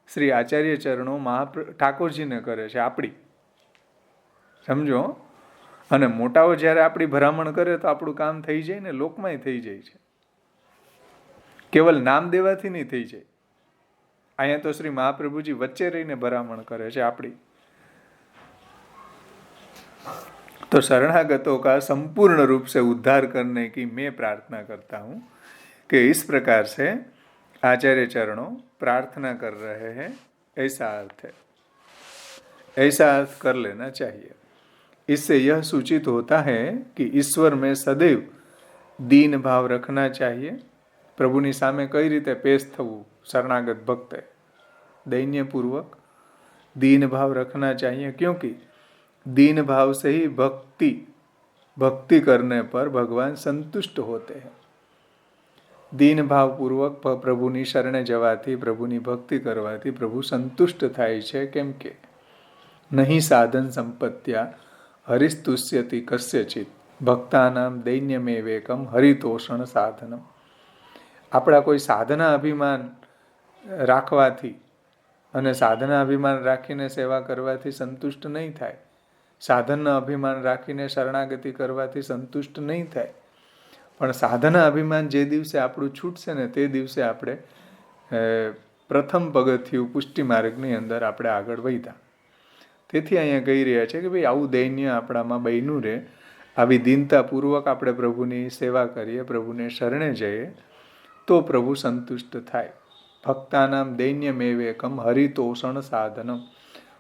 શ્રી આચાર્ય ચરણો ઠાકોરજીને કરે છે આપણી, સમજો। અને મોટાઓ જ્યારે આપણી ભરામણ કરે તો આપણું કામ થઈ જાય ને, લોકમાંય થઈ જાય છે, કેવલ નામ દેવાથી નહીં થઈ જાય। અહીંયા તો શ્રી મહાપ્રભુજી વચ્ચે રહીને ભરામણ કરે છે આપણી। तो शरणागतों का संपूर्ण रूप से उद्धार करने की मैं प्रार्थना करता हूँ कि इस प्रकार से आचार्य चरणों प्रार्थना कर रहे हैं, ऐसा अर्थ है। ऐसा अर्थ कर लेना चाहिए। इससे यह सूचित होता है कि ईश्वर में सदैव दीन भाव रखना चाहिए। प्रभुनी सामे कई रीते पेश थवुं शरणागत भक्ते दैन्यपूर्वक दीन भाव रखना चाहिए, क्योंकि दीन भाव से ही भक्ति करने पर भगवान संतुष्ट होते हैं। दीन भाव पूर्वक प्रभुनी शरणे जवाथी प्रभुनी भक्ति करवाथी प्रभु संतुष्ट थाय छे। केम के नहीं साधन संपत्त्या हरिस्तुष्यति कस्यचित् भक्तानां दैन्यमेवेकं हरितोषण साधनम। आपड़ा कोई साधना अभिमान राखवाथी अने साधना अभिमान राखीने सेवा करवाथी संतुष्ट नहीं थाय, साधनना अभिमान राखीने शरणागति करवाथी संतुष्ट नहीं थाय। पण साधना अभिमान जे दिवसे आपणुं छूटशे ने ते दिवसे आपणे प्रथम पगथिયું पुष्टि मार्गनी अंदर आपणे आगळ वध्या। તેથી અહીંયા કહી રહ્યા છે કે ભાઈ આવું દૈન્ય આપણામાં બન્યું રહે, આવી દીનતાપૂર્વક આપણે પ્રભુની સેવા કરીએ, પ્રભુને શરણે જઈએ તો પ્રભુ સંતુષ્ટ થાય। ભક્તાનામ દૈન્યમેવેકમ હરિતોષણ સાધનમ।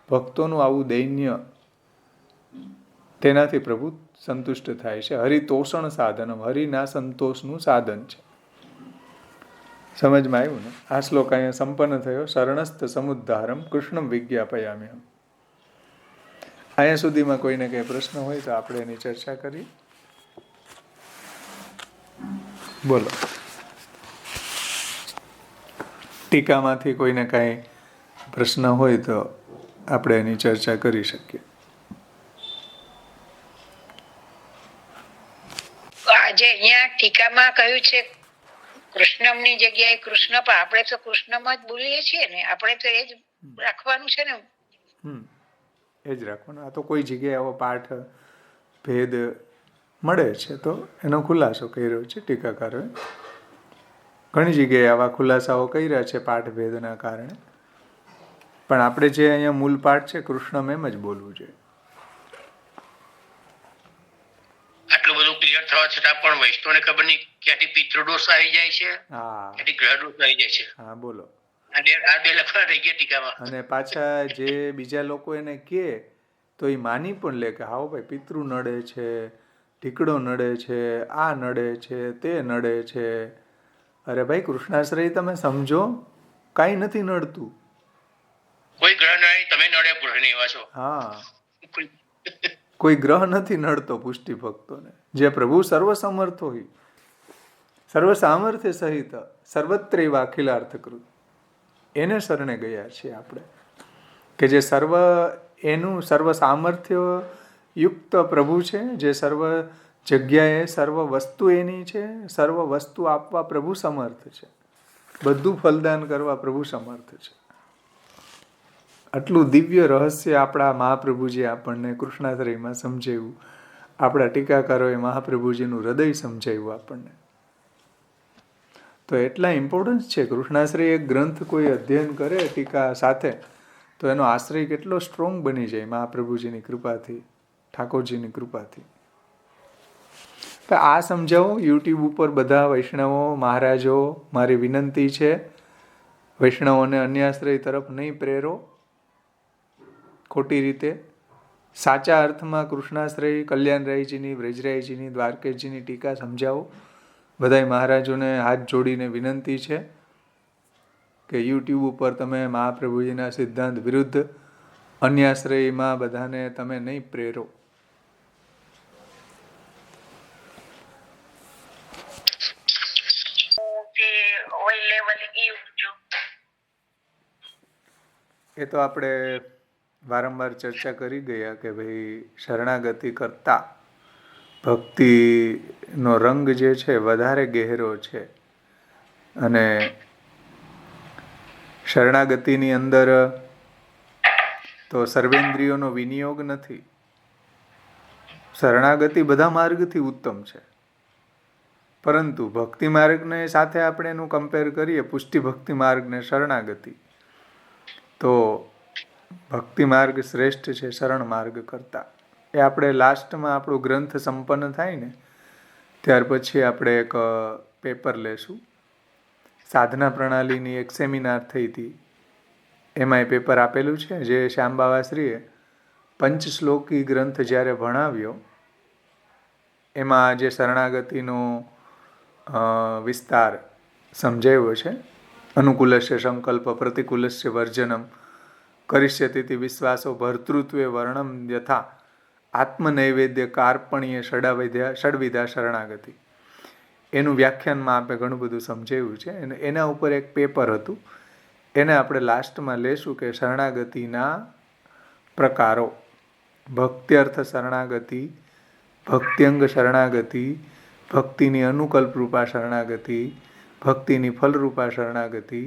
ભક્તોનું આવું દૈન્ય તેનાથી પ્રભુ સંતુષ્ટ થાય છે। હરિતોષણ સાધનમ, હરિના સંતોષનું સાધન છે। સમજમાં આવ્યું ને? આ શ્લોક અહીંયા સંપન્ન થયો। શરણસ્થ સમુદ્ધારમ કૃષ્ણમ વિજ્ઞાપયામ્યહમ। અહીંયા સુધીમાં કોઈને કંઈ પ્રશ્ન હોય તો આપણે એની ચર્ચા કરીએ। બોલો, ટીકામાંથી કોઈને કાંઈ પ્રશ્ન હોય તો આપણે એની ચર્ચા કરી શકીએ। આજે અહીંયા ટીકામાં કહ્યું છે કૃષ્ણમની જગ્યાએ કૃષ્ણ, પણ આપણે તો કૃષ્ણમાં જ બોલીએ છીએ ને, આપણે તો એ જ રાખવાનું છે ને। એ જ રાખવાનું। આ તો કોઈ જગ્યાએ આવો પાઠ ભેદ મળે છે તો એનો ખુલાસો કર્યો છે ટીકાકારોએ। ઘણી જગ્યાએ આવા ખુલાસાઓ કર્યા છે પાઠ ભેદના કારણે, પણ આપણે જે અહીંયા મૂળ પાઠ છે કૃષ્ણમ એમ જ બોલવું જોઈએ। આટલું બધું ક્લિયર થવા છતાં પણ વૈષ્ણવને ખબર નહીં ક્યાંથી પિતૃદોષ આવી જાય છે, ક્યાંથી ગ્રહદોષ આવી જાય છે। હા બોલો। આ બે લખવા રહી ગયા ટીકામાં। અને પાછા જે બીજા લોકો એને કહે તો એ માની પણ લે કે હાઓ ભાઈ પિતૃ નડે છે, ઢીકડો નડે છે, આ નડે છે, તે નડે છે। અરે ભાઈ કૃષ્ણાશ્રય તમે સમજો, કાંઈ નથી નડતું। કોઈ ગ્રહ નડે, તમે નડે ગ્રહની એવા છો। હા, કોઈ ગ્રહ નથી નડતો પુષ્ટિ ભક્તોને. જે પ્રભુ સર્વસમર્થ હોય, સર્વ સામર્થ્ય સહિત સર્વત્ર એવા અખિલાર્થકૃત, એને શરણે ગયા છીએ આપણે, કે જે એનું સર્વ સામર્થ્ય યુક્ત પ્રભુ છે, જે સર્વ જગ્યાએ સર્વ વસ્તુ એની છે, સર્વ વસ્તુ આપવા પ્રભુ સમર્થ છે, બધું ફલદાન કરવા પ્રભુ સમર્થ છે. આટલું દિવ્ય રહસ્ય આપણા મહાપ્રભુજી આપણને કૃષ્ણાશ્રયમાં સમજાવ્યું, આપણા ટીકાકારોએ મહાપ્રભુજીનું હૃદય સમજાવ્યું આપણને. તો એટલા ઇમ્પોર્ટન્સ છે કૃષ્ણાશ્રય એક ગ્રંથ કોઈ અધ્યયન કરે ટીકા સાથે, તો એનો આશ્રય કેટલો સ્ટ્રોંગ બની જાય મહાપ્રભુજીની કૃપાથી, ઠાકોરજીની કૃપાથી. આ સમજાવો યુટ્યુબ ઉપર બધા વૈષ્ણવો મહારાજો, મારી વિનંતી છે, વૈષ્ણવોને અન્યાશ્રય તરફ નહીં પ્રેરો ખોટી રીતે. સાચા અર્થમાં કૃષ્ણાશ્રય, કલ્યાણરાયજીની, વ્રજરાયજીની, દ્વારકેશજીની ટીકા સમજાવો. બધાય મહારાજોને હાથ જોડીને વિનંતી છે કે યુટ્યુબ ઉપર તમે મહાપ્રભુજીના સિદ્ધાંત વિરુદ્ધ અન્યાશ્રયમાં બધાને તમે નહીં પ્રેરો. એ તો આપણે વારંવાર ચર્ચા કરી ગયા કે ભાઈ શરણાગતિ કરતા ભક્તિનો રંગ જે છે વધારે ગહેરો છે, અને શરણાગતિની અંદર તો સર્વેન્દ્રિયોનો વિનિયોગ નથી. શરણાગતિ બધા માર્ગથી ઉત્તમ છે, પરંતુ ભક્તિ માર્ગને સાથે આપણે એનું કમ્પેર કરીએ, પુષ્ટિ ભક્તિ માર્ગને શરણાગતિ, તો ભક્તિ માર્ગ શ્રેષ્ઠ છે શરણ માર્ગ કરતા. એ આપણે લાસ્ટમાં આપણો ગ્રંથ સંપન્ન થાય ને ત્યાર પછી આપણે એક પેપર લેશું. સાધના પ્રણાલીની એક સેમિનાર થઈ હતી, એમાં એ પેપર આપેલું છે, જે શ્યામબાવાશ્રીએ પંચશ્લોકી ગ્રંથ જ્યારે ભણાવ્યો, એમાં જે શરણાગતિનો વિસ્તાર સમજાવ્યો છે. અનુકૂલસ્ય સંકલ્પ પ્રતિકૂલસ્ય વર્જનમ કરિષ્યતિ વિશ્વાસો ભર્તૃત્વે વર્ણમ યથા આત્મનૈવેદ્ય કાર્પણ્ય ષડવિધા શરણાગતિ. એનું વ્યાખ્યાનમાં આપણે ઘણું બધું સમજાવ્યું છે, અને એના ઉપર એક પેપર હતું, એને આપણે લાસ્ટમાં લેશું કે શરણાગતિના પ્રકારો. ભક્ત્યર્થ શરણાગતિ, ભક્ત્યંગ શરણાગતિ, ભક્તિની અનુકલ્પરૂપા શરણાગતિ, ભક્તિની ફલરૂપા શરણાગતિ,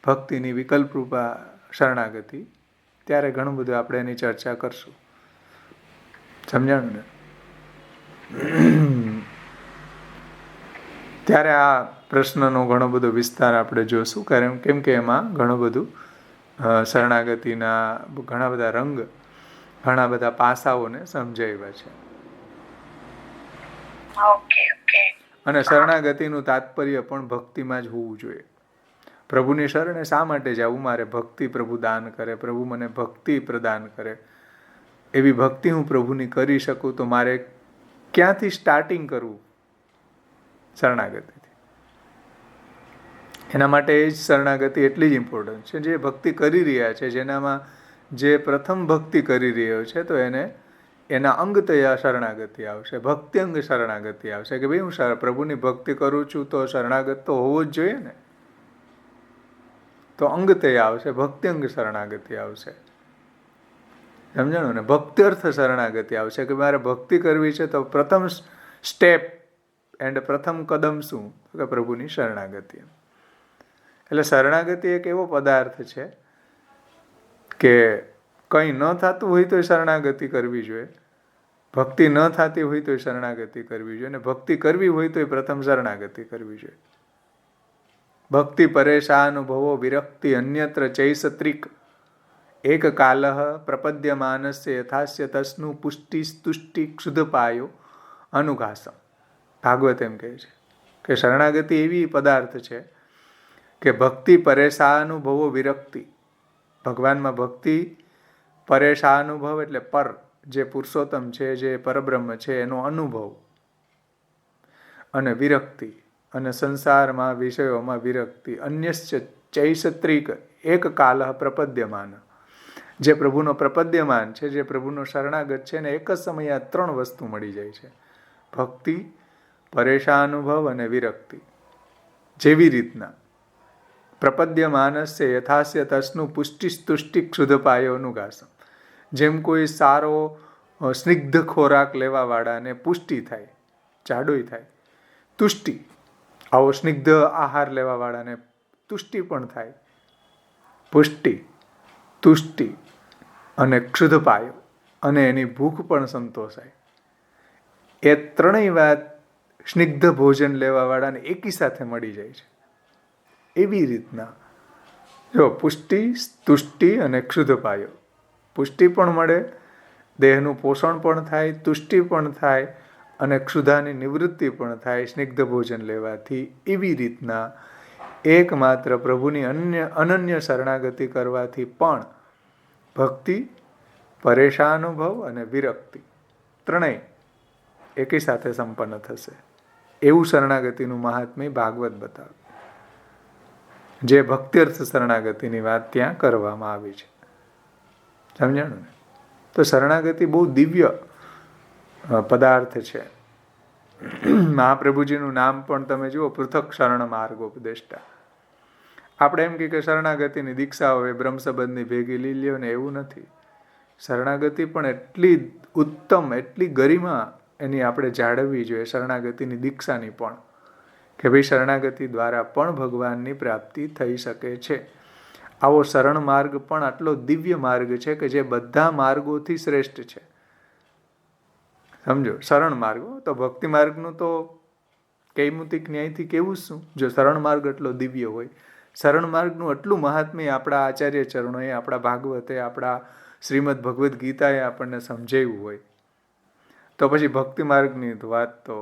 ભક્તિની વિકલ્પરૂપા શરણાગતિ. ત્યારે ઘણું બધું આપણે એની ચર્ચા કરશું. સમજાણું ને? ત્યારે આ પ્રશ્નનો ઘણો બધો વિસ્તાર આપણે જોશું, કેમ કે એમાં ઘણું બધું શરણાગતિના ઘણા બધા રંગ, ઘણા બધા પાસાઓને સમજાવ્યા છે. અને શરણાગતિનું તાત્પર્ય પણ ભક્તિમાં જ હોવું જોઈએ. પ્રભુની શરણે શા માટે જવું? મારે ભક્તિ પ્રભુ દાન કરે, પ્રભુ મને ભક્તિ પ્રદાન કરે. એવી ભક્તિ હું પ્રભુની કરી શકું તો મારે ક્યાંથી સ્ટાર્ટિંગ કરવું? શરણાગતિથી. એના માટે એ જ શરણાગતિ એટલી જ ઇમ્પોર્ટન્ટ છે. જે ભક્તિ કરી રહ્યા છે, જેનામાં જે પ્રથમ ભક્તિ કરી રહ્યો છે, તો એના અંગતયા શરણાગતિ આવશે, ભક્ત્યંગ શરણાગતિ આવશે. કે ભાઈ હું પ્રભુની ભક્તિ કરું છું તો શરણાગત તો હોવો જ જોઈએ ને. તો અંગતયા આવશે, ભક્ત્યંગ શરણાગતિ આવશે. સમજાણું ને? ભક્ત્યર્થ શરણાગતિ આવશે કે મારે ભક્તિ કરવી છે તો પ્રથમ સ્ટેપ એન્ડ પ્રથમ કદમ શું? કે પ્રભુની શરણાગતિ. એટલે શરણાગતિ એક એવો પદાર્થ છે કે કંઈ ન થતું હોય તો શરણાગતિ કરવી જોઈએ, ભક્તિ ન થતી હોય તો શરણાગતિ કરવી જોઈએ, અને ભક્તિ કરવી હોય તો પ્રથમ શરણાગતિ કરવી જોઈએ. ભક્તિ પરેશાનુભવો વિરક્તિ અન્યત્ર ચૈસત્રિક એક કાલઃ પ્રપદ્યમાનસ્ય યથાસ્ય તસ્નું પુષ્ટિ તુષ્ટિ ક્ષુધપાયો અનુઘાસમ. ભાગવત એમ કહે છે કે શરણાગતિ એવી પદાર્થ છે કે ભક્તિ પરેશાનુભવો વિરક્તિ, ભગવાનમાં ભક્તિ, પરેશાનુભવ એટલે પર, જે પુરુષોત્તમ છે, જે પરબ્રહ્મ છે, એનો અનુભવ, અને વિરક્તિ, અને સંસારમાં વિષયોમાં વિરક્તિ. અન્યશ્ચ ચૈસત્રિક એક કાલ પ્રપદ્યમાન, જે પ્રભુનો પ્રપદ્યમાન છે, જે પ્રભુનો શરણાગત છે, એને એક જ સમયે આ 3 વસ્તુ મળી જાય છે: ભક્તિ, પરેશાનુભવ અને વિરક્તિ. જેવી રીતના પ્રપદ્યમાનસ્ય યથાસ્ય તસ્નું પુષ્ટિસ્તુષ્ટિ ક્ષુધપાયોનુગાસમ. જેમ કોઈ સારો સ્નિગ્ધ ખોરાક લેવાવાળાને પુષ્ટિ થાય, જાડોય થાય, તુષ્ટિ, આવો સ્નિગ્ધ આહાર લેવાવાળાને તુષ્ટિ પણ થાય, પુષ્ટિ, તુષ્ટિ અને ક્ષુધપાયો, અને એની ભૂખ પણ સંતોષાય. એ 3 વાત સ્નિગ્ધ ભોજન લેવાવાળાને એકી સાથે મળી જાય છે. એવી રીતના જો પુષ્ટિ, તુષ્ટિ અને ક્ષુધપાયો, પુષ્ટિ પણ મળે, દેહનું પોષણ પણ થાય, તુષ્ટિ પણ થાય અને ક્ષુધાની નિવૃત્તિ પણ થાય સ્નિગ્ધ ભોજન લેવાથી. એવી રીતના એકમાત્ર પ્રભુની અનન્ય શરણાગતિ કરવાથી પણ ભક્તિ, પરેશાનુભવ અને વિરક્તિ 3 એકી સાથે સંપન્ન થશે. એવું શરણાગતિનું મહાત્મ્ય ભાગવત બતાવે, જે ભક્ત્યર્થ શરણાગતિની વાત ત્યાં કરવામાં આવી છે. સમજાણું ને? તો શરણાગતિ બહુ દિવ્ય પદાર્થ છે. મહાપ્રભુજીનું નામ પણ તમે જુઓ, પૃથક શરણ માર્ગોપદેષ્ટા. આપણે એમ કે શરણાગતિની દીક્ષા હોય બ્રહ્મસંબંધની ભેગી લઈ લ્યો ને, એવું નથી. શરણાગતિ પણ એટલી ઉત્તમ, એટલી ગરિમા એની આપણે જાળવવી જોઈએ, શરણાગતિની દીક્ષાની પણ, કે ભાઈ શરણાગતિ દ્વારા પણ ભગવાનની પ્રાપ્તિ થઈ શકે છે. આવો શરણ માર્ગ પણ આટલો દિવ્ય માર્ગ છે કે જે બધા માર્ગોથી શ્રેષ્ઠ છે. સમજો, શરણ માર્ગ. તો ભક્તિ માર્ગનું તો કૈમુતિક ન્યાયથી કેવું શું, જો શરણ માર્ગ એટલો દિવ્ય હોય. શરણ માર્ગનું એટલું મહાત્મ્ય આપણા આચાર્ય ચરણોએ, આપણા ભાગવતે, આપણા શ્રીમદ ભગવદ્ ગીતાએ આપણને સમજાવ્યું હોય, તો પછી ભક્તિ માર્ગની વાત તો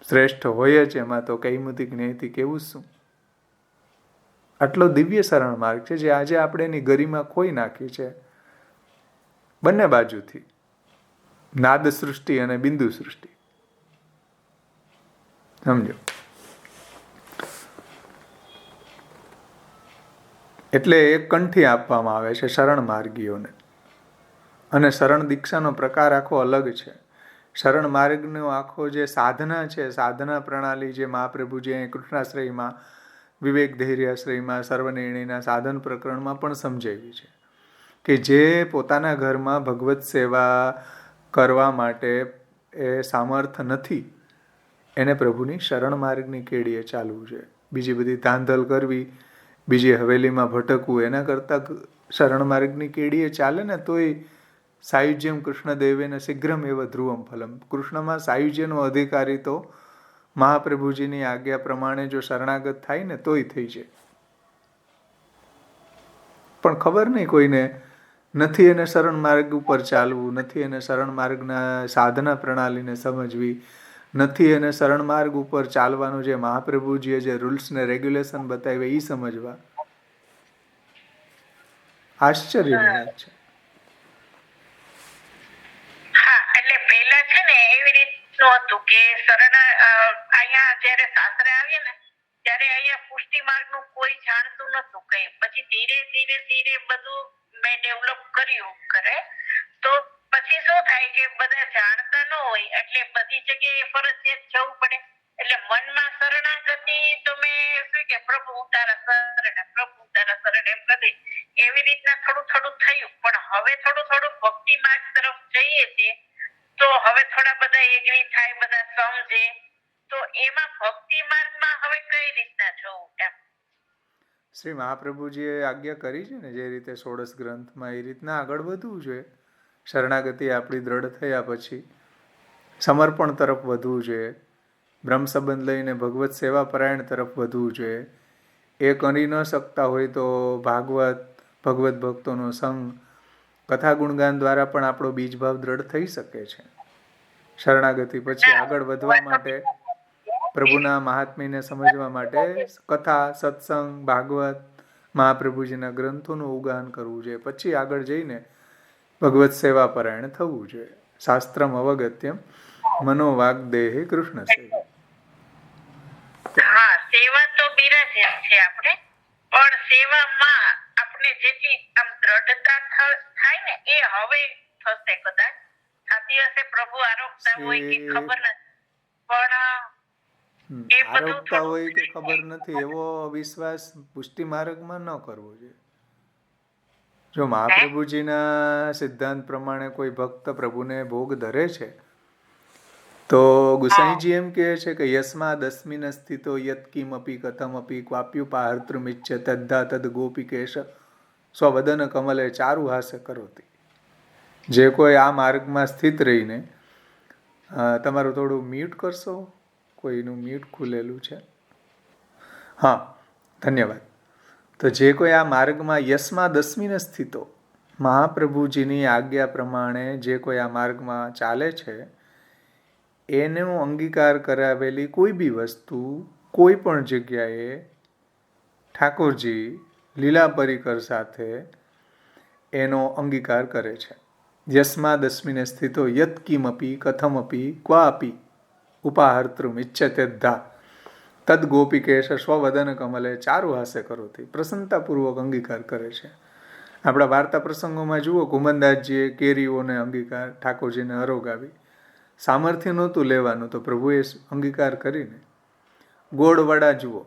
શ્રેષ્ઠ હોય જ. એમાં તો કૈમુતિક ન્યાયથી કેવું શું. આટલો દિવ્ય શરણ માર્ગ છે જે આજે આપણે એની ગરિમા ખોઈ નાખી છે બંને બાજુથી, નાદ સૃષ્ટિ અને બિંદુ સૃષ્ટિ. સમજો, એટલે એક કંઠી આપવામાં આવે છે શરણ માર્ગીઓને. અને શરણ દીક્ષાનો પ્રકાર આખો અલગ છે. શરણ માર્ગનો આખો જે સાધના છે, સાધના પ્રણાલી, જે મહાપ્રભુજી અહીં કૃષ્ણાશ્રયમાં, વિવેક ધૈર્યાશ્રયમાં, સર્વનિર્ણયના સાધન પ્રકરણમાં પણ સમજાવી છે કે જે પોતાના ઘરમાં ભગવત સેવા કરવા માટે એ સામર્થ નથી, એને પ્રભુની શરણ માર્ગની કેડીએ ચાલવું છે. બીજી બધી ધાંધલ કરવી, બીજી હવેલીમાં ભટકવું, એના કરતાં શરણ માર્ગની કેડીએ ચાલે ને તોય સાયુજ્યમ કૃષ્ણદેવેન શીઘ્રમ એવ ધ્રુવમ ફલમ. કૃષ્ણમાં સાયુજ્યનો અધિકારી તો મહાપ્રભુજીની આજ્ઞા પ્રમાણે જો શરણાગત થાય ને તોય થઈ જાય. પણ ખબર નહીં કોઈને, નથી એને શરણ માર્ગ ઉપર ચાલવું, નથી એને શરણ માર્ગના સાધના પ્રણાલીને સમજવી, નથી એને શરણ માર્ગ ઉપર ચાલવાનું જે મહાપ્રભુજીએ જે રૂલ્સ ને રેગ્યુલેશન બતાવ્યા એ સમજવા. આશ્ચર્યની વાત છે. પહેલા છે ને એવી રીતનું હતું કે અહીંયા જયારે સાસરે આવીએ ને ત્યારે અહીંયા પુષ્ટિ માર્ગનું કોઈ જાણતું નતું કઈ. પછી ધીરે ધીરે ધીરે બધું મેં ડેવલપ કર્યું કરે તો પછી શું થાય કે બધા જાણતા ન હોય એટલે બધી જગ્યાએ ફરજિયાત જવું પડે. એટલે મનમાં શરણાગતિ તો મેં શું કે પ્રભુ તારા શરણે, પ્રભુ તારા શરણે એમ કરી એવી રીતના થોડું થોડું થયું. પણ હવે થોડું થોડું ભક્તિ માર્ગ તરફ જઈએ છીએ તો હવે થોડા બધા એગ્રી થાય, બધા સમજે. તો એમાં ભક્તિ માર્ગમાં હવે કઈ રીતના જવું એમ શ્રી મહાપ્રભુજીએ આજ્ઞા કરી છે ને જે રીતે 16 ગ્રંથમાં, એ રીતના આગળ વધવું જોઈએ. શરણાગતિ આપણી દ્રઢ થયા પછી સમર્પણ તરફ વધવું જોઈએ, બ્રહ્મ સંબંધ લઈને ભગવત સેવા પરાયણ તરફ વધવું જોઈએ. એ કરી ન શકતા હોય તો ભાગવત, ભગવત ભક્તોનો સંગ, કથા ગુણગાન દ્વારા પણ આપણો બીજભાવ દ્રઢ થઈ શકે છે. શરણાગતિ પછી આગળ વધવા માટે, પ્રભુના મહાત્મ્યને સમજવા માટે કથા, સત્સંગ, ભાગવત, મહાપ્રભુજીના ગ્રંથોનું ઉગાન કરવું જોઈએ. પછી આગળ જઈને ભગવત સેવા પરાયણ થવું જોઈએ. શાસ્ત્રમ અવગત્યમ મનોવાગ દેહે કૃષ્ણ સેવા. સેવા તો બિરાજે છે આપણે, પણ સેવામાં આપણે જેટલી આમ દ્રઢતા થાય ને એ હવે થશે કદાચ. આ દિવસે પ્રભુ આરોગતા હોય કે ખબર નથી, પણ એ બધું આરોગતા હોય કે ખબર નથી એવો વિશ્વાસ પુષ્ટિ માર્ગમાં ન કરવો જોઈએ. જો મહાપ્રભુજીના સિદ્ધાંત પ્રમાણે કોઈ ભક્ત પ્રભુને ભોગ ધરે છે તો ગુસાઈજી એમ કહે છે કે યસ્માદ અસ્મિન સ્થિતો યત કિમપી કથમપી ક્વાપ્યુપાહર્તૃમિચ્છ તદ્ધા તદ ગોપિકેશ સ્વવદન કમલે ચારુ હાસ્ય કરોતી. જે કોઈ આ માર્ગમાં સ્થિત રહીને, તમારું થોડું મ્યુટ કરશો, કોઈનું મ્યુટ ખુલેલું છે. હા, ધન્યવાદ. તો જે કોઈ આ માર્ગમાં યસ્માદ અસ્મિન સ્થિતો, મહાપ્રભુજીની આજ્ઞા પ્રમાણે જે કોઈ આ માર્ગમાં ચાલે છે એનો અંગીકાર કરાવેલી કોઈ બી વસ્તુ કોઈ પણ જગ્યાએ ઠાકોરજી લીલા પરિકર સાથે એનો અંગીકાર કરે છે. યસ્માદ અસ્મિન સ્થિતો યત કિમપી કથમપી ક્વાપી ઉપાહર્તૃમ ઇચ્છતે ધા તદ ગોપિકેશ સ્વવદન કમલે ચારુ હાસ્ય કરોથી. પ્રસન્નતાપૂર્વક અંગીકાર કરે છે. આપણા વાર્તા પ્રસંગોમાં જુઓ, કુમનદાસજીએ કેરીઓને અંગીકાર ઠાકોરજીને અરોગાવી. સામર્થ્ય નહોતું લેવાનું તો પ્રભુએ અંગીકાર કરીને. ગોળવડા જુઓ,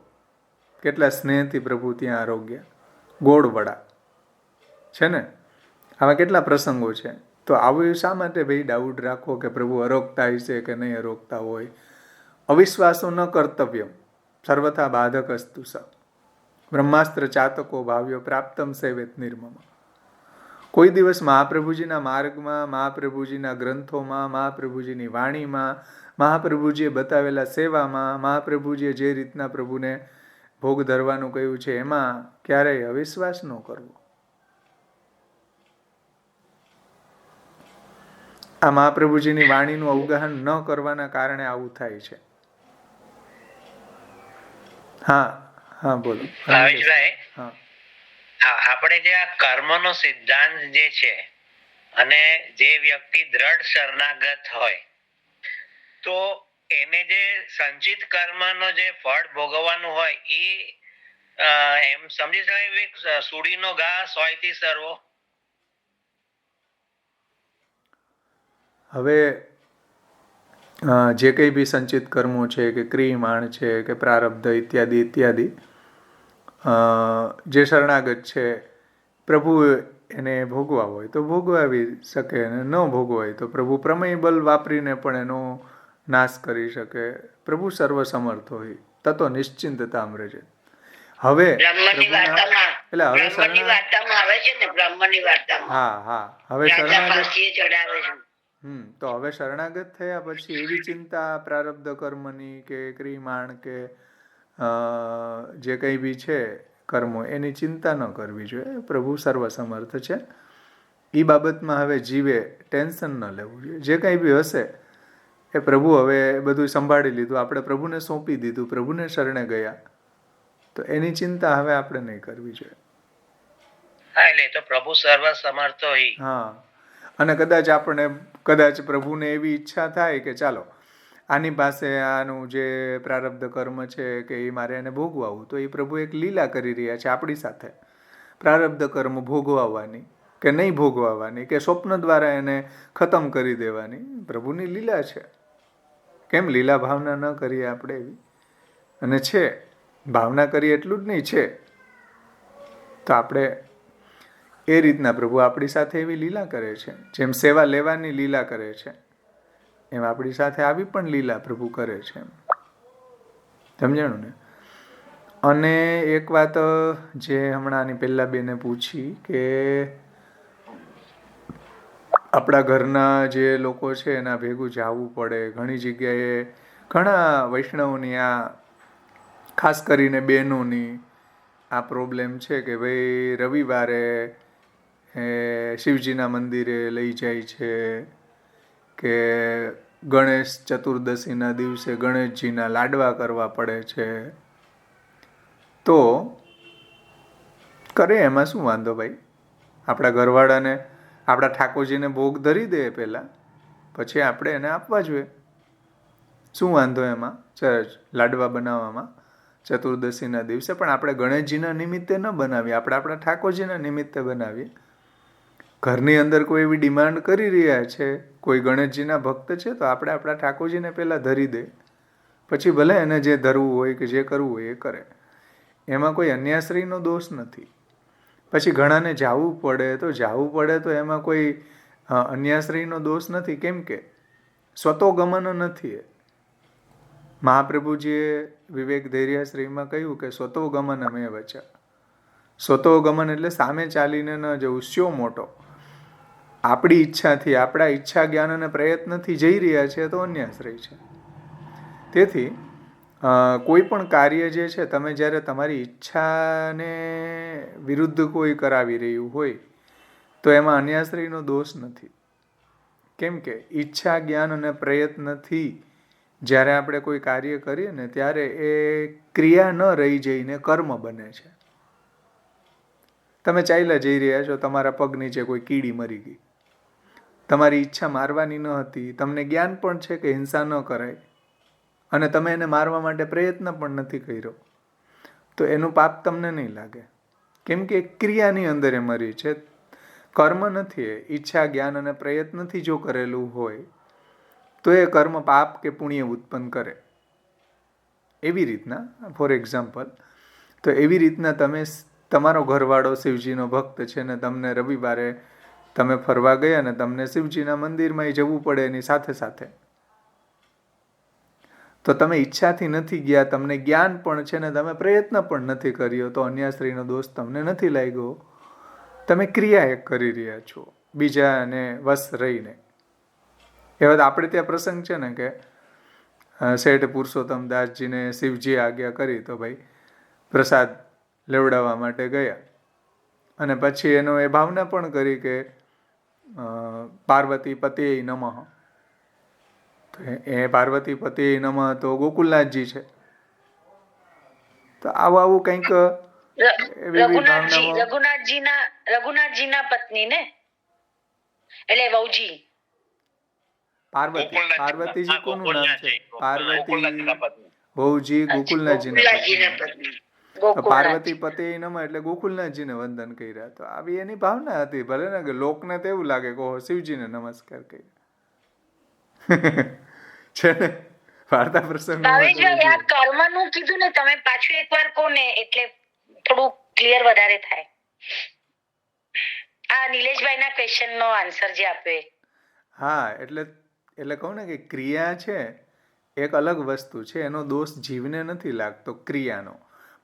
કેટલા સ્નેહથી પ્રભુ ત્યાં આરોગ્યા. ગોળવડા છે ને, આવા કેટલા પ્રસંગો છે. તો આવું શા માટે ભાઈ ડાઉટ રાખો કે પ્રભુ અરોગતા હશે કે નહીં અરોગતા હોય? અવિશ્વાસો ન કર્તવ્યમ સર્વથા બાધક અસ્તુ સ બ્રહ્માસ્ત્ર ચાતકો ભાવ્યો પ્રાપ્તમ સેવેત નિર્મમ. કોઈ દિવસ મહાપ્રભુજીના માર્ગમાં, મહાપ્રભુજીના ગ્રંથોમાં, મહાપ્રભુજીની વાણીમાં, મહાપ્રભુજીએ બતાવેલા સેવામાં, મહાપ્રભુજીએ જે રીતના પ્રભુને ભોગ ધરવાનું કહ્યું છે એમાં ક્યારેય અવિશ્વાસ ન કરવો. આ મહાપ્રભુજીની વાણીનું અવગાહન ન કરવાના કારણે આવું થાય છે. હા હા બોલો ભાવેશભાઈ. હા, આપણે જે આ કર્મનો સિદ્ધાંત જે છે, અને જે વ્યક્તિ દ્રઢ શરણાગત હોય તો એને જે સંચિત કર્મનો જે ફળ ભોગવવાનું હોય એ એમ સમજી શકાય સુડીનો ઘા સોયથી સરવો. હવે જે કંઈ બી સંચિત કર્મો છે કે ક્રિયમાણ છે કે પ્રારબ્ધ ઇત્યાદિ ઇત્યાદિ, જે શરણાગત છે પ્રભુ એને ભોગવા હોય તો ભોગવાવી શકે, અને ન ભોગવા હોય તો પ્રભુ પ્રમેય બલ વાપરીને પણ એનો નાશ કરી શકે. પ્રભુ સર્વસમર્થ હોય તતો નિશ્ચિંતતા અમૃજે. હવે એટલે હવે તો હવે શરણાગત થયા પછી એવી ચિંતા પ્રારબ્ધ કર્મની કે ક્રિયમાણ કે જે કંઈ બી છે કર્મો એની ચિંતા ન કરવી જોઈએ. પ્રભુ સર્વસમર્થ છે એ બાબતમાં હવે જીવે ટેન્શન ન લેવું જોઈએ. જે કંઈ બી હશે એ પ્રભુ હવે બધું સંભાળી લીધું, આપણે પ્રભુને સોંપી દીધું, પ્રભુને શરણે ગયા, તો એની ચિંતા હવે આપણે નહીં કરવી જોઈએ. હા, એટલે તો પ્રભુ સર્વસમર્થ હોય. હા, અને કદાચ પ્રભુને એવી ઈચ્છા થાય કે ચાલો આની પાસે આનું જે પ્રારબ્ધ કર્મ છે કે એ મારે એને ભોગવાવું, તો એ પ્રભુ એક લીલા કરી રહ્યા છે આપણી સાથે. પ્રારબ્ધ કર્મ ભોગવવાની કે નહીં ભોગવવાની કે સ્વપ્ન દ્વારા એને ખતમ કરી દેવાની પ્રભુની લીલા છે. કેમ લીલા ભાવના ન કરીએ આપણે એવી? અને છે ભાવના કરીએ એટલું જ નહીં છે તો આપણે એ રીતના પ્રભુ આપણી સાથે એવી લીલા કરે છે. જેમ સેવા લેવાની લીલા કરે છે એમ આપણી સાથે આવી પણ લીલા પ્રભુ કરે છે. સમજાણું ને? અને એક વાત જે હમણાંની પહેલા બેને પૂછી કે આપણા ઘરના જે લોકો છે એના ભેગું જવું પડે. ઘણી જગ્યાએ ઘણા વૈષ્ણવની આ ખાસ કરીને બહેનોની આ પ્રોબ્લેમ છે કે ભાઈ રવિવારે શિવજીના મંદિરે લઈ જાય છે કે ગણેશ ચતુર્દશીના દિવસે ગણેશજીના લાડવા કરવા પડે છે. તો કરે એમાં શું વાંધો ભાઈ? આપણા ઘરવાળાને આપણા ઠાકોરજીને ભોગ ધરી દે પહેલાં, પછી આપણે એને આપવા જોઈએ. શું વાંધો એમાં લાડવા બનાવવામાં? ચતુર્દશીના દિવસે, પણ આપણે ગણેશજીના નિમિત્તે ન બનાવીએ, આપણે આપણા ઠાકોરજીના નિમિત્તે બનાવીએ. ઘરની અંદર કોઈ એવી ડિમાન્ડ કરી રહ્યા છે, કોઈ ગણેશજીના ભક્ત છે, તો આપણે આપણા ઠાકોરજીને પહેલાં ધરી દે, પછી ભલે એને જે ધરવું હોય કે જે કરવું હોય એ કરે. એમાં કોઈ અન્યાશ્રયનો દોષ નથી. પછી ઘણાને જાવું પડે તો એમાં કોઈ અન્યાશ્રયનો દોષ નથી. કેમ કે સ્વતોગમન નથી. એ મહાપ્રભુજીએ વિવેક ધૈર્યાશ્રયમાં કહ્યું કે સ્વતોગમન અમે વચા. સ્વતોગમન એટલે સામે ચાલીને ન જવું. સ્યો મોટો આપણી ઈચ્છાથી, આપણા ઈચ્છા જ્ઞાન અને પ્રયત્નથી જઈ રહ્યા છે તો અન્યાશ્રય છે. તેથી કોઈ પણ કાર્ય જે છે, તમે જ્યારે તમારી ઈચ્છાને વિરુદ્ધ કોઈ કરાવી રહ્યું હોય તો એમાં અન્યાશ્રયનો દોષ નથી. કેમ કે ઈચ્છા જ્ઞાન અને પ્રયત્નથી જ્યારે આપણે કોઈ કાર્ય કરીએ ને ત્યારે એ ક્રિયા ન રહી જઈને કર્મ બને છે. તમે ચાલ્યા જઈ રહ્યા છો, તમારા પગ નીચે કોઈ કીડી મરી ગઈ, તમારી ઈચ્છા મારવાની ન હતી, તમને જ્ઞાન પણ છે કે હિંસા ન કરાય, અને તમે એને મારવા માટે પ્રયત્ન પણ નથી કર્યો, તો એનું પાપ તમને નહીં લાગે. કેમ કે ક્રિયાની અંદર એ મરી છે, કર્મ નથી. એ ઈચ્છા જ્ઞાન અને પ્રયત્નથી જો કરેલું હોય તો એ કર્મ પાપ કે પુણ્ય ઉત્પન્ન કરે. એવી રીતના ફોર એક્ઝામ્પલ, તો એવી રીતના તમે તમારો ઘરવાળો શિવજીનો ભક્ત છે ને તમને રવિવારે તમે ફરવા ગયા ને તમને શિવજીના મંદિરમાં જવું પડે એની સાથે સાથે, તો તમે ઈચ્છાથી નથી ગયા, તમને જ્ઞાન પણ છે ને તમે પ્રયત્ન પણ નથી કર્યો, તો અન્યાશ્રયનો દોષ તમને નથી લાગ્યો. તમે ક્રિયા એક કરી રહ્યા છો બીજાને વશ રહીને. એવા આપણે ત્યાં પ્રસંગ છે ને કે શેઠ પુરુષોત્તમ દાસજીને શિવજીએ આજ્ઞા કરી તો ભાઈ પ્રસાદ લેવડાવવા માટે ગયા, અને પછી એનો એ ભાવના પણ કરી કે પાર્વતી પતિએ નમઃ. તો એ પાર્વતી પતિએ નમઃ તો ગોકુલનાથજી છે. તો આવું કંઈક રઘુનાથજીના પત્ની ને, એટલે વહુજી પાર્વતીજી કોનું નામ છે? પાર્વતી વહુજી ગોકુલનાથજીના પત્ની. પાર્વતી પતિ નમ એટલે ગોકુલનાથજીને વંદન કર્યા. તો આવી એની ભાવના હતી. ભલે ને કે લોકને તો એવું લાગે કે શિવજીને નમસ્કાર કર્યા છે ને વાર્તા પ્રસંગ. કર્મનું કીધું ને તમે, પાછું એકવાર કહો ને એટલે થોડું ક્લિયર વધારે થાય. આ નિલેશભાઈના ક્વેશ્ચનનો આન્સર જે આપ્યો. હા, એટલે કહું ને કે ક્રિયા છે એક અલગ વસ્તુ છે, એનો દોષ જીવને નથી લાગતો ક્રિયાનો.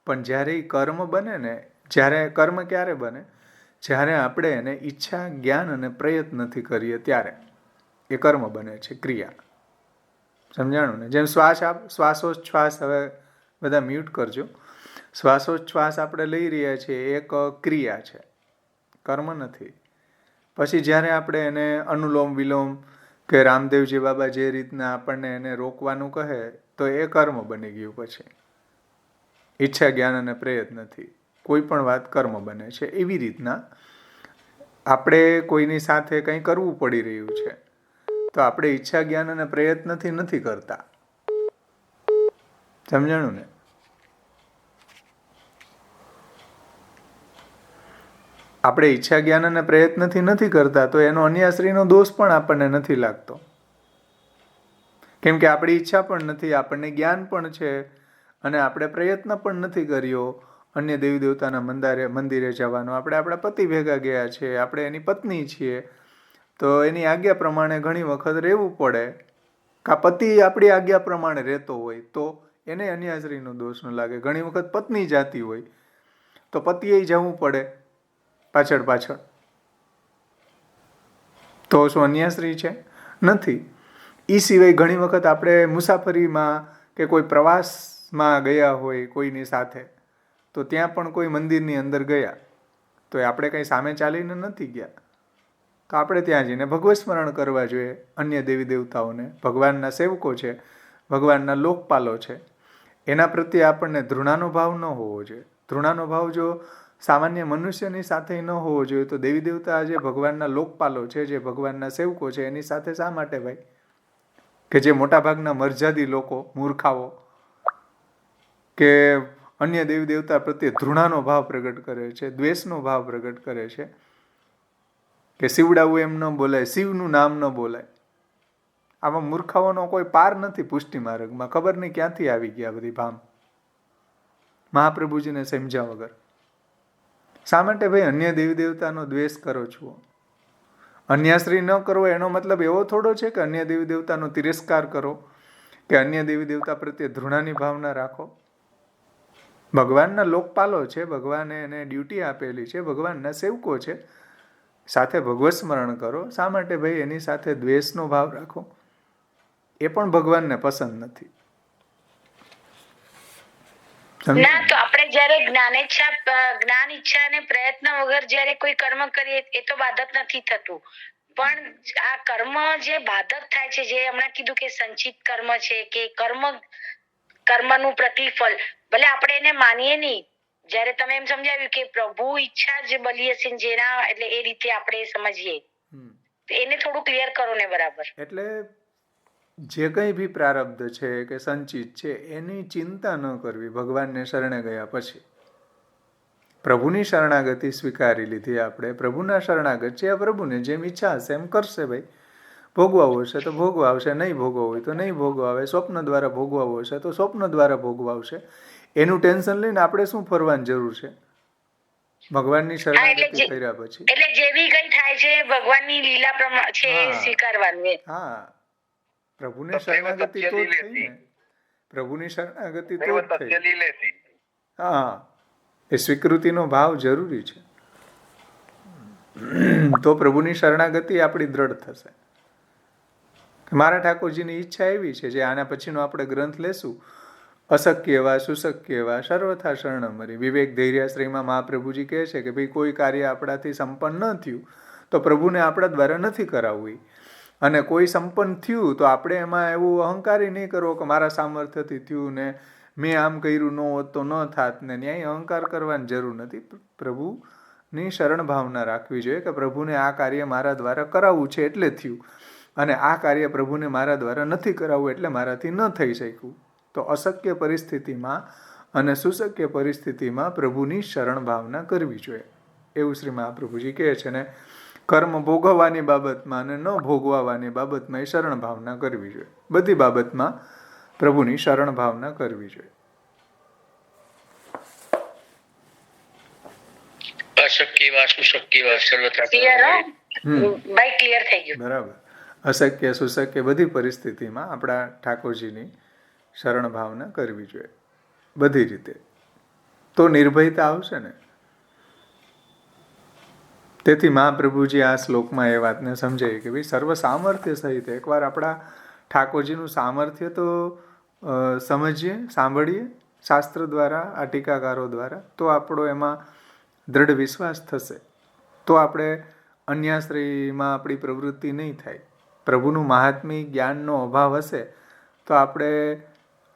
પણ જ્યારે એ કર્મ બને ને, જ્યારે કર્મ ક્યારે બને? જ્યારે આપણે એને ઈચ્છા જ્ઞાન અને પ્રયત્નથી કરીએ ત્યારે એ કર્મ બને છે, ક્રિયા. સમજાણું ને? જેમ શ્વાસોચ્છ્વાસ, હવે બધા મ્યુટ કરજો. શ્વાસોચ્છ્વાસ આપણે લઈ રહ્યા છીએ, એક ક્રિયા છે, કર્મ નથી. પછી જ્યારે આપણે એને અનુલોમ વિલોમ કે રામદેવજી બાબા જે રીતના આપણને એને રોકવાનું કહે તો એ કર્મ બની ગયું. પછી ઈચ્છા જ્ઞાન અને પ્રયત્નથી કોઈ પણ વાત કર્મ બને છે. એવી રીતના આપણે કોઈની સાથે કંઈ કરવું પડી રહ્યું છે તો આપણે ઈચ્છા જ્ઞાન અને પ્રયત્નથી નથી કરતા. સમજાણું ને? આપણે ઈચ્છા જ્ઞાન અને પ્રયત્નથી નથી કરતા તો એનો અન્યાશ્રયનો દોષ પણ આપણને નથી લાગતો. કેમ કે આપણી ઈચ્છા પણ નથી, આપણને જ્ઞાન પણ છે અને આપણે પ્રયત્ન પણ નથી કર્યો અન્ય દેવી દેવતાના મંદિરે જવાનો. આપણે આપણા પતિ ભેગા ગયા છે, આપણે એની પત્ની છીએ, તો એની આજ્ઞા પ્રમાણે ઘણી વખત રહેવું પડે. કા પતિ આપણી આજ્ઞા પ્રમાણે રહેતો હોય તો એને અન્યાશ્રયનો દોષ ન લાગે. ઘણી વખત પત્ની જાતી હોય તો પતિએ જવું પડે પાછળ પાછળ, તો શું અન્યાશ્રય છે? નથી. એ સિવાય ઘણી વખત આપણે મુસાફરીમાં કે કોઈ પ્રવાસમાં ગયા હોય કોઈની સાથે, તો ત્યાં પણ કોઈ મંદિરની અંદર ગયા તો આપણે કંઈ સામે ચાલીને નથી ગયા, તો આપણે ત્યાં જઈને ભગવત સ્મરણ કરવા જોઈએ. અન્ય દેવી દેવતાઓને, ભગવાનના સેવકો છે, ભગવાનના લોકપાલો છે, એના પ્રત્યે આપણને ધૃણાનો ભાવ ન હોવો જોઈએ. ધૃણાનો ભાવ જો સામાન્ય મનુષ્યની સાથે ન હોવો જોઈએ તો દેવી દેવતા જે ભગવાનના લોકપાલો છે, જે ભગવાનના સેવકો છે, એની સાથે શા માટે ભાઈ? કે જે મોટાભાગના મરજાદી લોકો, મૂર્ખાઓ કે અન્ય દેવી દેવતા પ્રત્યે ધૃણાનો ભાવ પ્રગટ કરે છે, દ્વેષનો ભાવ પ્રગટ કરે છે, કે શિવડાવું એમ ન બોલાય, શિવનું નામ ન બોલાય. આમાં મૂર્ખાઓનો કોઈ પાર નથી. પુષ્ટિ માર્ગમાં ખબર નહીં ક્યાંથી આવી ગયા બધી ભામ મહાપ્રભુજીને સમજ્યા વગર. શા માટે ભાઈ અન્ય દેવી દેવતાનો દ્વેષ કરો છો? અન્યાશ્રી ન કરવો એનો મતલબ એવો થોડો છે કે અન્ય દેવી દેવતાનો તિરસ્કાર કરો કે અન્ય દેવી દેવતા પ્રત્યે ધૃણાની ભાવના રાખો. ભગવાનના લોકપાલો છે, ભગવાને એને ડ્યુટી આપેલી છે, ભગવાનના સેવકો છે, સાથે ભગવત સ્મરણ કરો. શા માટે ભાઈ એની સાથે દ્વેષનો ભાવ રાખો? એ પણ ભગવાનને પસંદ નથી. ના, તો આપણે જયારે જ્ઞાન ઈચ્છા અને પ્રયત્ન વગર જયારે કોઈ કર્મ કરીએ એ તો બાધક નથી થતું. પણ આ કર્મ જે બાધક થાય છે, જે હમણાં કીધું કે સંચિત કર્મ છે કે કર્મનું પ્રતિફળ, ભલે આપણે એને માનીએ નહીં. જયારે તમે એમ સમજાવ્યું કે પ્રભુ ઈચ્છા જે બલી હશે જેના, એટલે એ રીતે આપણે સમજીએ, એને થોડું ક્લિયર કરો ને બરાબર. એટલે જે કંઈ બી પ્રારબ્ધ છે કે સંચિત છે એની ચિંતા ન કરવી. ભગવાનને શરણે ગયા પછી પ્રભુની શરણાગતિ સ્વીકારી લીધી આપણે. પ્રભુના શરણાગત છે, આ પ્રભુને જેમ ઈચ્છા હશે એમ કરશે. ભાઈ ભોગવાવું હશે તો ભોગવાવશે, નહીં ભોગવવું હોય તો નહીં ભોગવાવે. સ્વપ્ન દ્વારા ભોગવાવું હશે તો સ્વપ્ન દ્વારા ભોગવાવશે. એનું ટેન્શન લઈને આપણે શું ફરવાની જરૂર છે ભગવાનની શરણાગતિ કર્યા પછી? એટલે જેવી કઈ થાય છે ભગવાનની લીલા પ્રમાણે છે સ્વીકારવાનું. હા, પ્રભુને શરણાગતિ તો જ થઈ ને. પ્રભુની શરણાગતિ તો જ થઈ. હા, એ સ્વીકૃતિનો ભાવ જરૂરી છે. તો પ્રભુની શરણાગતિ આપણી દ્રઢ થશે. મારા ઠાકોરજીની ઈચ્છા એવી છે, જે આના પછીનો આપણે ગ્રંથ લેશું, અશક્ય એવા સુશક્ય એવા સર્વથા શરણમરી. વિવેક ધૈર્યાશ્રયમાં મહાપ્રભુજી કહે છે કે ભાઈ કોઈ કાર્ય આપણાથી સંપન્ન ન થયું તો પ્રભુને આપણા દ્વારા નથી કરાવવું. અને કોઈ સંપન્ન થયું તો આપણે એમાં એવું અહંકારી નહીં કરવો કે મારા સામર્થ્યથી થયું ને મેં આમ કર્યું ન હોત તો ન થાત ને. ન્યાય અહંકાર કરવાની જરૂર નથી. પ્રભુની શરણ ભાવના રાખવી જોઈએ કે પ્રભુને આ કાર્ય મારા દ્વારા કરાવવું છે એટલે થયું, અને આ કાર્ય પ્રભુને મારા દ્વારા નથી કરાવવું એટલે મારાથી ન થઈ શક્યું. તો અશક્ય પરિસ્થિતિમાં અને સુશક્ય પરિસ્થિતિમાં પ્રભુની શરણ ભાવના કરવી જોઈએ, એવું શ્રી મહાપ્રભુજી કહે છે. ને કર્મ ભોગવવાની બાબતમાં અને ન ભોગવવાની બાબતમાં એ શરણ ભાવના કરવી જોઈએ. બધી બાબતમાં પ્રભુની શરણ ભાવના કરવી જોઈએ. બરાબર. અશક્ય સુશક્ય બધી પરિસ્થિતિમાં આપણા ઠાકોરજીની શરણ ભાવના કરવી જોઈએ બધી રીતે. તો નિર્ભયતા આવશે ને. તેથી મહાપ્રભુજી આ શ્લોકમાં એ વાતને સમજાય કે ભાઈ સર્વ સામર્થ્ય સહિત એકવાર આપણા ઠાકોરજીનું સામર્થ્ય તો સમજીએ, સાંભળીએ શાસ્ત્ર દ્વારા, આ ટીકાકારો દ્વારા, તો આપણો એમાં દ્રઢ વિશ્વાસ થશે. તો આપણે અન્યાશ્રયમાં આપણી પ્રવૃત્તિ નહીં થાય. પ્રભુનું મહાત્મ્ય જ્ઞાનનો અભાવ હશે તો આપણે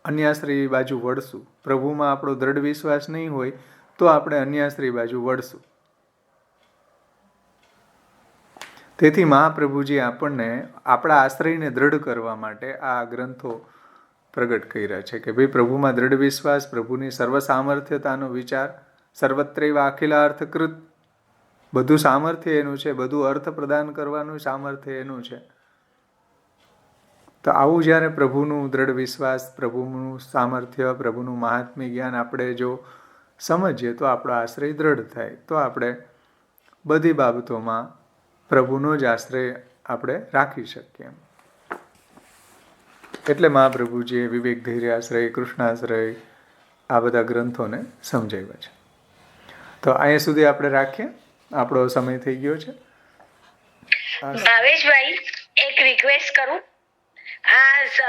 અન્યાશ્રય બાજુ વળશું. પ્રભુમાં આપણો દ્રઢ વિશ્વાસ નહીં હોય તો આપણે અન્યાશ્રય બાજુ વળશું. તેથી મહાપ્રભુજી આપણને આપણા આશ્રયને દ્રઢ કરવા માટે આ ગ્રંથો પ્રગટ કર્યા છે કે ભાઈ પ્રભુમાં દ્રઢ વિશ્વાસ, પ્રભુની સર્વ સામર્થ્યતાનો વિચાર, સર્વત્રૈવ અખિલાર્થકૃત, બધું સામર્થ્ય એનું છે, બધું અર્થ પ્રદાન કરવાનું સામર્થ્ય એનું છે. તો આવું જ્યારે પ્રભુનું દ્રઢ વિશ્વાસ, પ્રભુનું સામર્થ્ય, પ્રભુનું મહાત્મ્ય જ્ઞાન આપણે જો સમજીએ તો આપણો આશ્રય દ્રઢ થાય. તો આપણે બધી બાબતોમાં પ્રભુનો જ આશ્રય આપણે રાખી શકીએ. એટલે મહાપ્રભુજીએ વિવેક ધૈર્યાશ્રય, કૃષ્ણાશ્રય આ બધા ગ્રંથોને સમજાવ્યા છે. તો અહીંયા સુધી આપણે રાખીએ, આપણો સમય થઈ ગયો છે. ભાવેશભાઈ, એક રિક્વેસ્ટ કરું. આ